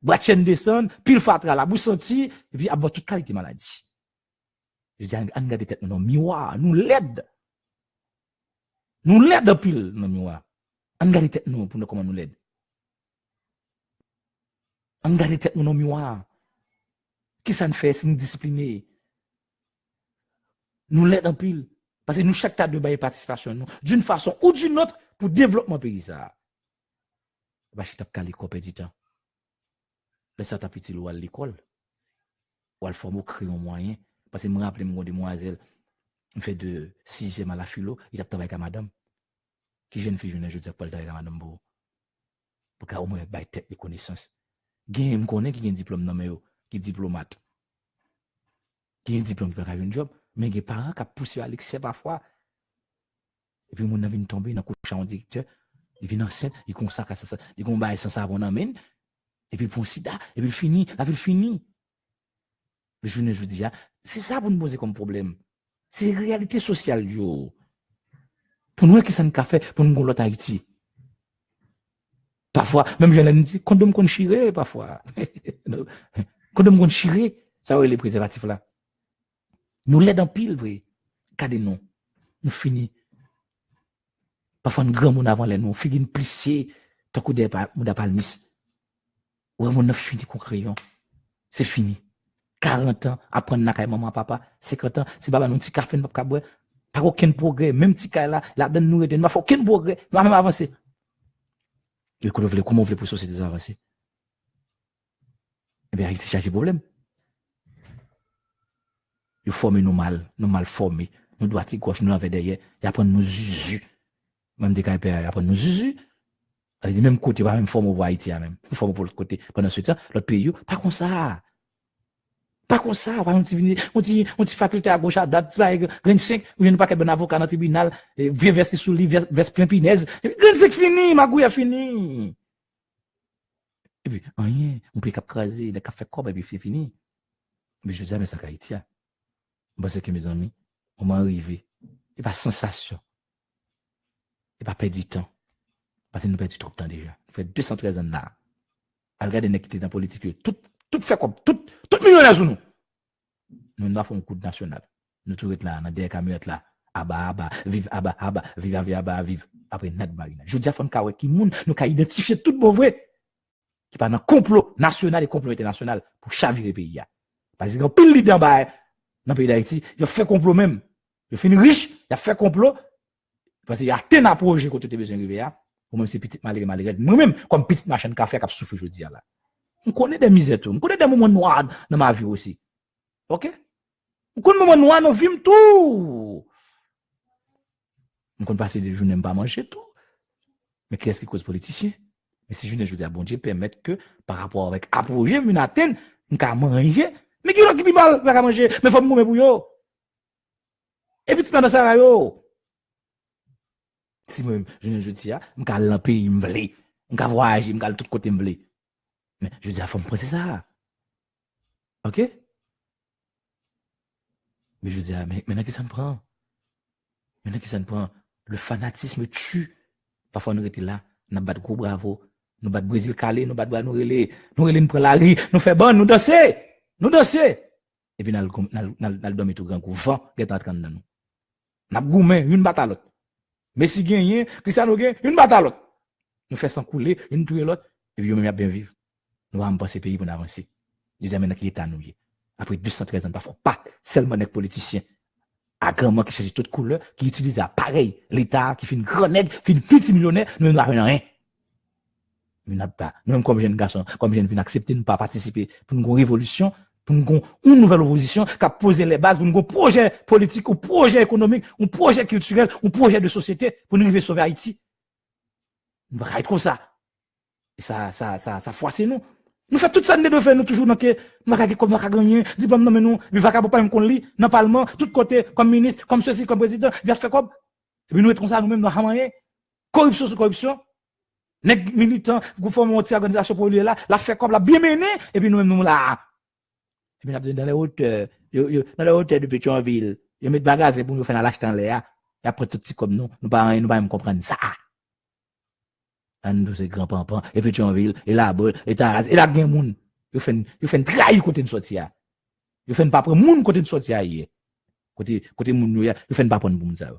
Speaker 1: Boîtienne descend, pile fatra la bouche senti, et puis avoir toute qualité maladie. Je dis, on garde tête dans miroir, nous l'aide. Nous l'aide pile dans miroir. On garde tête nous pour nous comment nous l'aide. On garde tête nous dans miroir. Qui ça nous fait, c'est nous discipliner. Nous l'aide en pile. Parce que nous, chaque tas de bail participation, nous, d'une façon ou d'une autre, pour développement pays, ça. Bah, je tape l'école petit temps. Laisse ça taper à l'école. Ou à le former, créer un moyen. Parce que je me rappelle, mon demoiselle, il fait de 6e à la philo, il a travaillé avec madame. Qui jeune fille, je dis pas le travail avec madame pour qu'au moins, bail tête de connaissances. Gen, me connaît qui a un diplôme dans mes qui est diplomate. Qui a un diplôme qui peut faire un job, mais il y a des parents qui ont poussé à l'excès parfois. Et puis, mon ami vient tomber dans le couche en directeur, il vient enceinte, il consacre à ça, il combat sans savon amène, et puis pour sida, et puis fini, la vie finie. Mais je dis, c'est ça pour nous poser comme problème. C'est la réalité sociale, yo. Pour nous, qui ça nous a fait pour nous l'autre Haïti? Parfois, même je l'ai dit, condom qu'on chire, parfois. Condom qu'on chire, ça aurait les préservatifs là. Nous l'aide en pile, vrai. Cadez nous. Nous finissons. Parfois, nous grand monde avant les nous. Figure plissé. Tant qu'on n'a pas le mis. Ouais, on a fini qu'on crayon. C'est fini. 40 ans, apprendre à maman, papa. 50 ans, c'est pas un petit café, pas boire. Pas aucun progrès. Même petit cas là, la donne nous ne fait aucun progrès. Nous même avancer. Et comment vous voulez pour la société avancer? Eh bien, c'est chercher problème. Nous formons nous mal formés. Nous doigts et gauche, nous l'avons derrière. Et après, nous usus. Même des cas, après, nous usus. Même côté, pas même forme au Haïti, même. Nous formons pour l'autre côté. Pendant ce temps, l'autre pays, pas comme ça. Pas comme ça. On dit faculté à gauche à date, grain 5, ou une paquet bon avocat dans le tribunal, vieux verser sous lui, vers plein pinaise. Grain 5 fini, ma gouille a fini. Et puis, rien, on peut craser, il a fait quoi, et puis c'est fini. Mais je dis, mais ça, Haïti, parce que mes amis, on m'a arrivé. Et pas sensation. Et pas perdre du temps. Parce que nous perdons trop de temps déjà. Nous faisons 213 ans là. À regarder les qui étaient dans la politique, tout fait comme, tout millionnaire sur nous. Nous n'avons pas un coup de national. Nous tous là, dans des camionnettes là. Vive, vive. Après, net marina. Je dis à Fonkawe qui moun, nous avons identifié tout bon vrai. Qui parle dans complot national et complot international pour chavirer le pays. Parce que quand pile leader dans le pays d'Haïti, il a fait complot même. Il a fini riche, il a fait complot. Parce qu'il y a un projet que tu as besoin de rivière. Ou même ces petites malgré. Moi-même, comme petite machine café qui a souffert aujourd'hui là. On connaît des misères tout. On connaît des moments noirs dans ma vie aussi. OK? On connaît des moments noirs dans vie tout. On connaît passer des journées pas manger tout. Mais qu'est-ce qui cause politicien? Mais si je dis à bon Dieu permettre que par rapport avec un projet, une atteinte, on peut manger. Mais qui est-ce qui peut pas manger? Mais faut me pour yo. Et puis tu dans ça yo. Si moi je dis on peut aller pays m'blé, on peut voyager, on peut aller tout côté m'blé. Mais je dis faut me penser ça. OK? Mais je dis mais maintenant qui ça me prend? Maintenant qui ça me prend? Le fanatisme tue. Parfois nous étions là, nous bat gros bravo, nous bat Brésil calé, nous bat nous relé nous prend la rue, nous fait bon, nous danser. Et puis nous dormir tout grand coup vent qui est en train de nous. N'a goumé une batte à l'autre. Messi gagne, Cristiano gagne, une batte à l'autre. Nous fait sans couler, une tuer l'autre et puis nous même bien vivre. Nous allons passer pays pour avancer. Nous amène qui état nous. Après 213 ans pas seulement des politiciens agrément qui cherchent toutes couleurs, qui utilisent appareil, l'État, qui fait une grande nègre, fait une petite millionnaire, nous n'avons rien. Nous n'avons pas. Nous, comme jeunes garçons, comme jeunes filles, accepter de ne pas participer pour une révolution, pour une nouvelle opposition, qui a posé les bases pour un projet politique, un projet économique, un projet culturel, un projet de société, pour nous sauver Haïti. Nous ne va pas être comme ça. Et ça froisse nous. Nous faisons tout ça, nous devons nous toujours dans que nous avons gagné, diplôme, nous ne pouvons pas nous lit dans le Parlement, tout côté, comme ministre, comme ceci, comme président, nous faire comme. Et puis nous sommes ça nous-mêmes dans la corruption sur corruption. Les militants, nous formons une organisation pour lui là, la fait comme la bien menée, et puis nous-mêmes nous là. puis dans les hauteurs, dans les hauteurs de Pétionville, ils mettent bagages pour nous faire l'acheter en l'air. Et après tout petit comme nous pas même comprendre ça. Nous c'est grand pampan et Pétionville et là bol et Taraz et là gen moun. Yo fait trahir côté de sortir. Yo fait pas prendre moun côté de sortir hier. Côté moun nou ya, yo fait pas prendre moun ça.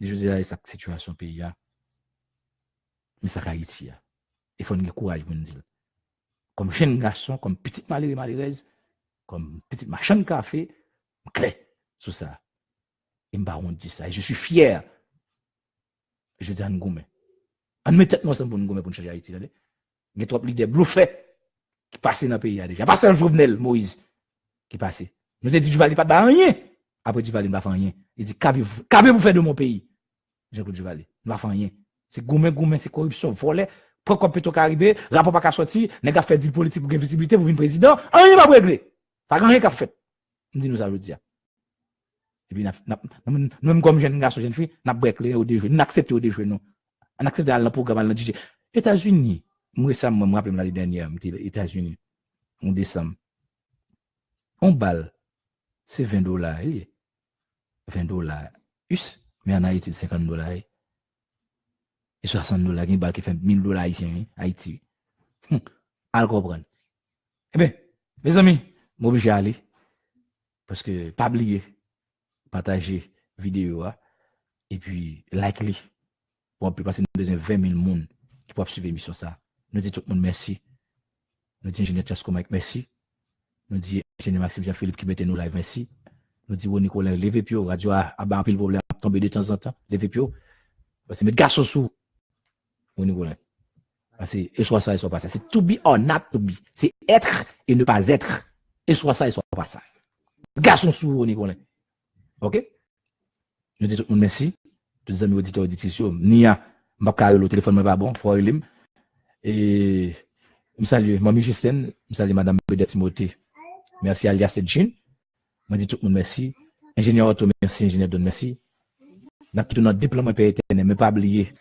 Speaker 1: Je dis là cette situation pays là. Mais ça Haïti. Il faut un courage pour nous dire. Comme jeune garçon, comme petite malheureuse, comme petite machin de café, clé sur ça. Et on dit ça. Et je suis fier. Je dis à Ngoumé. On met tête ensemble pour Ngoumé pour changer Haïti. Il y a trop leaders bluffés qui passent dans le pays déjà. Pas un Jovenel Moïse qui passe. Nous avons dit, je ne vais pas faire rien. Après, je ne vais pas faire rien. Il dit, qu'avez-vous fait de mon pays? Jean-Claude Duvalier. Ne va faire rien. C'est goumé, c'est corruption, voler. Pourquoi peut-on arriver? Rapport pas qu'à sortir, n'est qu'à faire des politiques pour visibilité pour venir président. Rien va régler. Pas rien qu'à fait. Nous disons ça, je dis. Et puis, nous, comme jeune garçon, jeune fille, nous avons au déjeuner, nous acceptons au déjeuner, non. On accepte dans le programme, on dit, États-Unis, moi, ça, me rappelle l'année dernière, États-Unis, en décembre. On balle, c'est $20, $20, mais en Haïti, c'est $50. Et $60, il y a un qui fait $1000 ici, Haïti. À le comprendre. Eh bien, mes amis, je suis obligé d'aller. Parce que, pas oublier, partager vidéo, et puis, like-les. Pour on peut passer nous 20 000 personnes qui peuvent suivre l'émission ça. Nous disons tout le monde merci. Nous disons ingénieur Chasco Mike merci. Nous disons ingénieur Maxime Jean-Philippe qui mettait nous live merci. Nous disons Nicolas levez pio radio a un pile problème tomber de temps en temps levez pio. Parce que mettre garçon sous Nicolas. Parce que et soit ça et soit pas ça. C'est to be or not to be. C'est être et ne pas être. Et soit ça et soit pas ça. Garçon sous Nicolas. OK? Nous disons tout le monde merci. Tous les amis auditeurs auditrices, Nia, m'pa le téléphone n'est pas bon, faut elim. Et me salue Mamie Justine, me salue Madame Bédé Timothée. Merci alias Edjin. Je dis tout le monde merci. Ingénieur Otto, merci. Ingénieur Don, merci. N'a quitté notre déploiement pays éternel, mais pas oublier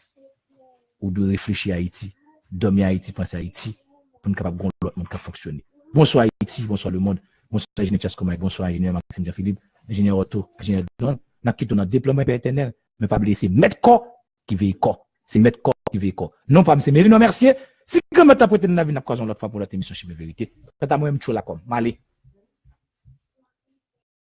Speaker 1: ou de réfléchir à Haïti, dormir à Haïti, penser à Haïti, pour nous capable de l'autre monde qui fonctionner. Bonsoir Haïti, bonsoir le monde. Bonsoir ingénieur Chasco Mike, bonsoir ingénieur Maxime Jean-Philippe, ingénieur Otto, ingénieur Don. N'a quitté notre déploiement pays éternel. Mais pas oublier, c'est mettre corps qui veut corps. C'est mettre corps qui veut corps. Non pas M. Mérino Mercier. Si comme tu as prêté dans la vie, n'a pas l'autre fois pour la émission chez Vérité. Faites à moi, je suis là comme. Allez.